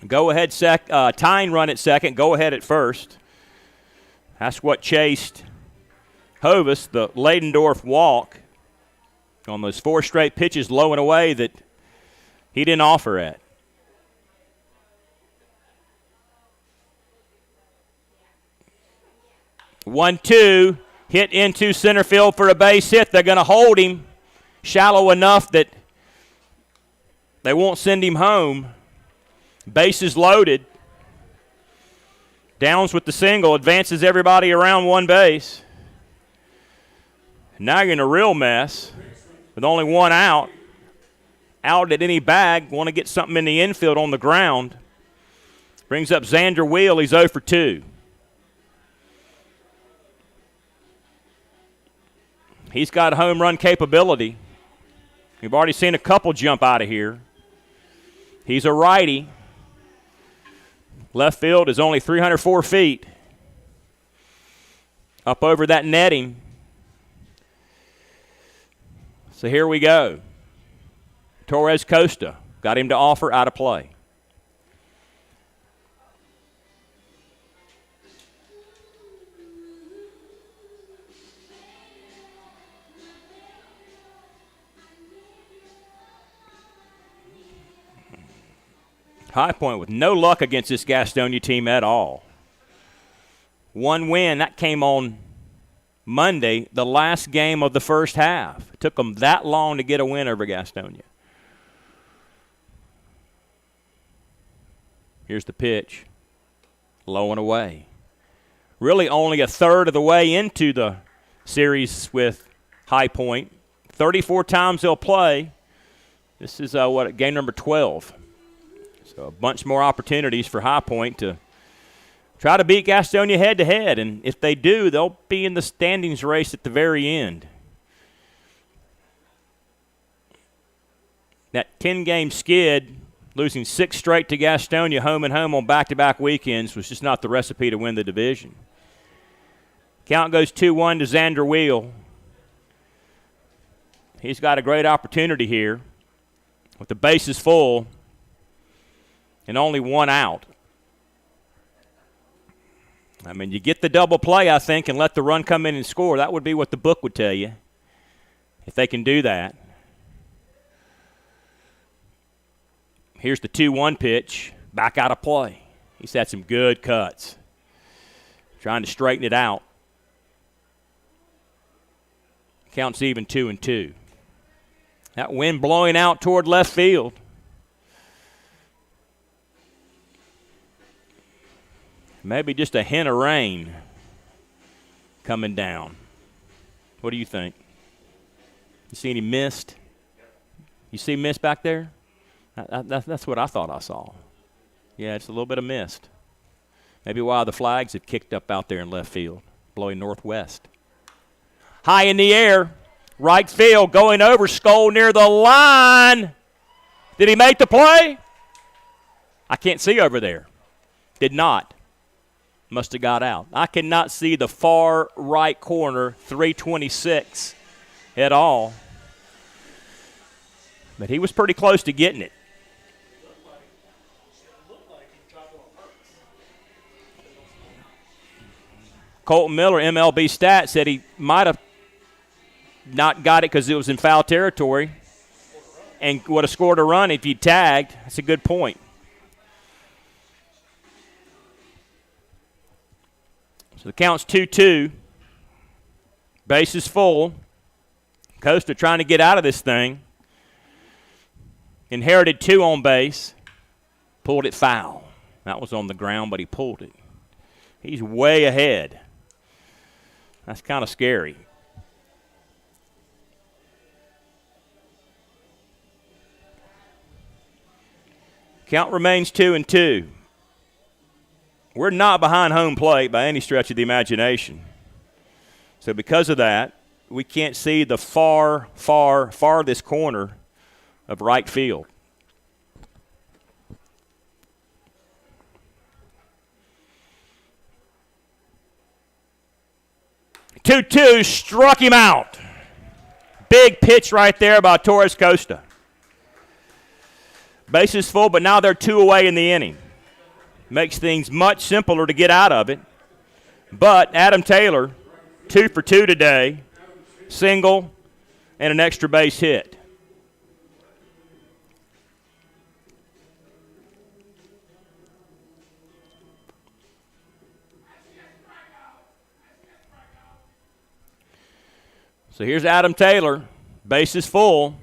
Go ahead, tying run at second. Go ahead at first. That's what chased Hovis, the Leidendorf walk, on those 4 straight pitches low and away that he didn't offer at. One, two, hit into center field for a base hit. They're going to hold him shallow enough that they won't send him home. Bases loaded. Downs with the single, advances everybody around one base. Now you're in a real mess with only 1 out. Out at any bag, want to get something in the infield on the ground. Brings up Xander Wheel, he's 0 for 2. He's got home run capability. We've already seen a couple jump out of here. He's a righty. Left field is only 304 feet. Up over that netting. So here we go. Torres Costa got him to offer, out of play. High Point with no luck against this Gastonia team at all. 1 win, that came on Monday, the last game of the first half. It took them that long to get a win over Gastonia. Here's the pitch. Low and away. Really only a third of the way into the series with High Point. 34 times they'll play. This is game number 12. So a bunch more opportunities for High Point to try to beat Gastonia head-to-head. And if they do, they'll be in the standings race at the very end. That 10-game skid, losing 6 straight to Gastonia home and home on back-to-back weekends, was just not the recipe to win the division. Count goes 2-1 to Xander Wheel. He's got a great opportunity here with the bases full and only 1 out. I mean, you get the double play, I think, and let the run come in and score. That would be what the book would tell you, if they can do that. Here's the 2-1 pitch, back out of play. He's had some good cuts, trying to straighten it out. Counts even 2-2. That wind blowing out toward left field. Maybe just a hint of rain coming down. What do you think? You see any mist? You see mist back there? That's what I thought I saw. Yeah, it's a little bit of mist. Maybe why the flags have kicked up out there in left field, blowing northwest. High in the air, right field, going over, Skoll near the line. Did he make the play? I can't see over there. Did not. Must have got out. I cannot see the far right corner, 326, at all. But he was pretty close to getting it. Colton Miller, MLB Stats, said he might have not got it because it was in foul territory and would have scored a run if he tagged. That's a good point. So the count's 2-2. Base is full. Costa trying to get out of this thing. Inherited 2 on base. Pulled it foul. That was on the ground, but he pulled it. He's way ahead. That's kind of scary. Count remains 2-2. We're not behind home plate by any stretch of the imagination. So because of that, we can't see the farthest corner of right field. Two struck him out. Big pitch right there by Torres Costa. Bases full, but now they're 2 away in the inning. Makes things much simpler to get out of it. But Adam Taylor, 2 for 2 today, single, and an extra base hit. So here's Adam Taylor, bases full,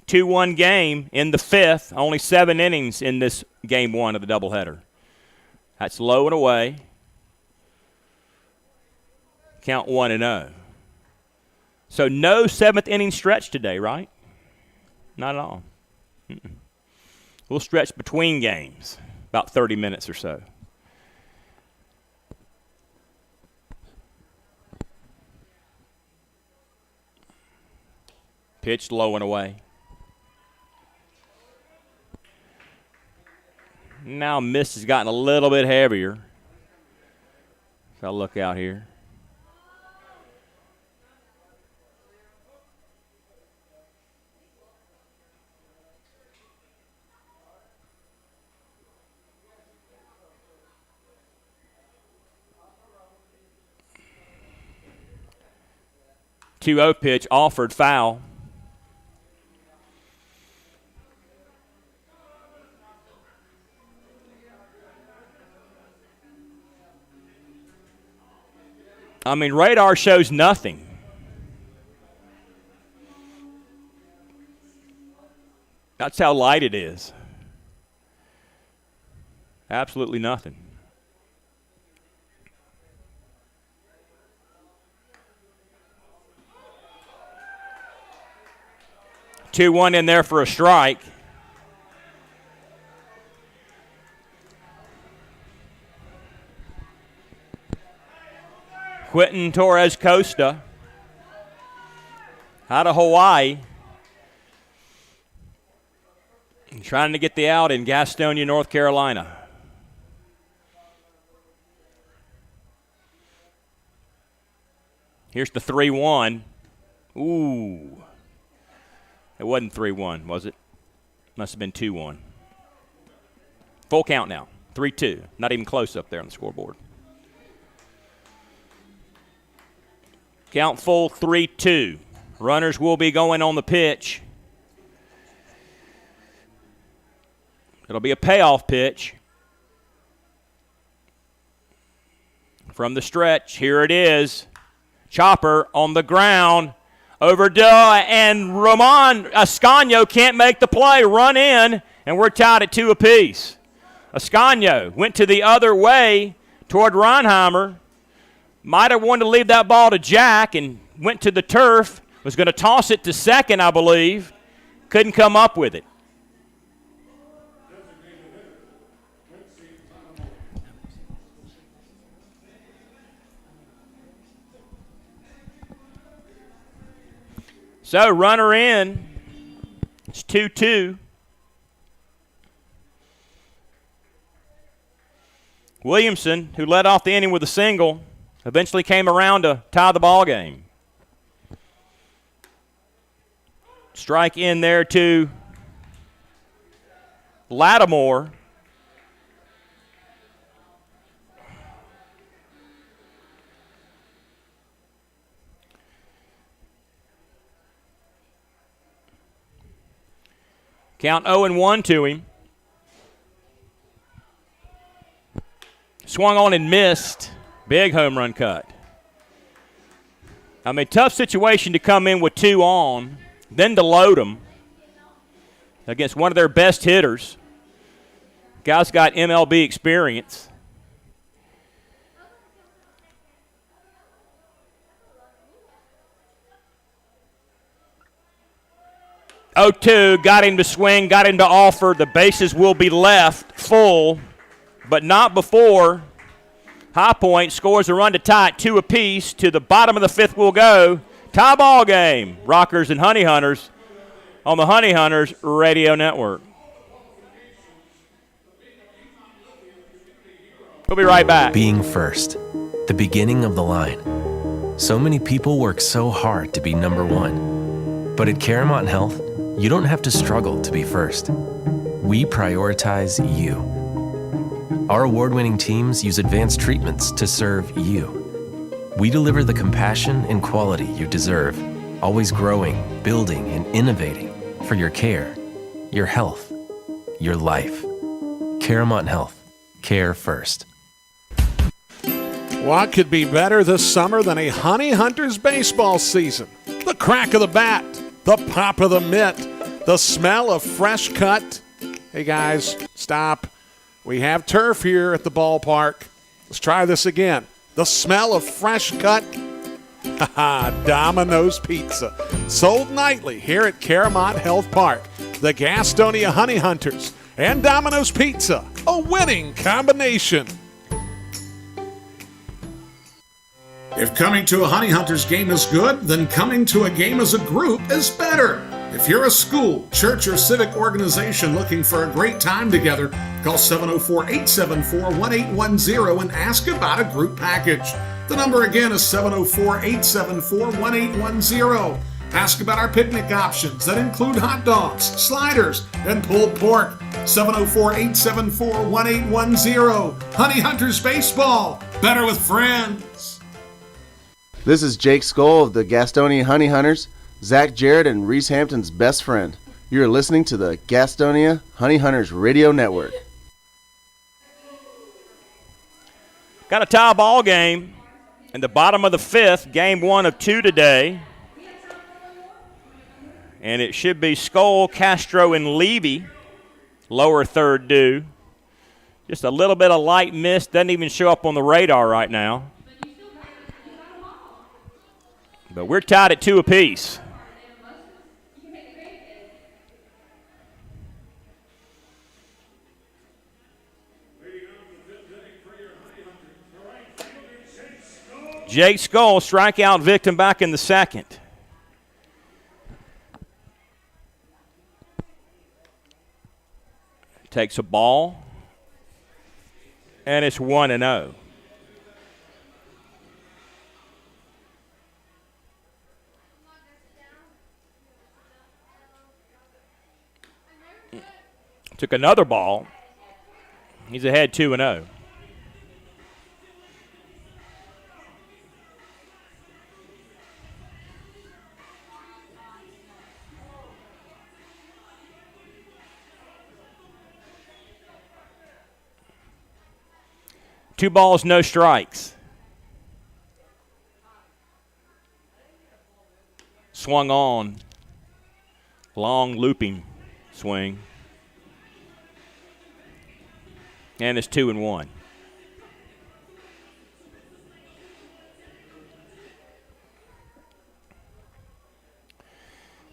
2-1 game in the 5th, only 7 innings in this game 1 of the doubleheader. That's low and away. Count 1-0. So no 7th inning stretch today, right? Not at all. We'll stretch between games, about 30 minutes or so. Pitched low and away. Now mist has gotten a little bit heavier. So I'll look out here. Two-0 pitch offered foul. I mean, radar shows nothing. That's how light it is. Absolutely nothing. 2-1 in there for a strike. Quentin Torres Costa out of Hawaii. Trying to get the out in Gastonia, North Carolina. Here's the 3-1. Ooh. It wasn't 3-1, was it? Must have been 2-1. Full count now. 3-2. Not even close up there on the scoreboard. Count full 3-2. Runners will be going on the pitch. It'll be a payoff pitch. From the stretch, here it is. Chopper on the ground. Overdue, and Ramon Ascanio can't make the play. Run in, and we're tied at 2 apiece. Ascanio went to the other way toward Reinheimer. Might have wanted to leave that ball to Jack and went to the turf. Was going to toss it to second, I believe. Couldn't come up with it. So, runner in. It's 2-2. Williamson, who led off the inning with a single, eventually came around to tie the ball game. Strike in there to Lattimore. Count 0-1 to him. Swung on and missed. Big home run cut. I mean, tough situation to come in with 2 on, then to load them against one of their best hitters. Guy's got MLB experience. Oh, 2, got him to swing, got him to offer. The bases will be left full, but not before High Point scores a run to tie at 2 apiece. To the bottom of the 5th we'll go. Tie ball game. Rockers and Honey Hunters on the Honey Hunters Radio Network. We'll be right back. Being first, the beginning of the line. So many people work so hard to be number 1. But at Caramont Health, you don't have to struggle to be first. We prioritize you. Our award-winning teams use advanced treatments to serve you. We deliver the compassion and quality you deserve, always growing, building, and innovating for your care, your health, your life. Caramont Health. Care first. What could be better this summer than a Honey Hunters baseball season? The crack of the bat, the pop of the mitt, the smell of fresh cut. Hey guys, stop. We have turf here at the ballpark. Let's try this again. The smell of fresh cut. Domino's Pizza. Sold nightly here at Caramont Health Park. The Gastonia Honey Hunters and Domino's Pizza. A winning combination. If coming to a Honey Hunters game is good, then coming to a game as a group is better. If you're a school, church, or civic organization looking for a great time together, call 704-874-1810 and ask about a group package. The number again is 704-874-1810. Ask about our picnic options that include hot dogs, sliders, and pulled pork. 704-874-1810. Honey Hunters Baseball. Better with friends. This is Jake Skoll of the Gastonia Honey Hunters, Zach Jarrett and Reese Hampton's best friend. You're listening to the Gastonia Honey Hunters Radio Network. Got a tie ball game in the bottom of the 5th, game 1 of 2 today. And it should be Skoll, Castro, and Levy, lower third due. Just a little bit of light mist, doesn't even show up on the radar right now. But we're tied at 2 apiece. Jake Skull, strikeout victim back in the second. Takes a ball, and it's 1-0. Took another ball. He's ahead 2-0. Two balls, no strikes. Swung on. Long looping swing. And it's 2-1.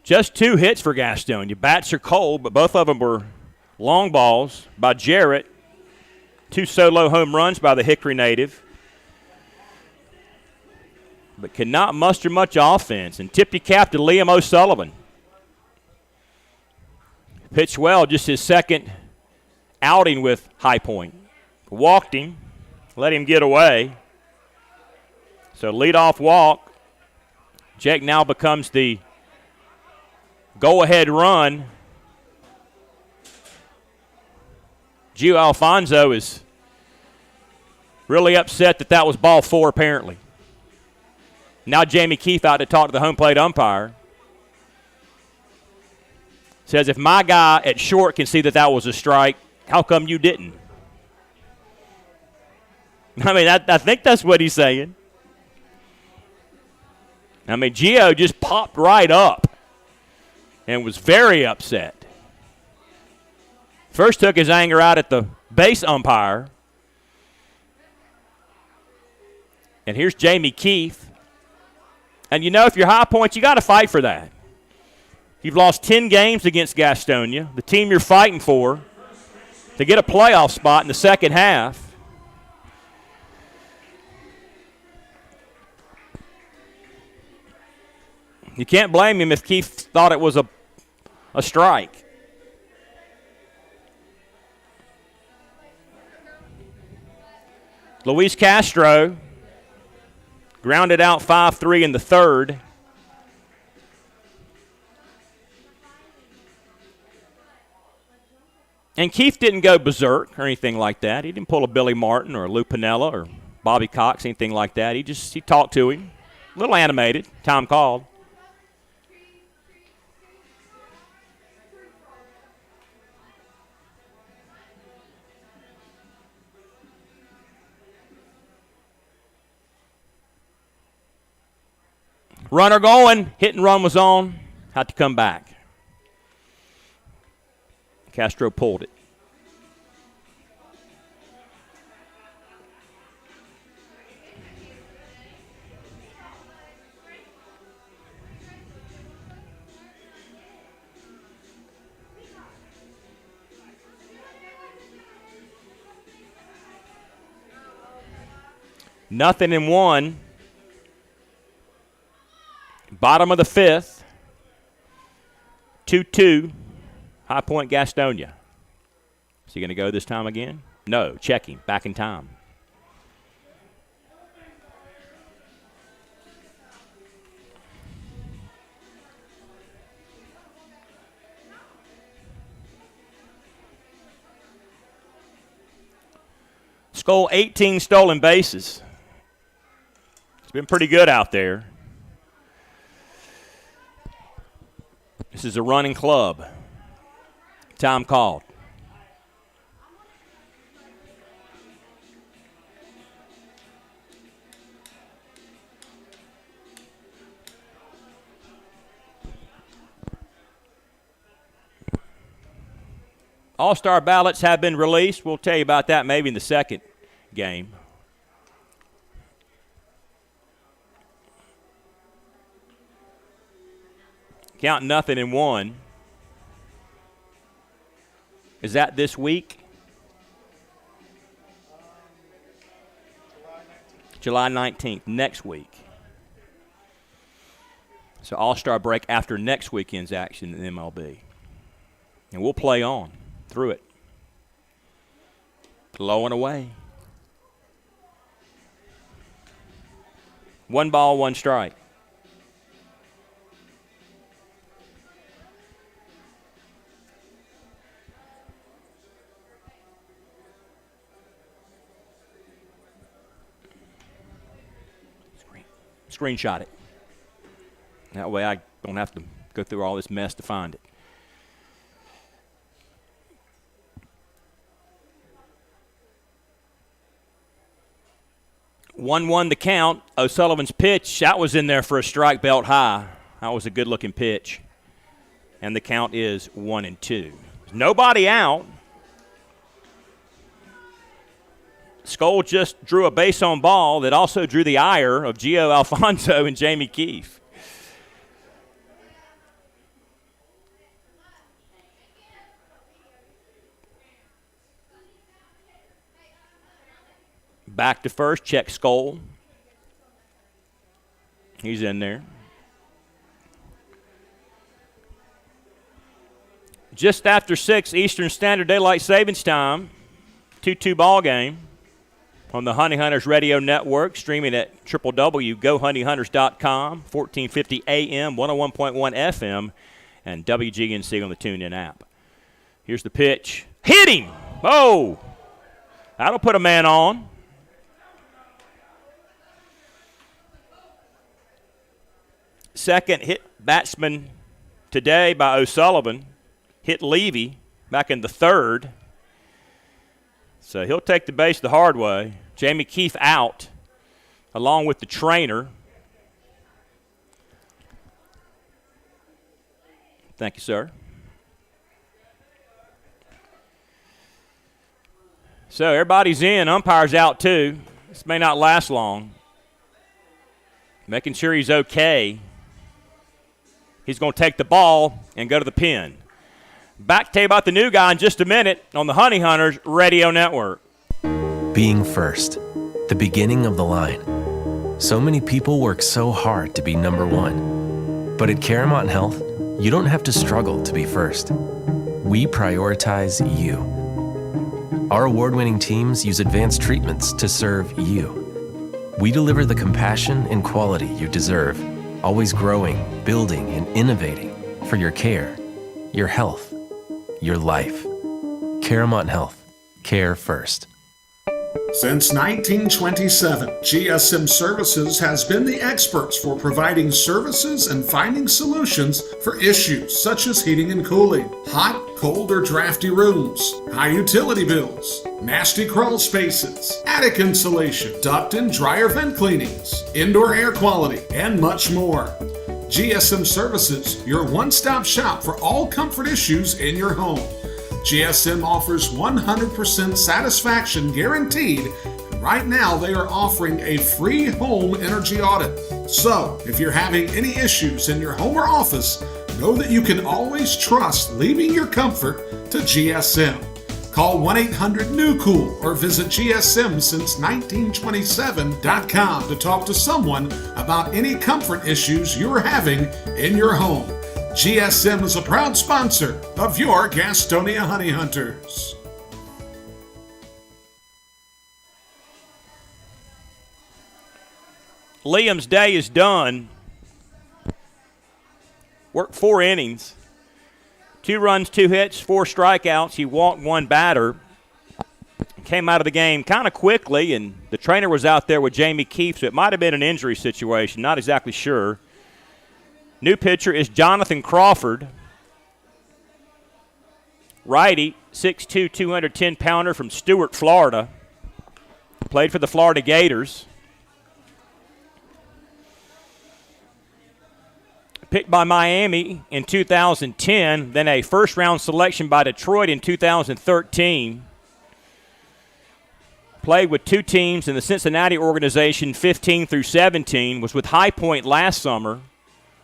Just 2 hits for Gastonia. Bats are cold, but both of them were long balls by Jarrett. 2 solo home runs by the Hickory native. But cannot muster much offense. And tip your cap to Liam O'Sullivan. Pitched well, just his second outing with High Point. Walked him, let him get away. So leadoff walk. Jake now becomes the go-ahead run. Gio Alfonso is really upset that was ball 4 apparently. Now Jamie Keefe out to talk to the home plate umpire. Says, if my guy at short can see that was a strike, how come you didn't? I mean, I think that's what he's saying. I mean, Gio just popped right up and was very upset. First took his anger out at the base umpire. And here's Jamie Keefe. And you know, if you're High Point, you got to fight for that. You've lost 10 games against Gastonia, the team you're fighting for, to get a playoff spot in the second half. You can't blame him if Keefe thought it was a strike. Luis Castro grounded out 5-3 in the third. And Keefe didn't go berserk or anything like that. He didn't pull a Billy Martin or a Lou Piniella or Bobby Cox, anything like that. He talked to him. A little animated. Time called. Runner going. Hit and run was on. Had to come back. Castro pulled it. Nothing in one. Bottom of the fifth. 2-2. High Point Gastonia. Is he going to go this time again? No. Check him. Back in time. Skull 18 stolen bases. It's been pretty good out there. This is a running club. Time called. All-star ballots have been released. We'll tell you about that maybe in the second game. Count nothing in one. Is that this week? July 19th, next week. So All-Star break after next weekend's action in MLB. And we'll play on through it. Low and away. 1 ball, 1 strike. Screenshot it. That way I don't have to go through all this mess to find it. One to count. O'Sullivan's pitch, that was in there for a strike belt high. That was a good-looking pitch. And the count is 1-2. Nobody out. Skoll just drew a base on ball that also drew the ire of Gio Alfonso and Jamie Keefe. Back to first, check Skoll. He's in there. Just after 6 Eastern Standard Daylight Savings Time, 2-2 ball game on the Honey Hunters Radio Network, streaming at www.gohoneyhunters.com, 1450 AM, 101.1 FM, and WGNC on the TuneIn app. Here's the pitch. Hit him! Oh! That'll put a man on. Second hit batsman today by O'Sullivan. Hit Levy back in the third. So he'll take the base the hard way. Jamie Keefe out, along with the trainer. Thank you, sir. So everybody's in. Umpire's out, too. This may not last long. Making sure he's okay. He's going to take the ball and go to the pen. Back to tell you about the new guy in just a minute on the Honey Hunters Radio Network. Being first, the beginning of the line. So many people work so hard to be number one. But at Caramount Health, you don't have to struggle to be first. We prioritize you. Our award-winning teams use advanced treatments to serve you. We deliver the compassion and quality you deserve, always growing, building, and innovating for your care, your health, your life. Caramount Health. Care first. Since 1927, GSM Services has been the experts for providing services and finding solutions for issues such as heating and cooling, hot, cold, or drafty rooms, high utility bills, nasty crawl spaces, attic insulation, duct and dryer vent cleanings, indoor air quality, and much more. GSM Services, your one-stop shop for all comfort issues in your home. GSM offers 100% satisfaction guaranteed. Right now, they are offering a free home energy audit. So, if you're having any issues in your home or office, know that you can always trust leaving your comfort to GSM. Call 1-800-NEW-COOL or visit GSMsince1927.com to talk to someone about any comfort issues you're having in your home. GSM is a proud sponsor of your Gastonia Honey Hunters. Liam's day is done. Worked 4 innings. 2 runs, 2 hits, 4 strikeouts. He walked 1 batter. Came out of the game kind of quickly, and the trainer was out there with Jamie Keefe, so it might have been an injury situation. Not exactly sure. New pitcher is Jonathan Crawford. Righty, 6'2", 210-pounder from Stuart, Florida. Played for the Florida Gators. Picked by Miami in 2010, then a first-round selection by Detroit in 2013. Played with 2 teams in the Cincinnati organization, 15 through 17. Was with High Point last summer.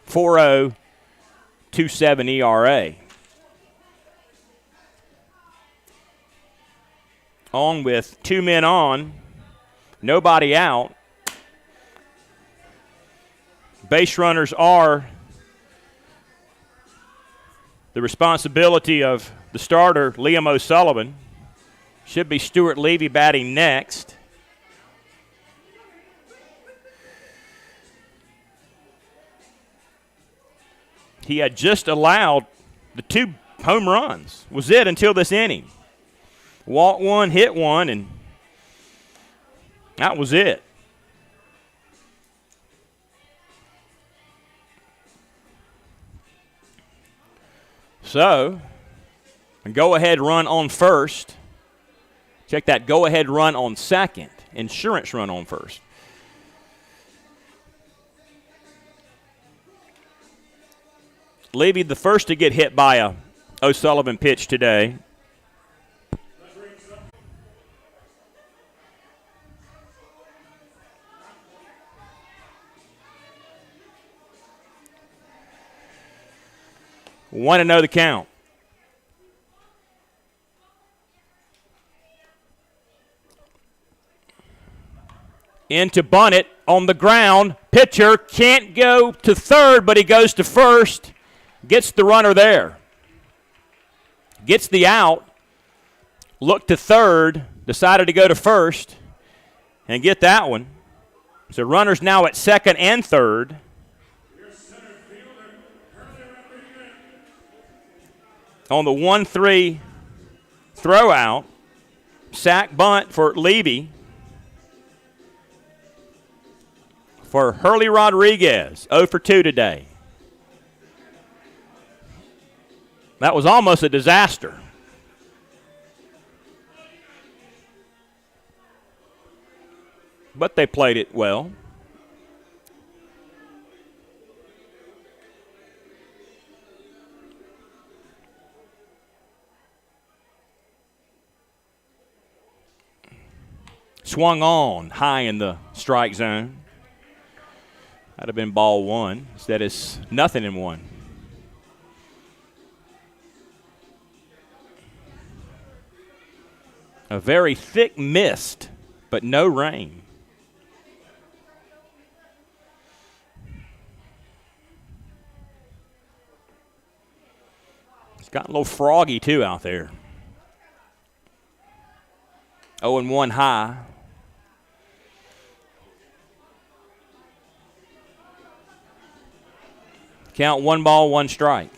4.0, 2.7 ERA. On with 2 men on, nobody out. Base runners are the responsibility of the starter, Liam O'Sullivan. Should be Stuart Levy batting next. He had just allowed the 2 home runs. Was it until this inning. Walked one, hit one, and that was it. So, a go-ahead run on first. Check that go-ahead run on second. Insurance run on first. Levy the first to get hit by a O'Sullivan pitch today. Want to know the count. Into Bunnett on the ground. Pitcher can't go to third, but he goes to first. Gets the runner there. Gets the out. Looked to third. Decided to go to first. And get that one. So runners now at second and third. On the 1-3 throw out. Sack bunt for Levy. For Hurley Rodriguez, 0 for 2 today. That was almost a disaster. But they played it well. Swung on high in the strike zone. That'd have been ball 1. Instead, it's 0-1. A very thick mist, but no rain. It's gotten a little froggy, too, out there. 0-1 high. Count 1 ball, 1 strike.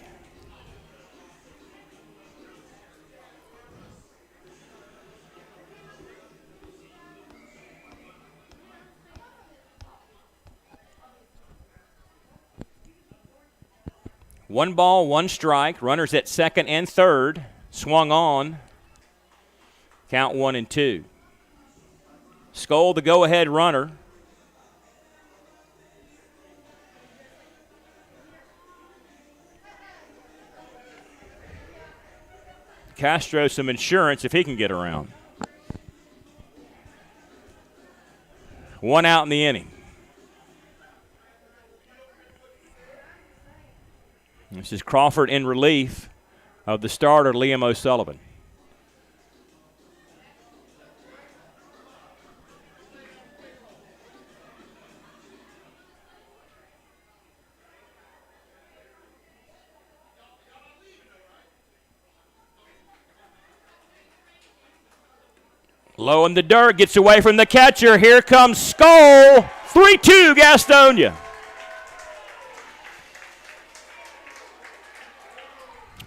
One ball, 1 strike. Runners at second and third. Swung on. Count 1-2. Skoll, the go-ahead runner. Castro some insurance if he can get around. 1 out in the inning. This is Crawford in relief of the starter, Liam O'Sullivan. Low in the dirt, gets away from the catcher. Here comes Skoll. 3-2 Gastonia.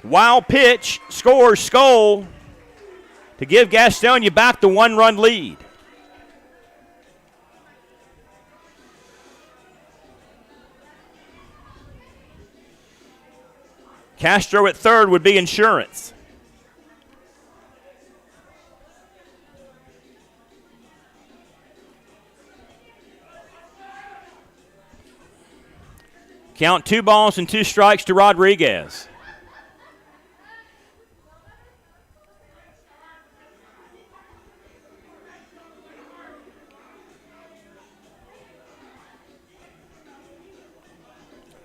Wild pitch, scores Skoll to give Gastonia back the 1-run lead. Castro at third would be insurance. Count 2 balls and 2 strikes to Rodriguez.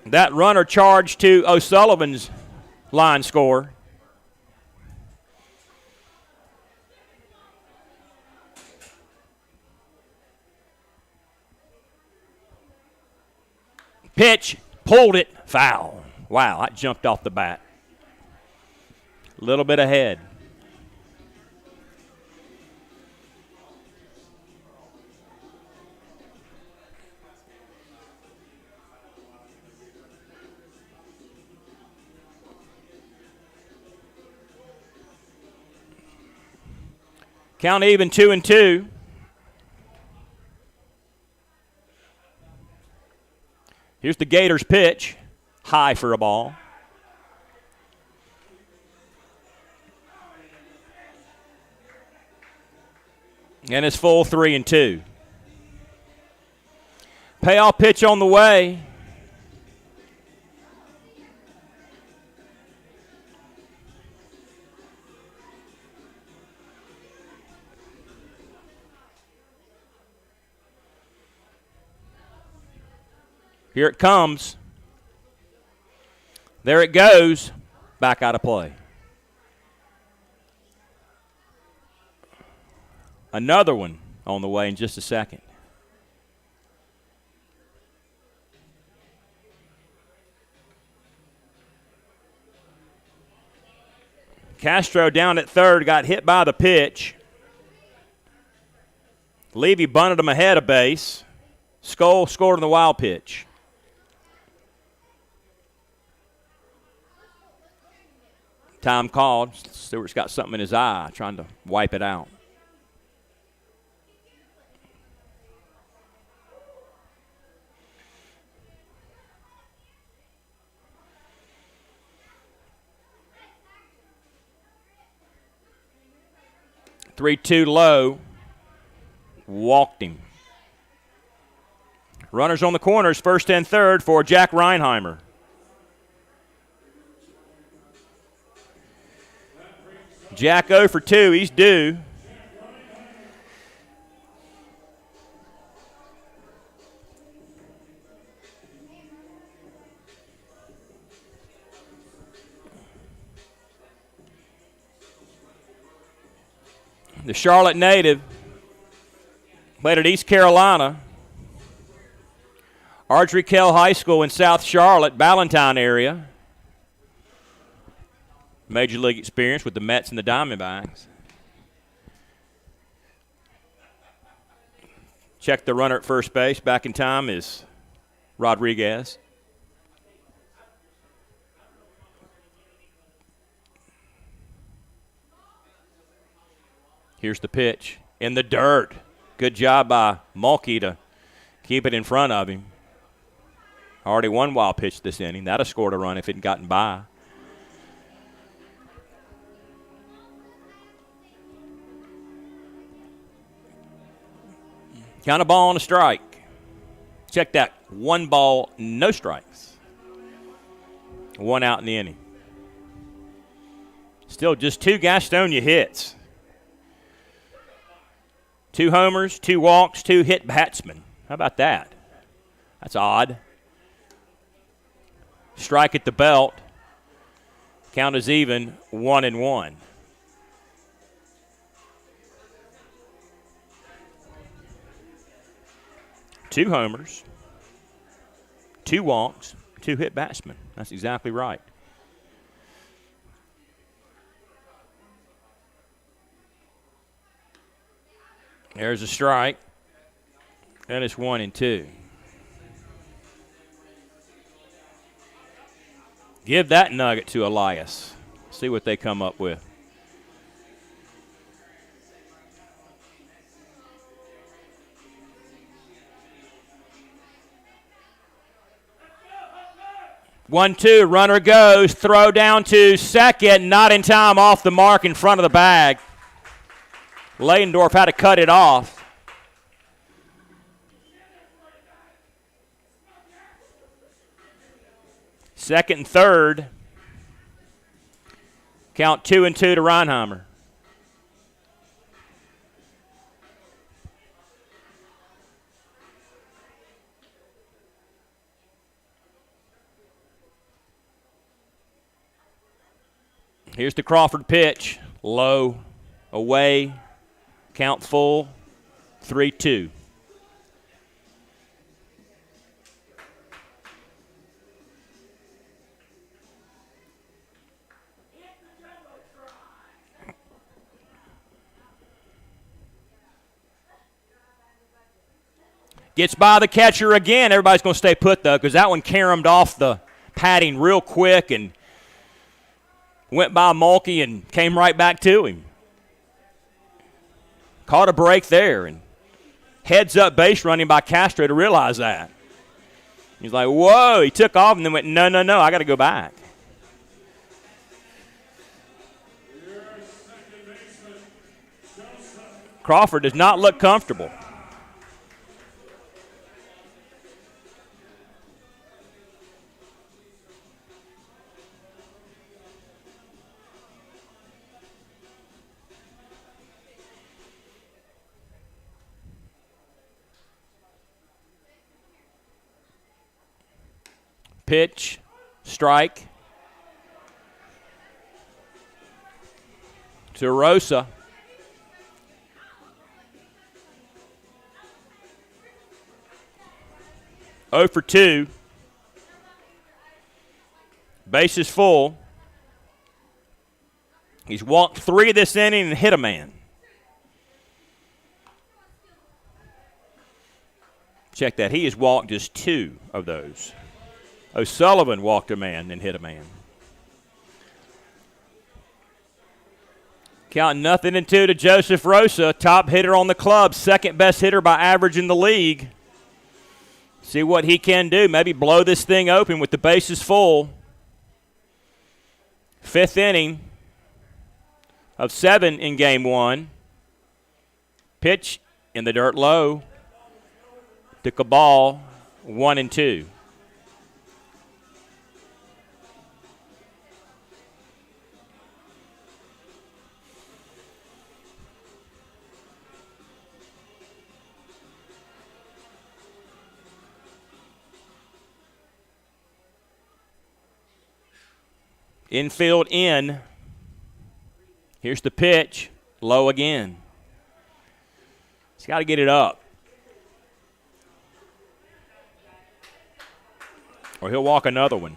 That runner charged to O'Sullivan's line score. Pitch, pulled it, foul. Wow, that jumped off the bat. A little bit ahead. Count even 2-2. Here's the Gators pitch. High for a ball. And it's full 3-2. Payoff pitch on the way. Here it comes. There it goes. Back out of play. Another one on the way in just a second. Castro down at third, got hit by the pitch. Levy bunted him ahead of base. Skull scored on the wild pitch. Time called. Stewart's got something in his eye, trying to wipe it out. Three-two low. Walked him. Runners on the corners, first and third for Jack Reinheimer. Jack 0 for 2. He's due. The Charlotte native played at East Carolina. Ardrey Kell High School in South Charlotte, Ballantyne area. Major league experience with the Mets and the Diamondbacks. Check the runner at first base. Back in time is Rodriguez. Here's the pitch. In the dirt. Good job by Mulkey to keep it in front of him. Already one wild pitch this inning. That would have scored a run if it had gotten by. Count a ball and a strike. Check that. 1 ball, no strikes. 1 out in the inning. Still just 2 Gastonia hits. 2 homers, 2 walks, 2 hit batsmen. How about that? That's odd. Strike at the belt. Count is even, 1-1. Two homers, 2 walks, 2 hit batsmen. That's exactly right. There's a strike. And it's 1-2. Give that nugget to Elias. See what they come up with. One, two, runner goes, throw down to second, not in time, off the mark in front of the bag. Leydendorf had to cut it off. Second and third. Count 2-2 to Reinheimer. Here's the Crawford pitch. Low, away, count full, 3-2. Gets by the catcher again. Everybody's going to stay put, though, because that one caromed off the padding real quick and went by Mulkey and came right back to him. Caught a break there, and heads up base running by Castro to realize that. He's like, whoa, he took off and then went, no, I got to go back. Crawford does not look comfortable. Pitch, strike to Rosa. Oh for 2. Base is full. He's walked 3 this inning and hit a man. Check that. He has walked just 2 of those. O'Sullivan walked a man and hit a man. Counting 0-2 to Joseph Rosa, top hitter on the club, second best hitter by average in the league. See what he can do. Maybe blow this thing open with the bases full. 5th inning of 7 in game 1. Pitch in the dirt low. Took a ball, 1-2. Infield in. Here's the pitch. Low again. He's got to get it up, or he'll walk another one.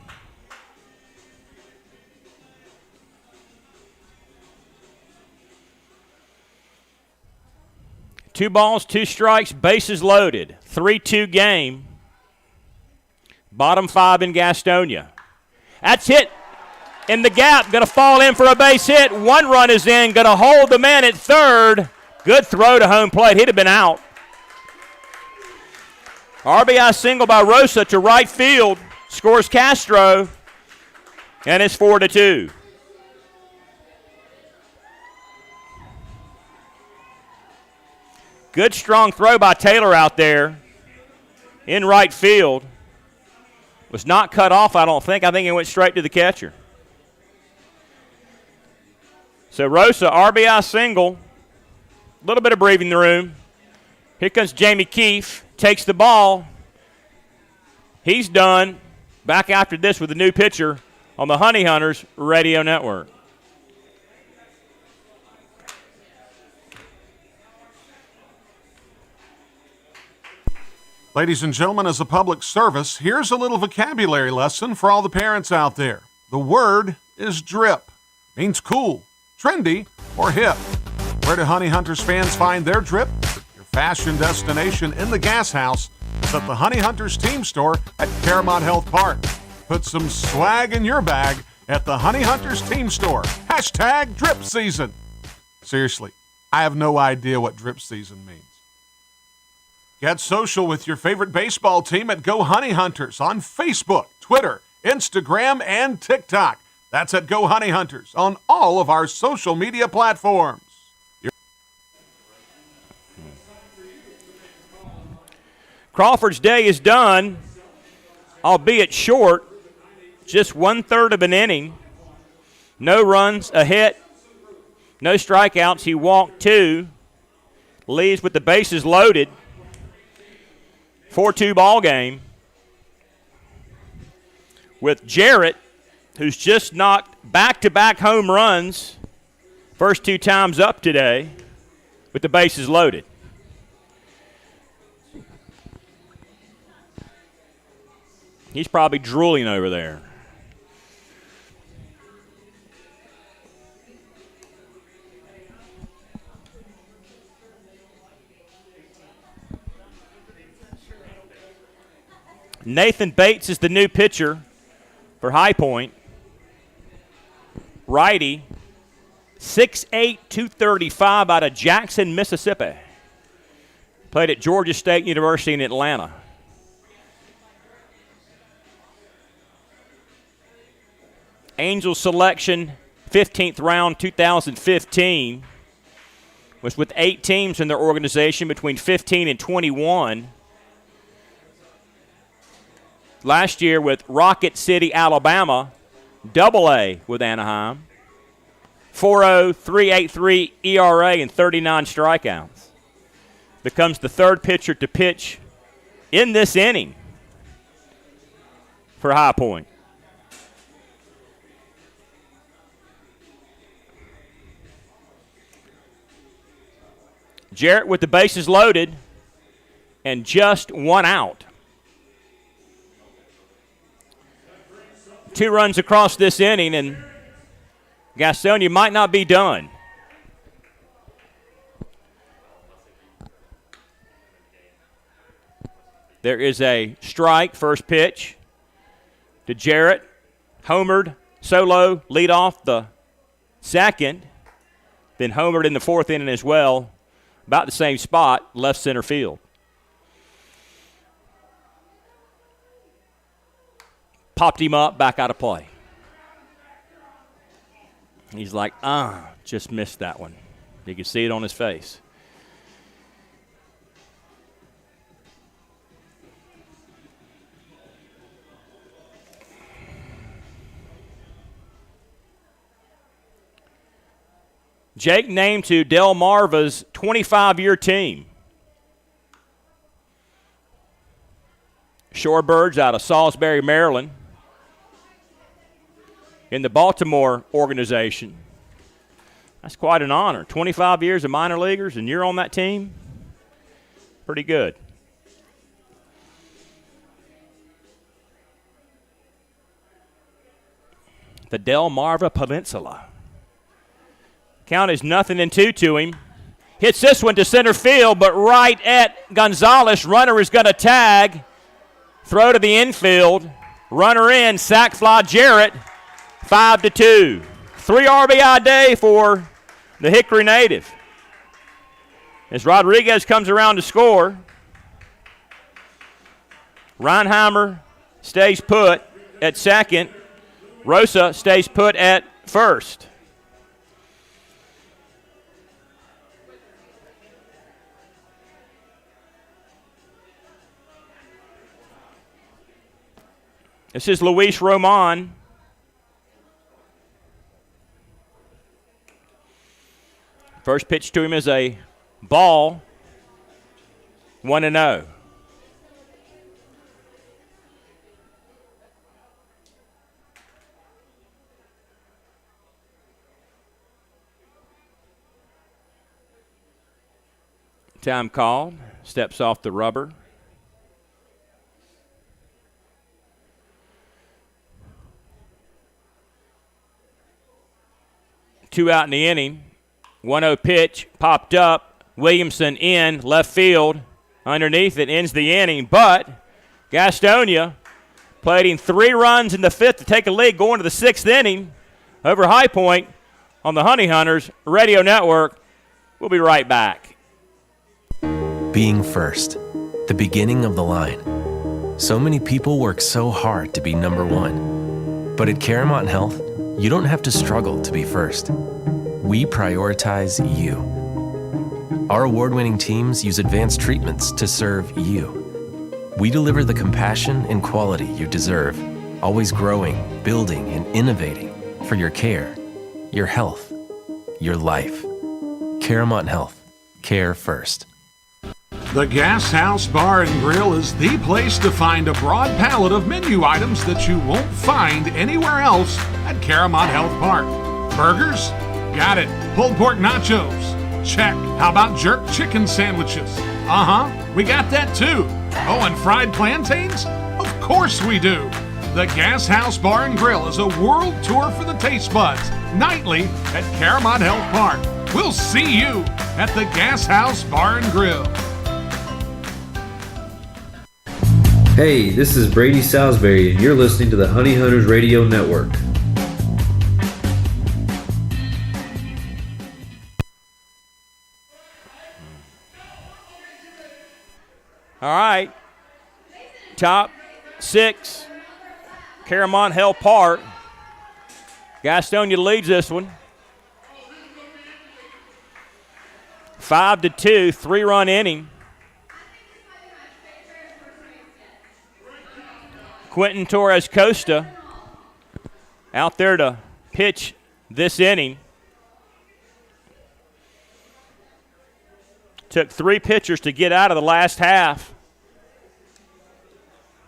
Two balls, 2 strikes, bases loaded. 3-2 game. Bottom 5 in Gastonia. That's hit in the gap. Going to fall in for a base hit. 1 run is in. Going to hold the man at third. Good throw to home plate. He'd have been out. RBI single by Rosa to right field. Scores Castro. And it's 4-2. Good strong throw by Taylor out there in right field. Was not cut off, I don't think. I think it went straight to the catcher. So Rosa, RBI single. A little bit of breathing room. Here comes Jamie Keefe. Takes the ball. He's done. Back after this with a new pitcher on the Honey Hunters Radio Network. Ladies and gentlemen, as a public service, here's a little vocabulary lesson for all the parents out there. The word is drip. Means cool, trendy, or hip. Where do Honey Hunters fans find their drip? Your fashion destination in the gas house is at the Honey Hunters team store at Caramount Health Park. Put some swag in your bag at the Honey Hunters team store. Hashtag drip season. Seriously, I have no idea what drip season means. Get social with your favorite baseball team at Go Honey Hunters on Facebook, Twitter, Instagram, and TikTok. That's at Go Honey Hunters on all of our social media platforms. Crawford's day is done, albeit short. Just 1/3 of an inning. No runs, a hit, no strikeouts. He walked 2. Leaves with the bases loaded. 4-2 ball game with Jarrett, who's just knocked back-to-back home runs, first 2 times up today, with the bases loaded. He's probably drooling over there. Nathan Bates is the new pitcher for High Point. Righty, 6'8", 235 out of Jackson, Mississippi. Played at Georgia State University in Atlanta. Angels selection, 15th round, 2015. Was with 8 teams in their organization between 15 and 21. Last year with Rocket City, Alabama, AA with Anaheim. 4.0, 3.83 ERA and 39 strikeouts. Becomes the third pitcher to pitch in this inning for High Point. Jarrett with the bases loaded and just 1 out. 2 runs across this inning, and Gastonia might not be done. There is a strike, first pitch to Jarrett. Homered, solo, lead off the second. Then homered in the 4th inning as well. About the same spot, left center field. Popped him up, back out of play. He's like, just missed that one. You can see it on his face. Jake named to Delmarva's 25-year team. Shorebirds out of Salisbury, Maryland. In the Baltimore organization. That's quite an honor. 25 years of minor leaguers, and you're on that team? Pretty good. The Delmarva Peninsula. Count is 0-2 to him. Hits this one to center field, but right at Gonzalez. Runner is going to tag. Throw to the infield. Runner in. Sac fly Jarrett. 5-2. 3 RBI day for the Hickory native. As Rodriguez comes around to score, Reinheimer stays put at second. Rosa stays put at first. This is Luis Roman. First pitch to him is a ball. 1-0. Time called. Steps off the rubber. Two out in the inning. 1-0 pitch popped up. Williamson in left field. Underneath it ends the inning. But Gastonia playing 3 runs in the 5th to take a lead going to the 6th inning over High Point on the Honey Hunters Radio Network. We'll be right back. Being first, the beginning of the line. So many people work so hard to be number one. But at Caramount Health, you don't have to struggle to be first. We prioritize you. Our award-winning teams use advanced treatments to serve you. We deliver the compassion and quality you deserve, always growing, building, and innovating for your care, your health, your life. Caramount Health. Care first. The Gas House Bar and Grill is the place to find a broad palette of menu items that you won't find anywhere else at Caramount Health Park. Burgers? Got it. Pulled pork nachos? Check. How about jerk chicken sandwiches? We got that too. Oh, and fried plantains? Of course we do. The Gas House Bar and Grill is a world tour for the taste buds, nightly at Caramount Health Park. We'll see you at the Gas House Bar and Grill. Hey, this is Brady Salisbury, and you're listening to the Honey Hunters Radio Network. All right. Top 6, Caramont Hell Park. Gastonia leads this one. 5-2, 3-run inning. Quentin Torres Costa out there to pitch this inning. Took 3 pitchers to get out of the last half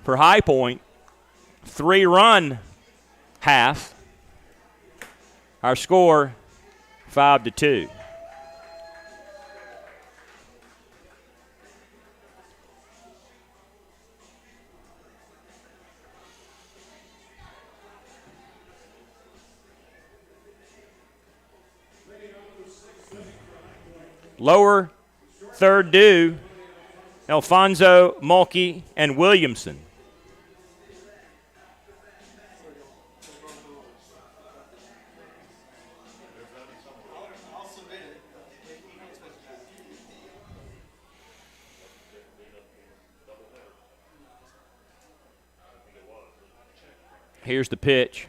for High Point. 3-run half. Our score 5-2. Lower third due, Alfonso, Mulkey, and Williamson. Here's the pitch.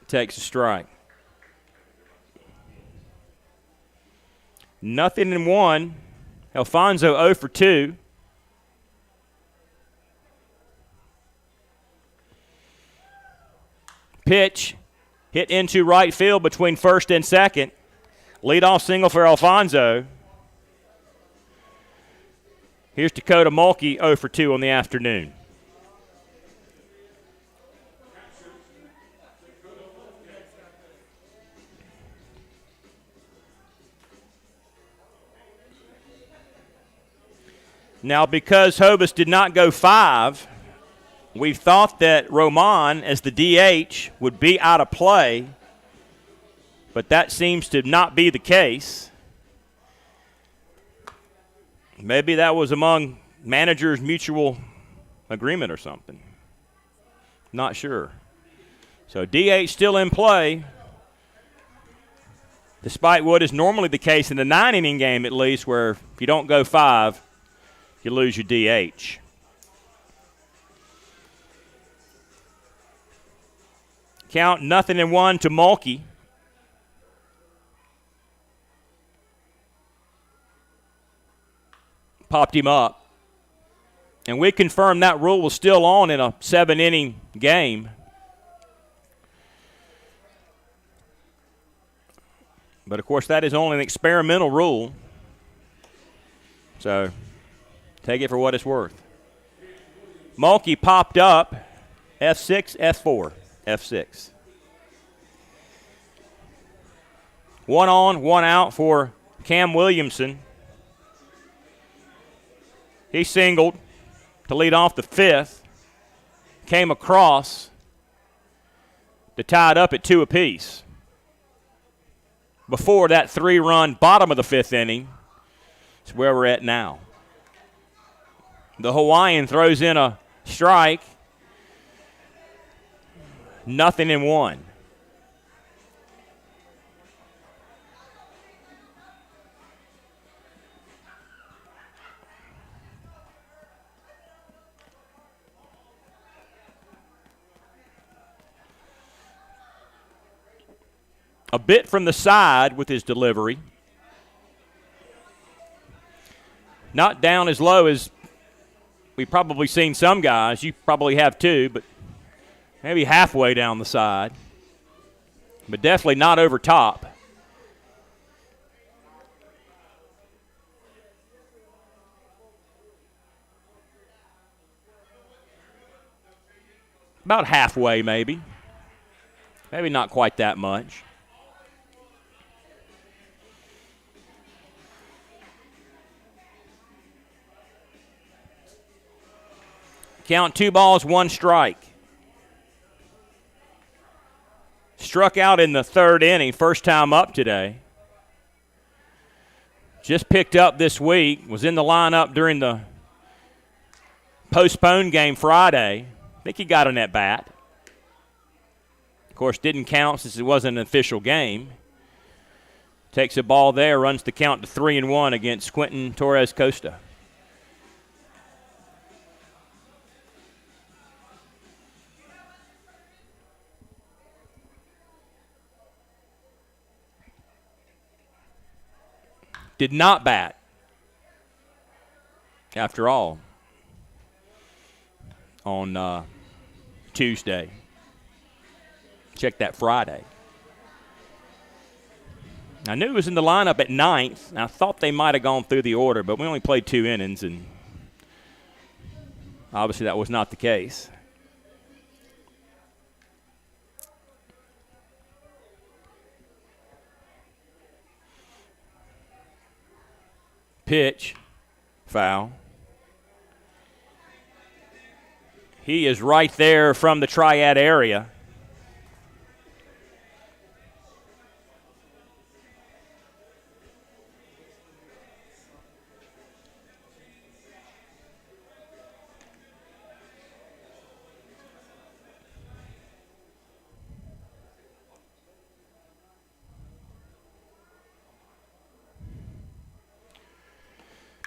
Takes a strike. 0-1. Alfonso 0 for 2. Pitch hit into right field between first and second. Leadoff single for Alfonso. Here's Dakota Mulkey 0 for 2 on the afternoon. Now, because Hobus did not go 5, we thought that Roman, as the DH, would be out of play, but that seems to not be the case. Maybe that was among managers' mutual agreement or something. Not sure. So DH still in play, despite what is normally the case in a 9-inning game at least, where if you don't go 5, you lose your DH. Count 0-1 to Mulkey. Popped him up. And we confirmed that rule was still on in a 7-inning game. But, of course, that is only an experimental rule. So take it for what it's worth. Mulkey popped up, F6, F4, F6. 1 on, 1 out for Cam Williamson. He singled to lead off the 5th. Came across to tie it up at 2 apiece. Before that 3-run bottom of the 5th inning, it's where we're at now. The Hawaiian throws in a strike. 0-1. A bit from the side with his delivery. Not down as low as we've probably seen some guys. You probably have too, but maybe halfway down the side. But definitely not over top. About halfway maybe. Maybe not quite that much. Count 2 balls, 1 strike. Struck out in the 3rd inning, first time up today. Just picked up this week, was in the lineup during the postponed game Friday. I think he got an at-bat. Of course, didn't count since it wasn't an official game. Takes a ball there, runs the count to 3-1 against Quentin Torres Costa. Did not bat, after all, on Tuesday. Check that Friday. I knew he was in the lineup at ninth. I thought they might have gone through the order, but we only played 2 innings, and obviously that was not the case. Pitch, foul. He is right there from the triad area.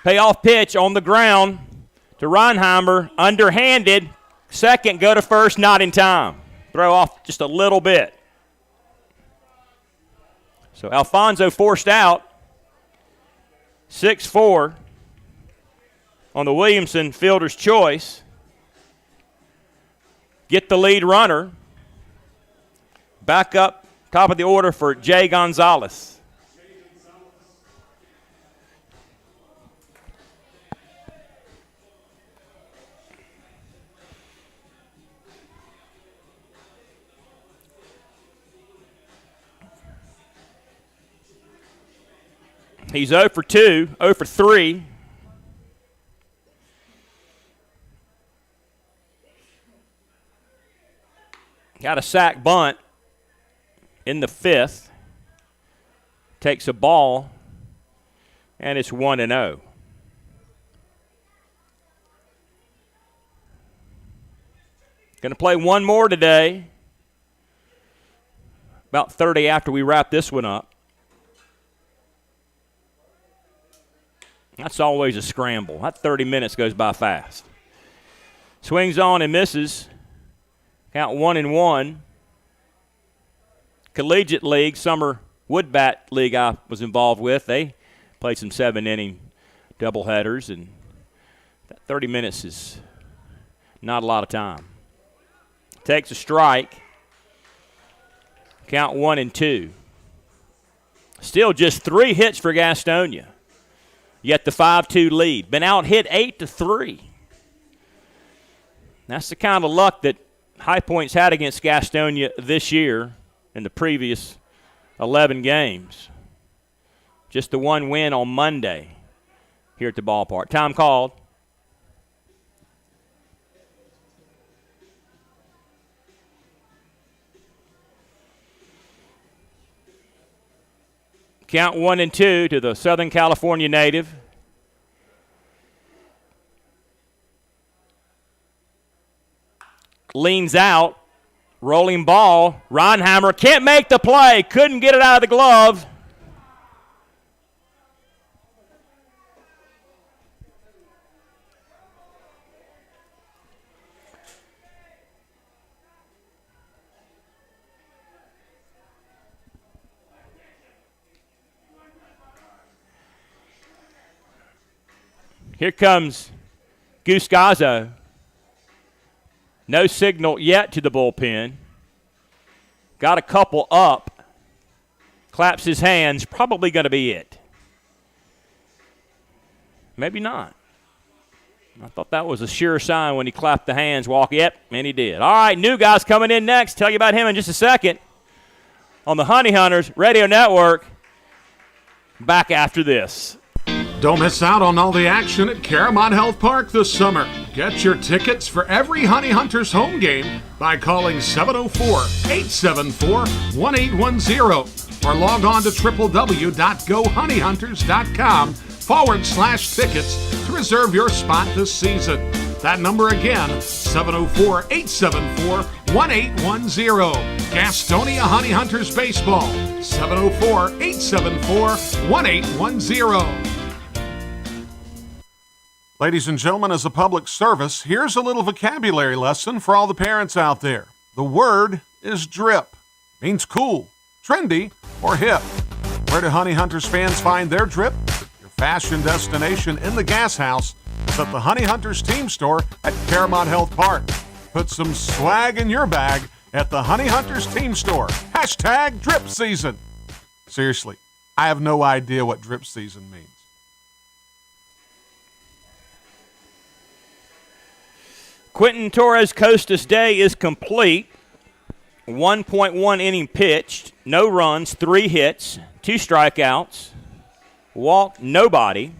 Payoff pitch on the ground to Reinheimer, underhanded. Second, go to first, not in time. Throw off just a little bit. So Alfonso forced out. 6-4 on the Williamson fielder's choice. Get the lead runner. Back up, top of the order for Jay Gonzalez. He's 0 for 2, 0 for 3. Got a sack bunt in the 5th. Takes a ball, and it's 1-0. Going to play one more today. About 30 after we wrap this one up. That's always a scramble. That 30 minutes goes by fast. Swings on and misses. Count 1-1. Collegiate League, Summer Woodbat League I was involved with, they played some 7-inning doubleheaders, and that 30 minutes is not a lot of time. Takes a strike. Count 1-2. Still just 3 hits for Gastonia. Yet the 5-2 lead. Been out hit 8-3. That's the kind of luck that High Point's had against Gastonia this year in the previous 11 games. Just the one win on Monday here at the ballpark. Time called. Count 1-2 to the Southern California native. Leans out. Rolling ball. Reinheimer can't make the play. Couldn't get it out of the glove. Here comes Goose Gazzo. No signal yet to the bullpen. Got a couple up. Claps his hands. Probably going to be it. Maybe not. I thought that was a sure sign when he clapped the hands. Yep, and he did. All right, new guys coming in next. Tell you about him in just a second. On the Honey Hunters Radio Network. Back after this. Don't miss out on all the action at Caramont Health Park this summer. Get your tickets for every Honey Hunters home game by calling 704-874-1810 or log on to www.gohoneyhunters.com/tickets to reserve your spot this season. That number again, 704-874-1810. Gastonia Honey Hunters Baseball, 704-874-1810. Ladies and gentlemen, as a public service, here's a little vocabulary lesson for all the parents out there. The word is drip. Means cool, trendy, or hip. Where do Honey Hunters fans find their drip? Your fashion destination in the Gas House is at the Honey Hunters team store at Caramount Health Park. Put some swag in your bag at the Honey Hunters team store. Hashtag drip season. Seriously, I have no idea what drip season means. Quentin Torres Costas Day is complete. 1.1 inning pitched, no runs, 3 hits, 2 strikeouts, walked nobody.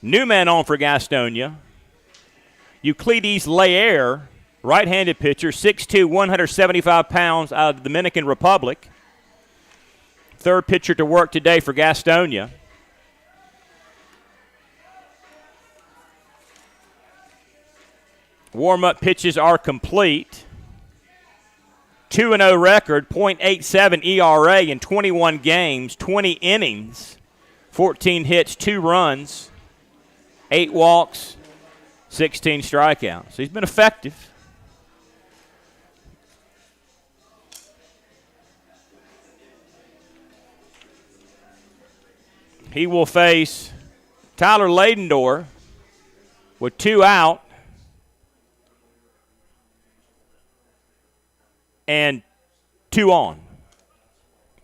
New man on for Gastonia. Euclides Laer, right-handed pitcher, 6'2", 175 pounds, out of the Dominican Republic. Third pitcher to work today for Gastonia. Warm-up pitches are complete. 2-0 record, .87 ERA in 21 games, 20 innings, 14 hits, 2 runs, 8 walks, 16 strikeouts. He's been effective. He will face Tyler Ladendorf with 2 out and 2 on.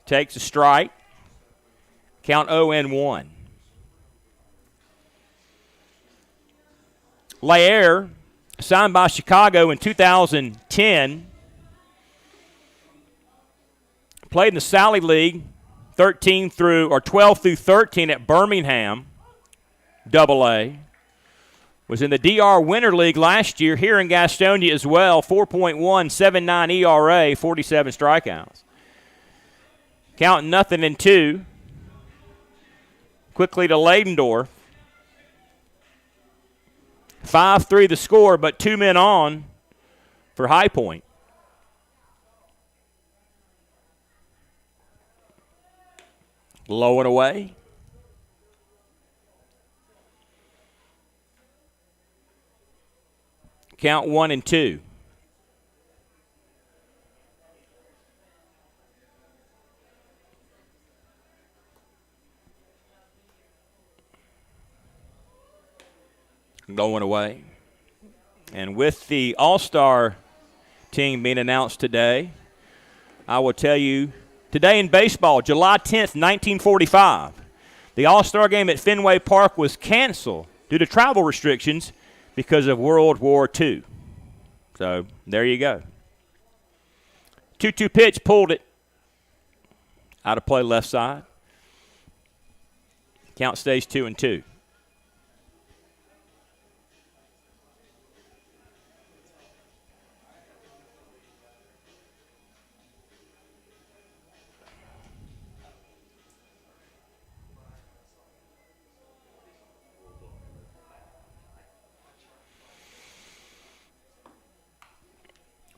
Takes a strike. Count 0-1. Laer, signed by Chicago in 2010, played in the Sally League 12 through 13 at Birmingham, AA. Was in the DR Winter League last year here in Gastonia as well, 4.179 ERA, 47 strikeouts. Count 0-2. Quickly to Ladendorf. 5-3 the score, but 2 men on for High Point. Low and away. Count 1-2. Going away. And with the All-Star team being announced today, I will tell you, today in baseball, July 10th, 1945, the All-Star game at Fenway Park was canceled due to travel restrictions because of World War II. So there you go. 2-2 pitch, pulled it. Out of play left side. Count stays 2-2.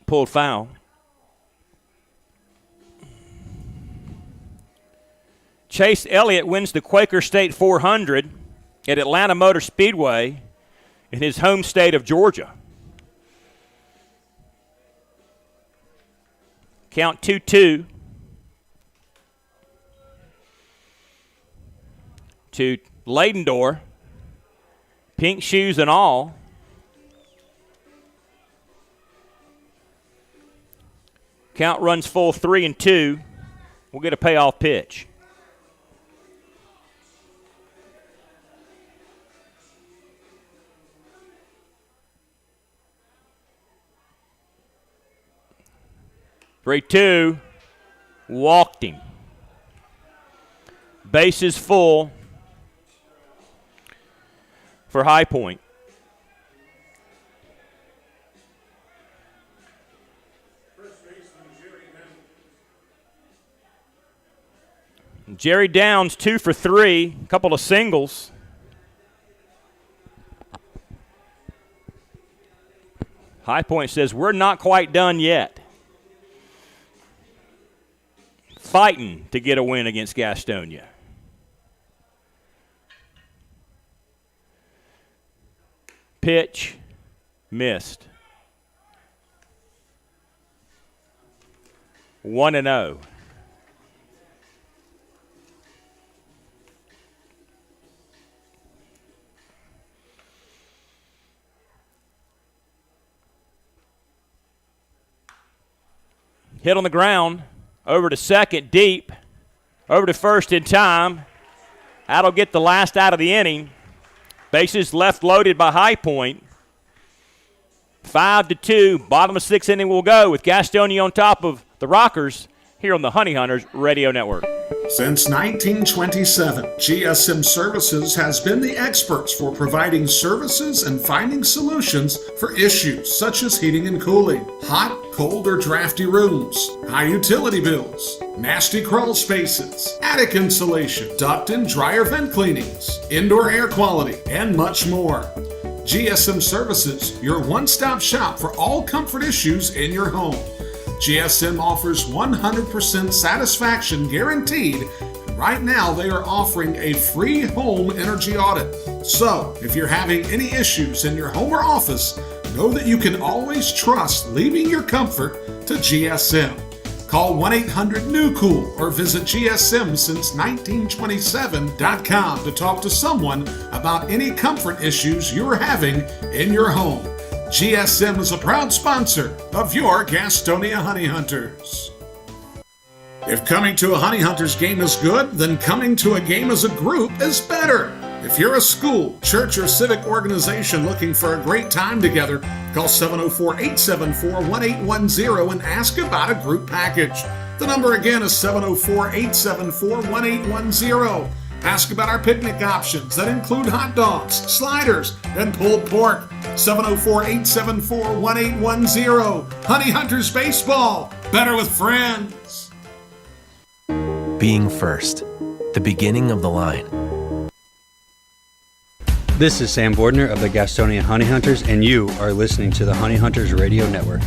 Pulled foul. Chase Elliott wins the Quaker State 400 at Atlanta Motor Speedway in his home state of Georgia. Count 2-2 to Ladendorf. Pink shoes and all. Count runs full 3-2. We'll get a payoff pitch. 3-2. Walked him. Bases full for High Point. Jerry Downs 2 for 3, a couple of singles. High Point says, we're not quite done yet. Fighting to get a win against Gastonia. Pitch, missed. 1-0. Hit on the ground, over to second, deep, over to first in time. That'll get the last out of the inning. Bases left loaded by High Point. 5-2, bottom of sixth inning will go with Gastonia on top of the Rockers here on the Honey Hunters Radio Network. Since 1927, GSM Services has been the experts for providing services and finding solutions for issues such as heating and cooling, hot, cold, or drafty rooms, high utility bills, nasty crawl spaces, attic insulation, duct and dryer vent cleanings, indoor air quality, and much more. GSM Services, your one-stop shop for all comfort issues in your home. GSM offers 100% satisfaction guaranteed. And right now, they are offering a free home energy audit. So, if you're having any issues in your home or office, know that you can always trust leaving your comfort to GSM. Call 1-800-NEW-COOL or visit GSMsince1927.com to talk to someone about any comfort issues you're having in your home. GSM is a proud sponsor of your Gastonia Honey Hunters. If coming to a Honey Hunters game is good, then coming to a game as a group is better. If you're a school, church, or civic organization looking for a great time together, call 704-874-1810 and ask about a group package. The number again is 704-874-1810. Ask about our picnic options that include hot dogs, sliders, and pulled pork. 704-874-1810. Honey Hunters Baseball. Better with friends. Being first, the beginning of the line. This is Sam Bordner of the Gastonia Honey Hunters, and you are listening to the Honey Hunters Radio Network.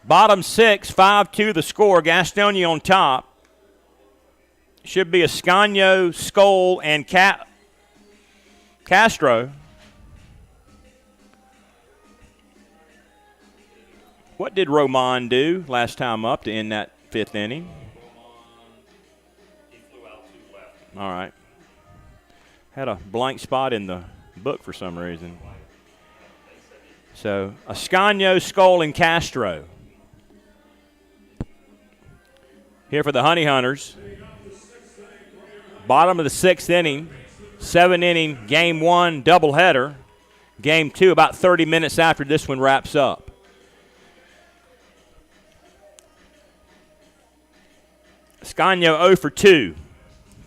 Bottom six, 5-2 the score. Gastonia on top. Should be Ascanio, Skoll, and Castro. What did Roman do last time up to end that fifth inning? He flew out to left. All right. Had a blank spot in the book for some reason. So, Ascanio, Skoll, and Castro. Here for the Honey Hunters. Bottom of the sixth inning, 7-inning, game one, doubleheader. Game two, about 30 minutes after this one wraps up. Ascanio 0 for 2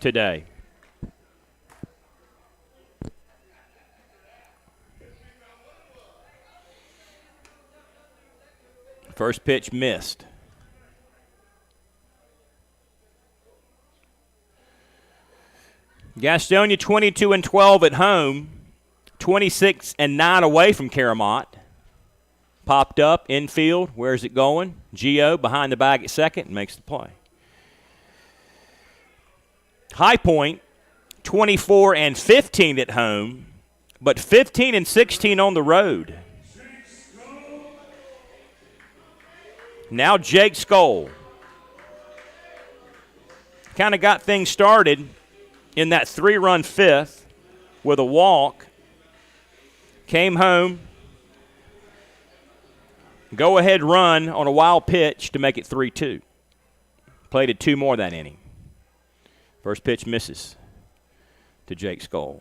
today. First pitch missed. Gastonia 22-12 at home, 26-9 away from Caramont. Popped up, infield, where's it going? Gio behind the bag at second and makes the play. High Point 24-15 at home, but 15-16 on the road. Now Jake Skoll. Kind of got things started in that 3-run fifth with a walk. Came home. Go-ahead run on a wild pitch to make it 3-2. Played it 2 more that inning. First pitch misses to Jake Skoll.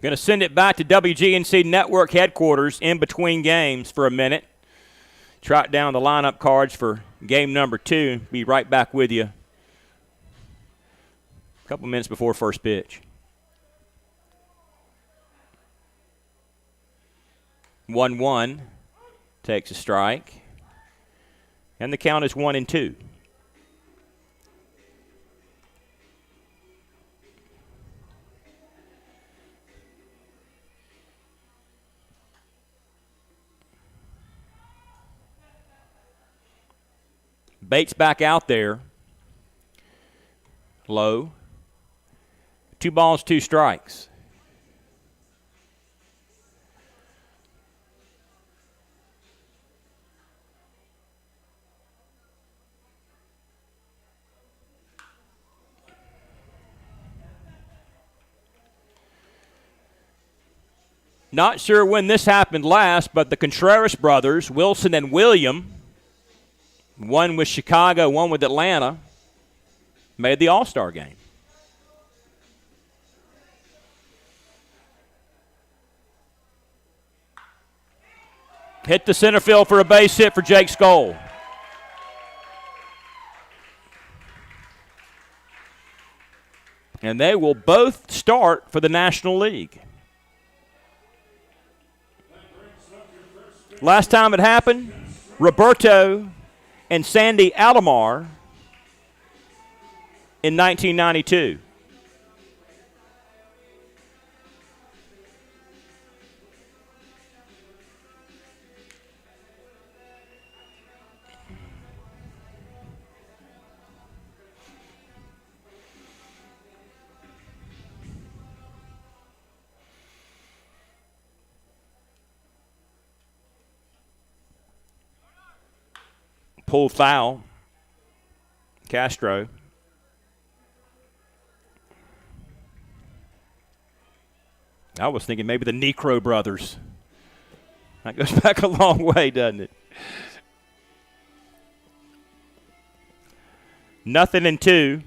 Going to send it back to WGNC Network headquarters in between games for a minute. Trot down the lineup cards for game number 2. Be right back with you a couple minutes before first pitch. 1-1 takes a strike. And the count is 1-2. Bates back out there. Low. 2 balls, 2 strikes. Not sure when this happened last, but the Contreras brothers, Wilson and William, one with Chicago, one with Atlanta, made the All-Star game. Hit the center field for a base hit for Jake Skoll. And they will both start for the National League. Last time it happened, Roberto and Sandy Alomar in 1992. Pull foul. Castro. I was thinking maybe the Necro brothers. That goes back a long way, doesn't it? 0-2.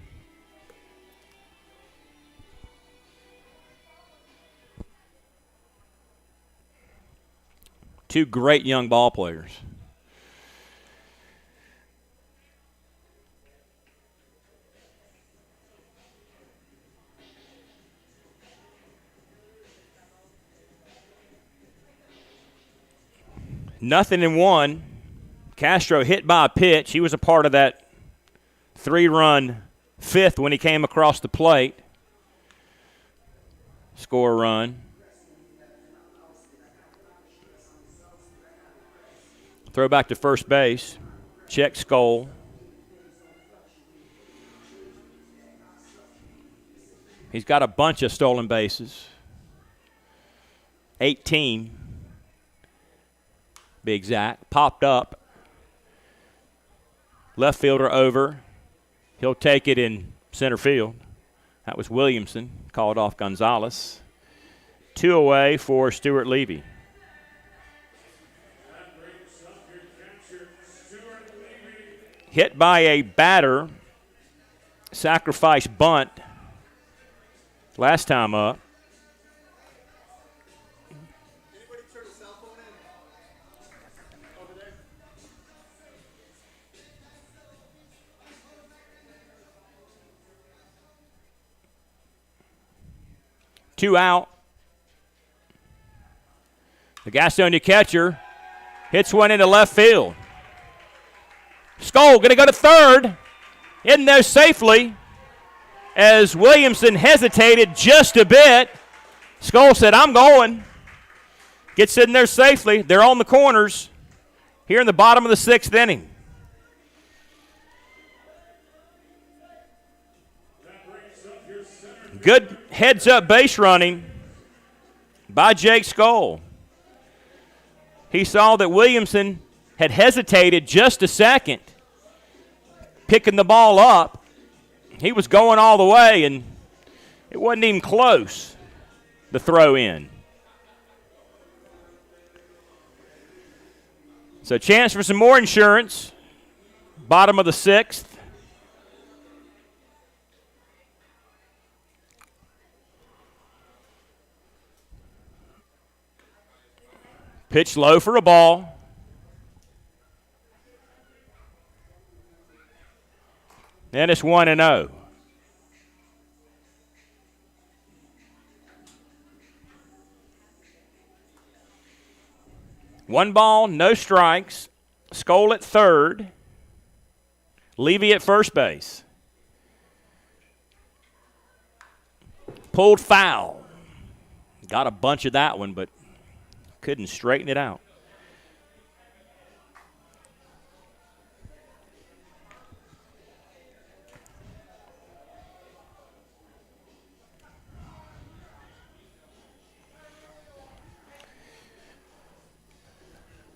Two great young ball players. Nothing in one. Castro hit by a pitch. He was a part of that 3-run fifth when he came across the plate. Score a run. Throw back to first base. Check Skoll. He's got a bunch of stolen bases. 18. Be exact. Popped up. Left fielder over. He'll take it in center field. That was Williamson. Called off Gonzalez. 2 away for Stuart Levy. Hit by a batter. Sacrifice bunt. Last time up. Two out. The Gastonia catcher hits one into left field. Skoll going to go to third. In there safely as Williamson hesitated just a bit. Skoll said, I'm going. Gets in there safely. They're on the corners here in the bottom of the 6th inning. Good heads-up base running by Jake Skoll. He saw that Williamson had hesitated just a second, picking the ball up. He was going all the way, and it wasn't even close, the throw in. So chance for some more insurance. Bottom of the 6th. Pitch low for a ball. And it's 1-0. 1 ball, no strikes. Skoll at third. Levy at first base. Pulled foul. Got a bunch of that one, but couldn't straighten it out.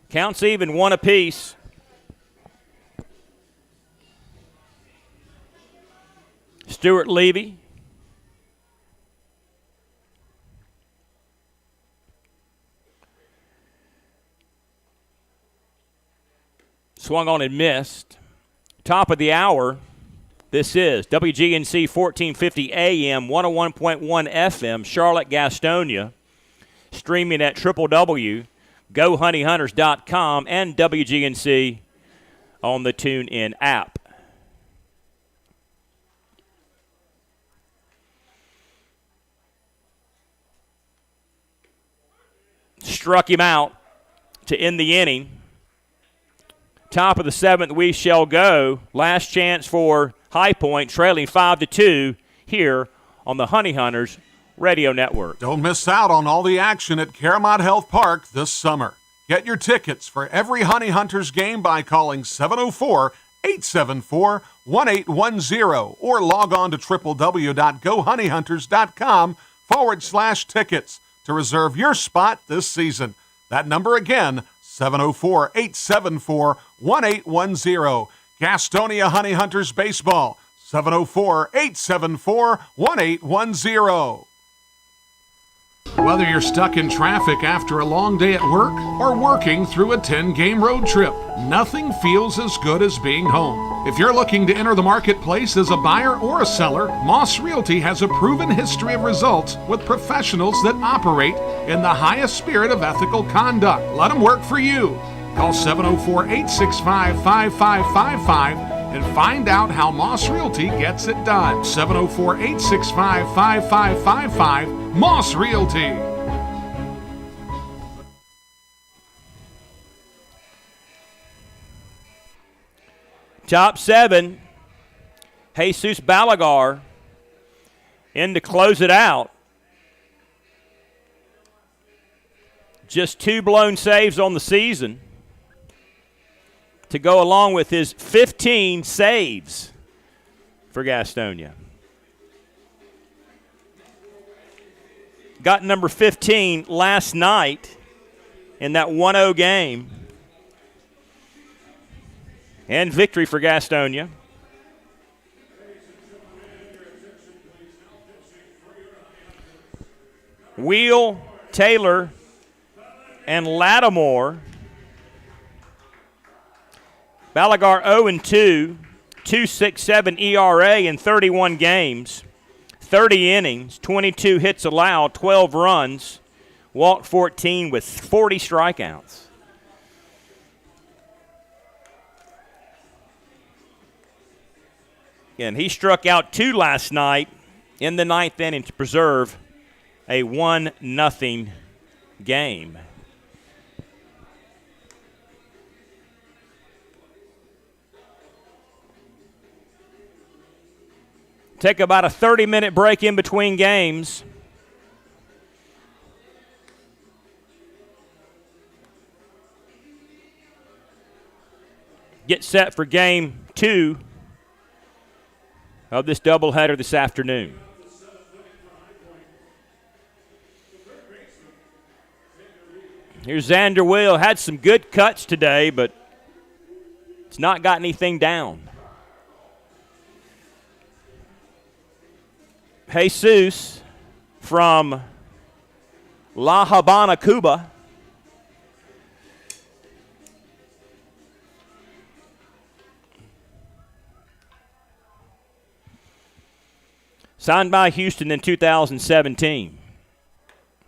Counts even, 1 apiece. Stuart Levy. Swung on and missed. Top of the hour. This is WGNC 1450 AM, 101.1 FM, Charlotte, Gastonia. Streaming at www.GoHoneyHunters.com and WGNC on the TuneIn app. Struck him out to end the inning. Top of the 7th, we shall go. Last chance for High Point, trailing 5-2 here on the Honey Hunters Radio Network. Don't miss out on all the action at Caramount Health Park this summer. Get your tickets for every Honey Hunters game by calling 704-874-1810 or log on to www.gohoneyhunters.com/tickets to reserve your spot this season. That number again, 704-874-1810. Gastonia Honey Hunters Baseball, 704-874-1810. Whether you're stuck in traffic after a long day at work or working through a 10-game road trip, nothing feels as good as being home. If you're looking to enter the marketplace as a buyer or a seller, Moss Realty has a proven history of results with professionals that operate in the highest spirit of ethical conduct. Let them work for you. Call 704-865-5555 and find out how Moss Realty gets it done. 704-865-5555, Moss Realty. Top 7, Jesus Balagar in to close it out. Just 2 blown saves on the season to go along with his 15 saves for Gastonia. Got number 15 last night in that 1-0 game. And victory for Gastonia. Wheel, Taylor, and Lattimore. Balagar 0-2, 2.67 ERA in 31 games, 30 innings, 22 hits allowed, 12 runs, walked 14 with 40 strikeouts. And he struck out 2 last night in the 9th inning to preserve a 1-0 game. Take about a 30-minute break in between games. Get set for game 2 of this doubleheader this afternoon. Here's Xander Will. Had some good cuts today, but it's not got anything down. Jesus from La Habana, Cuba. Signed by Houston in 2017.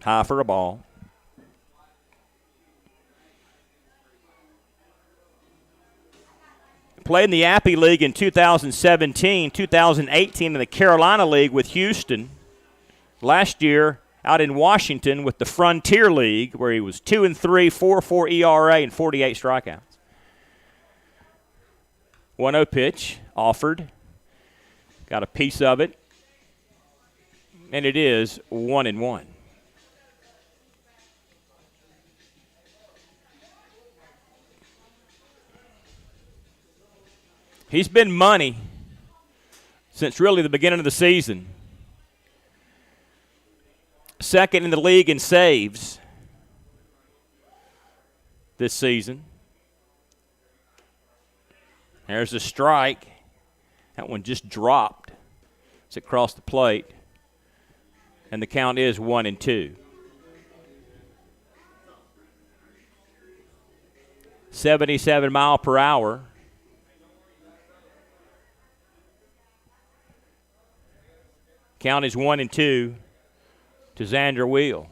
High for a ball. Played in the Appy League in 2017, 2018 in the Carolina League with Houston. Last year out in Washington with the Frontier League, where he was 2-3, 4.4 ERA, and 48 strikeouts. 1-0 pitch offered. Got a piece of it. And it is 1-1. He's been money since really the beginning of the season. Second in the league in saves this season. There's a strike. That one just dropped. It's across the plate. And the count is 1-2. 77 mile per hour. Count is 1-2 to Xander Wheel.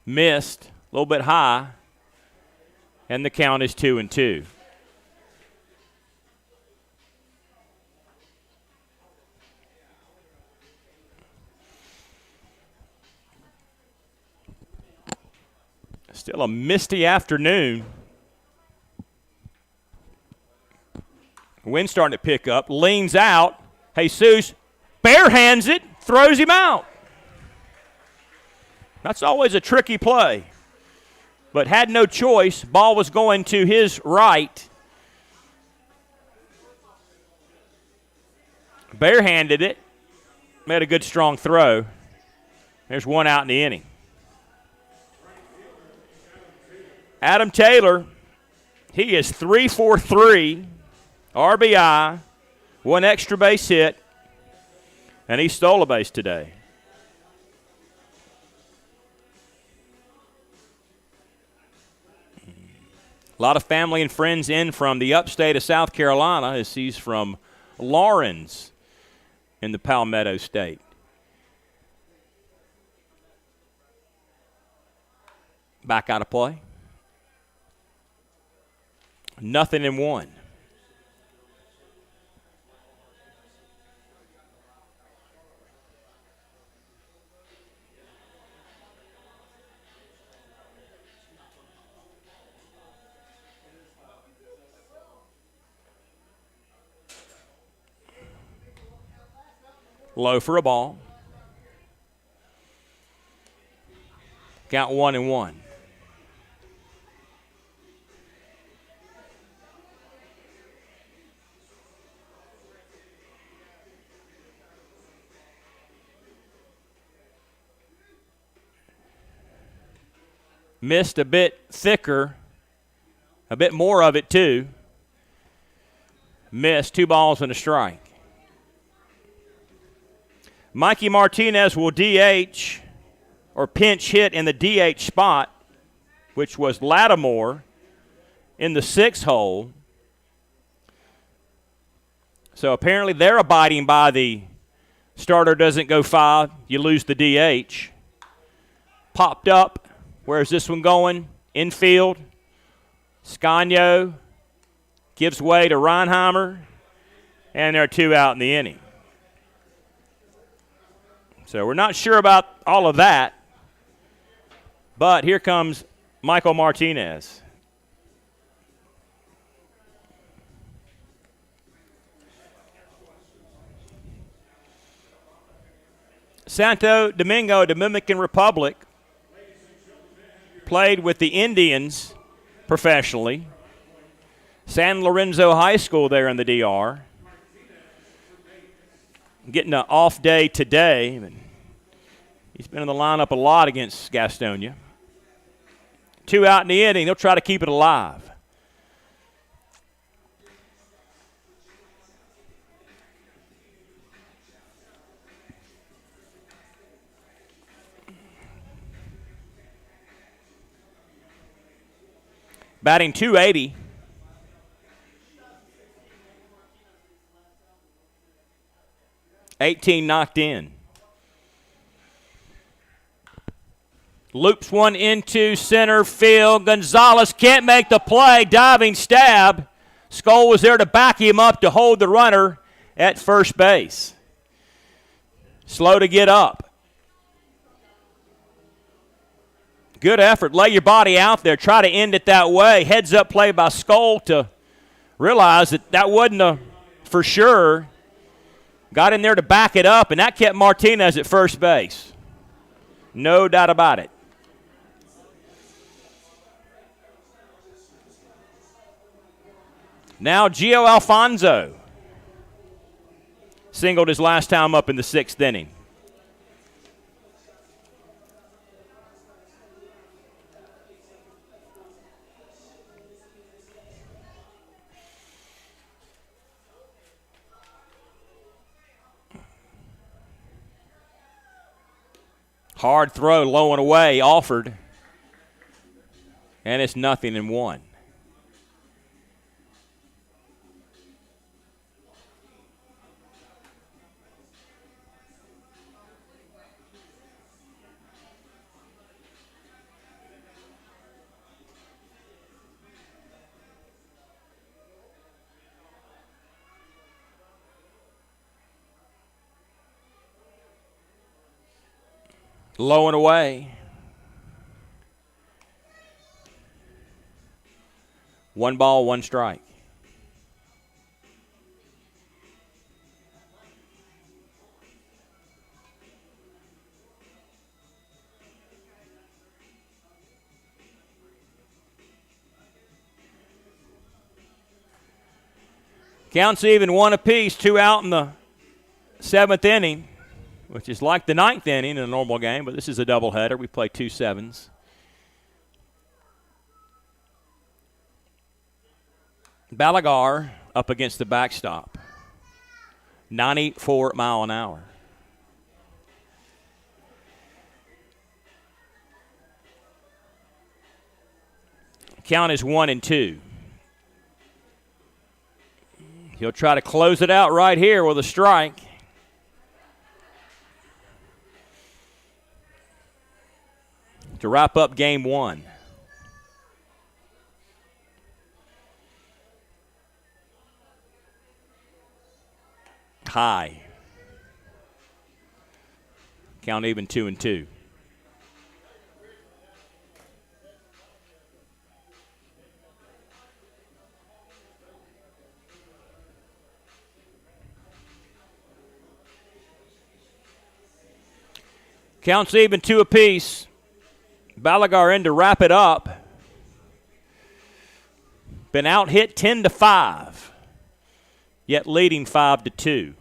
Missed, a little bit high, and the count is 2-2. Still a misty afternoon. Wind starting to pick up. Leans out. Jesus barehands it. Throws him out. That's always a tricky play. But had no choice. Ball was going to his right. Barehanded it. Made a good strong throw. There's one out in the inning. Adam Taylor, he is 3 for 3, RBI, one extra base hit, and he stole a base today. A lot of family and friends in from the upstate of South Carolina, as he's from Lawrence in the Palmetto State. Back out of play. 0-1. Low for a ball. Count 1-1. Missed a bit thicker, a bit more of it too. Missed 2 balls and a strike. Mikey Martinez will DH or pinch hit in the DH spot, which was Lattimore in the 6th hole. So apparently they're abiding by the starter doesn't go 5, you lose the DH. Popped up. Where's this one going? Infield. Scagno gives way to Reinheimer, and there are 2 out in the inning. So we're not sure about all of that, but here comes Michael Martinez. Santo Domingo, Dominican Republic, played with the Indians professionally. San Lorenzo High School there in the DR. Getting an off day today. But he's been in the lineup a lot against Gastonia. 2 out in the inning. They'll try to keep it alive. Batting .280. $18 knocked in. Loops one into center field. Gonzalez can't make the play. Diving stab. Skoll was there to back him up to hold the runner at first base. Slow to get up. Good effort. Lay your body out there. Try to end it that way. Heads up play by Skoll to realize that wasn't a for sure. Got in there to back it up, and that kept Martinez at first base. No doubt about it. Now Gio Alfonso singled his last time up in the 6th inning. Hard throw, low and away, offered. And it's 0-1. Low and away. 1 ball, 1 strike. Counts even 1 apiece, 2 out in the 7th inning, which is like the 9th inning in a normal game, but this is a doubleheader. We play 2 7s. Balagar up against the backstop. 94 mile an hour. Count is 1-2. He'll try to close it out right here with a strike. To wrap up game 1. High. Count even 2-2. Counts even 2 apiece. Balagar in to wrap it up. Been out hit 10-5, yet leading 5-2.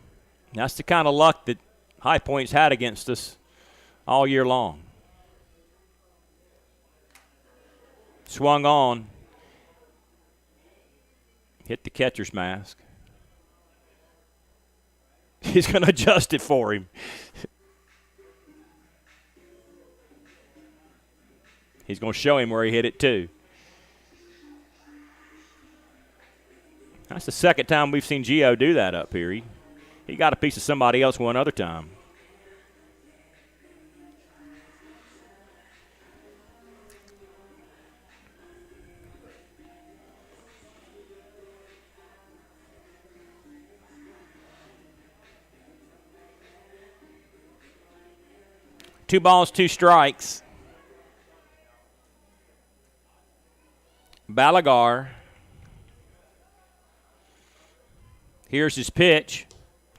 That's the kind of luck that High Point's had against us all year long. Swung on. Hit the catcher's mask. He's going to adjust it for him. He's going to show him where he hit it, too. That's the second time we've seen Gio do that up here. He got a piece of somebody else one other time. Two balls, 2 strikes. Balagar. Here's his pitch.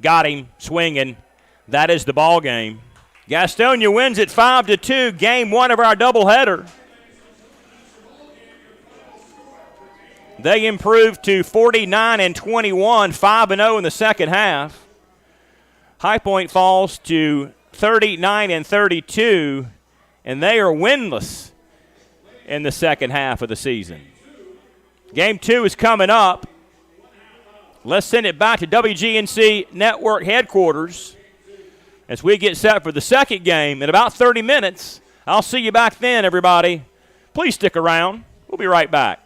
Got him swinging. That is the ball game. Gastonia wins it 5-2. Game 1 of our doubleheader. They improved to 49-21, 5-0 in the second half. High Point falls to 39-32, and they are winless in the second half of the season. Game 2 is coming up. Let's send it back to WGNC Network headquarters as we get set for the second game in about 30 minutes. I'll see you back then, everybody. Please stick around. We'll be right back.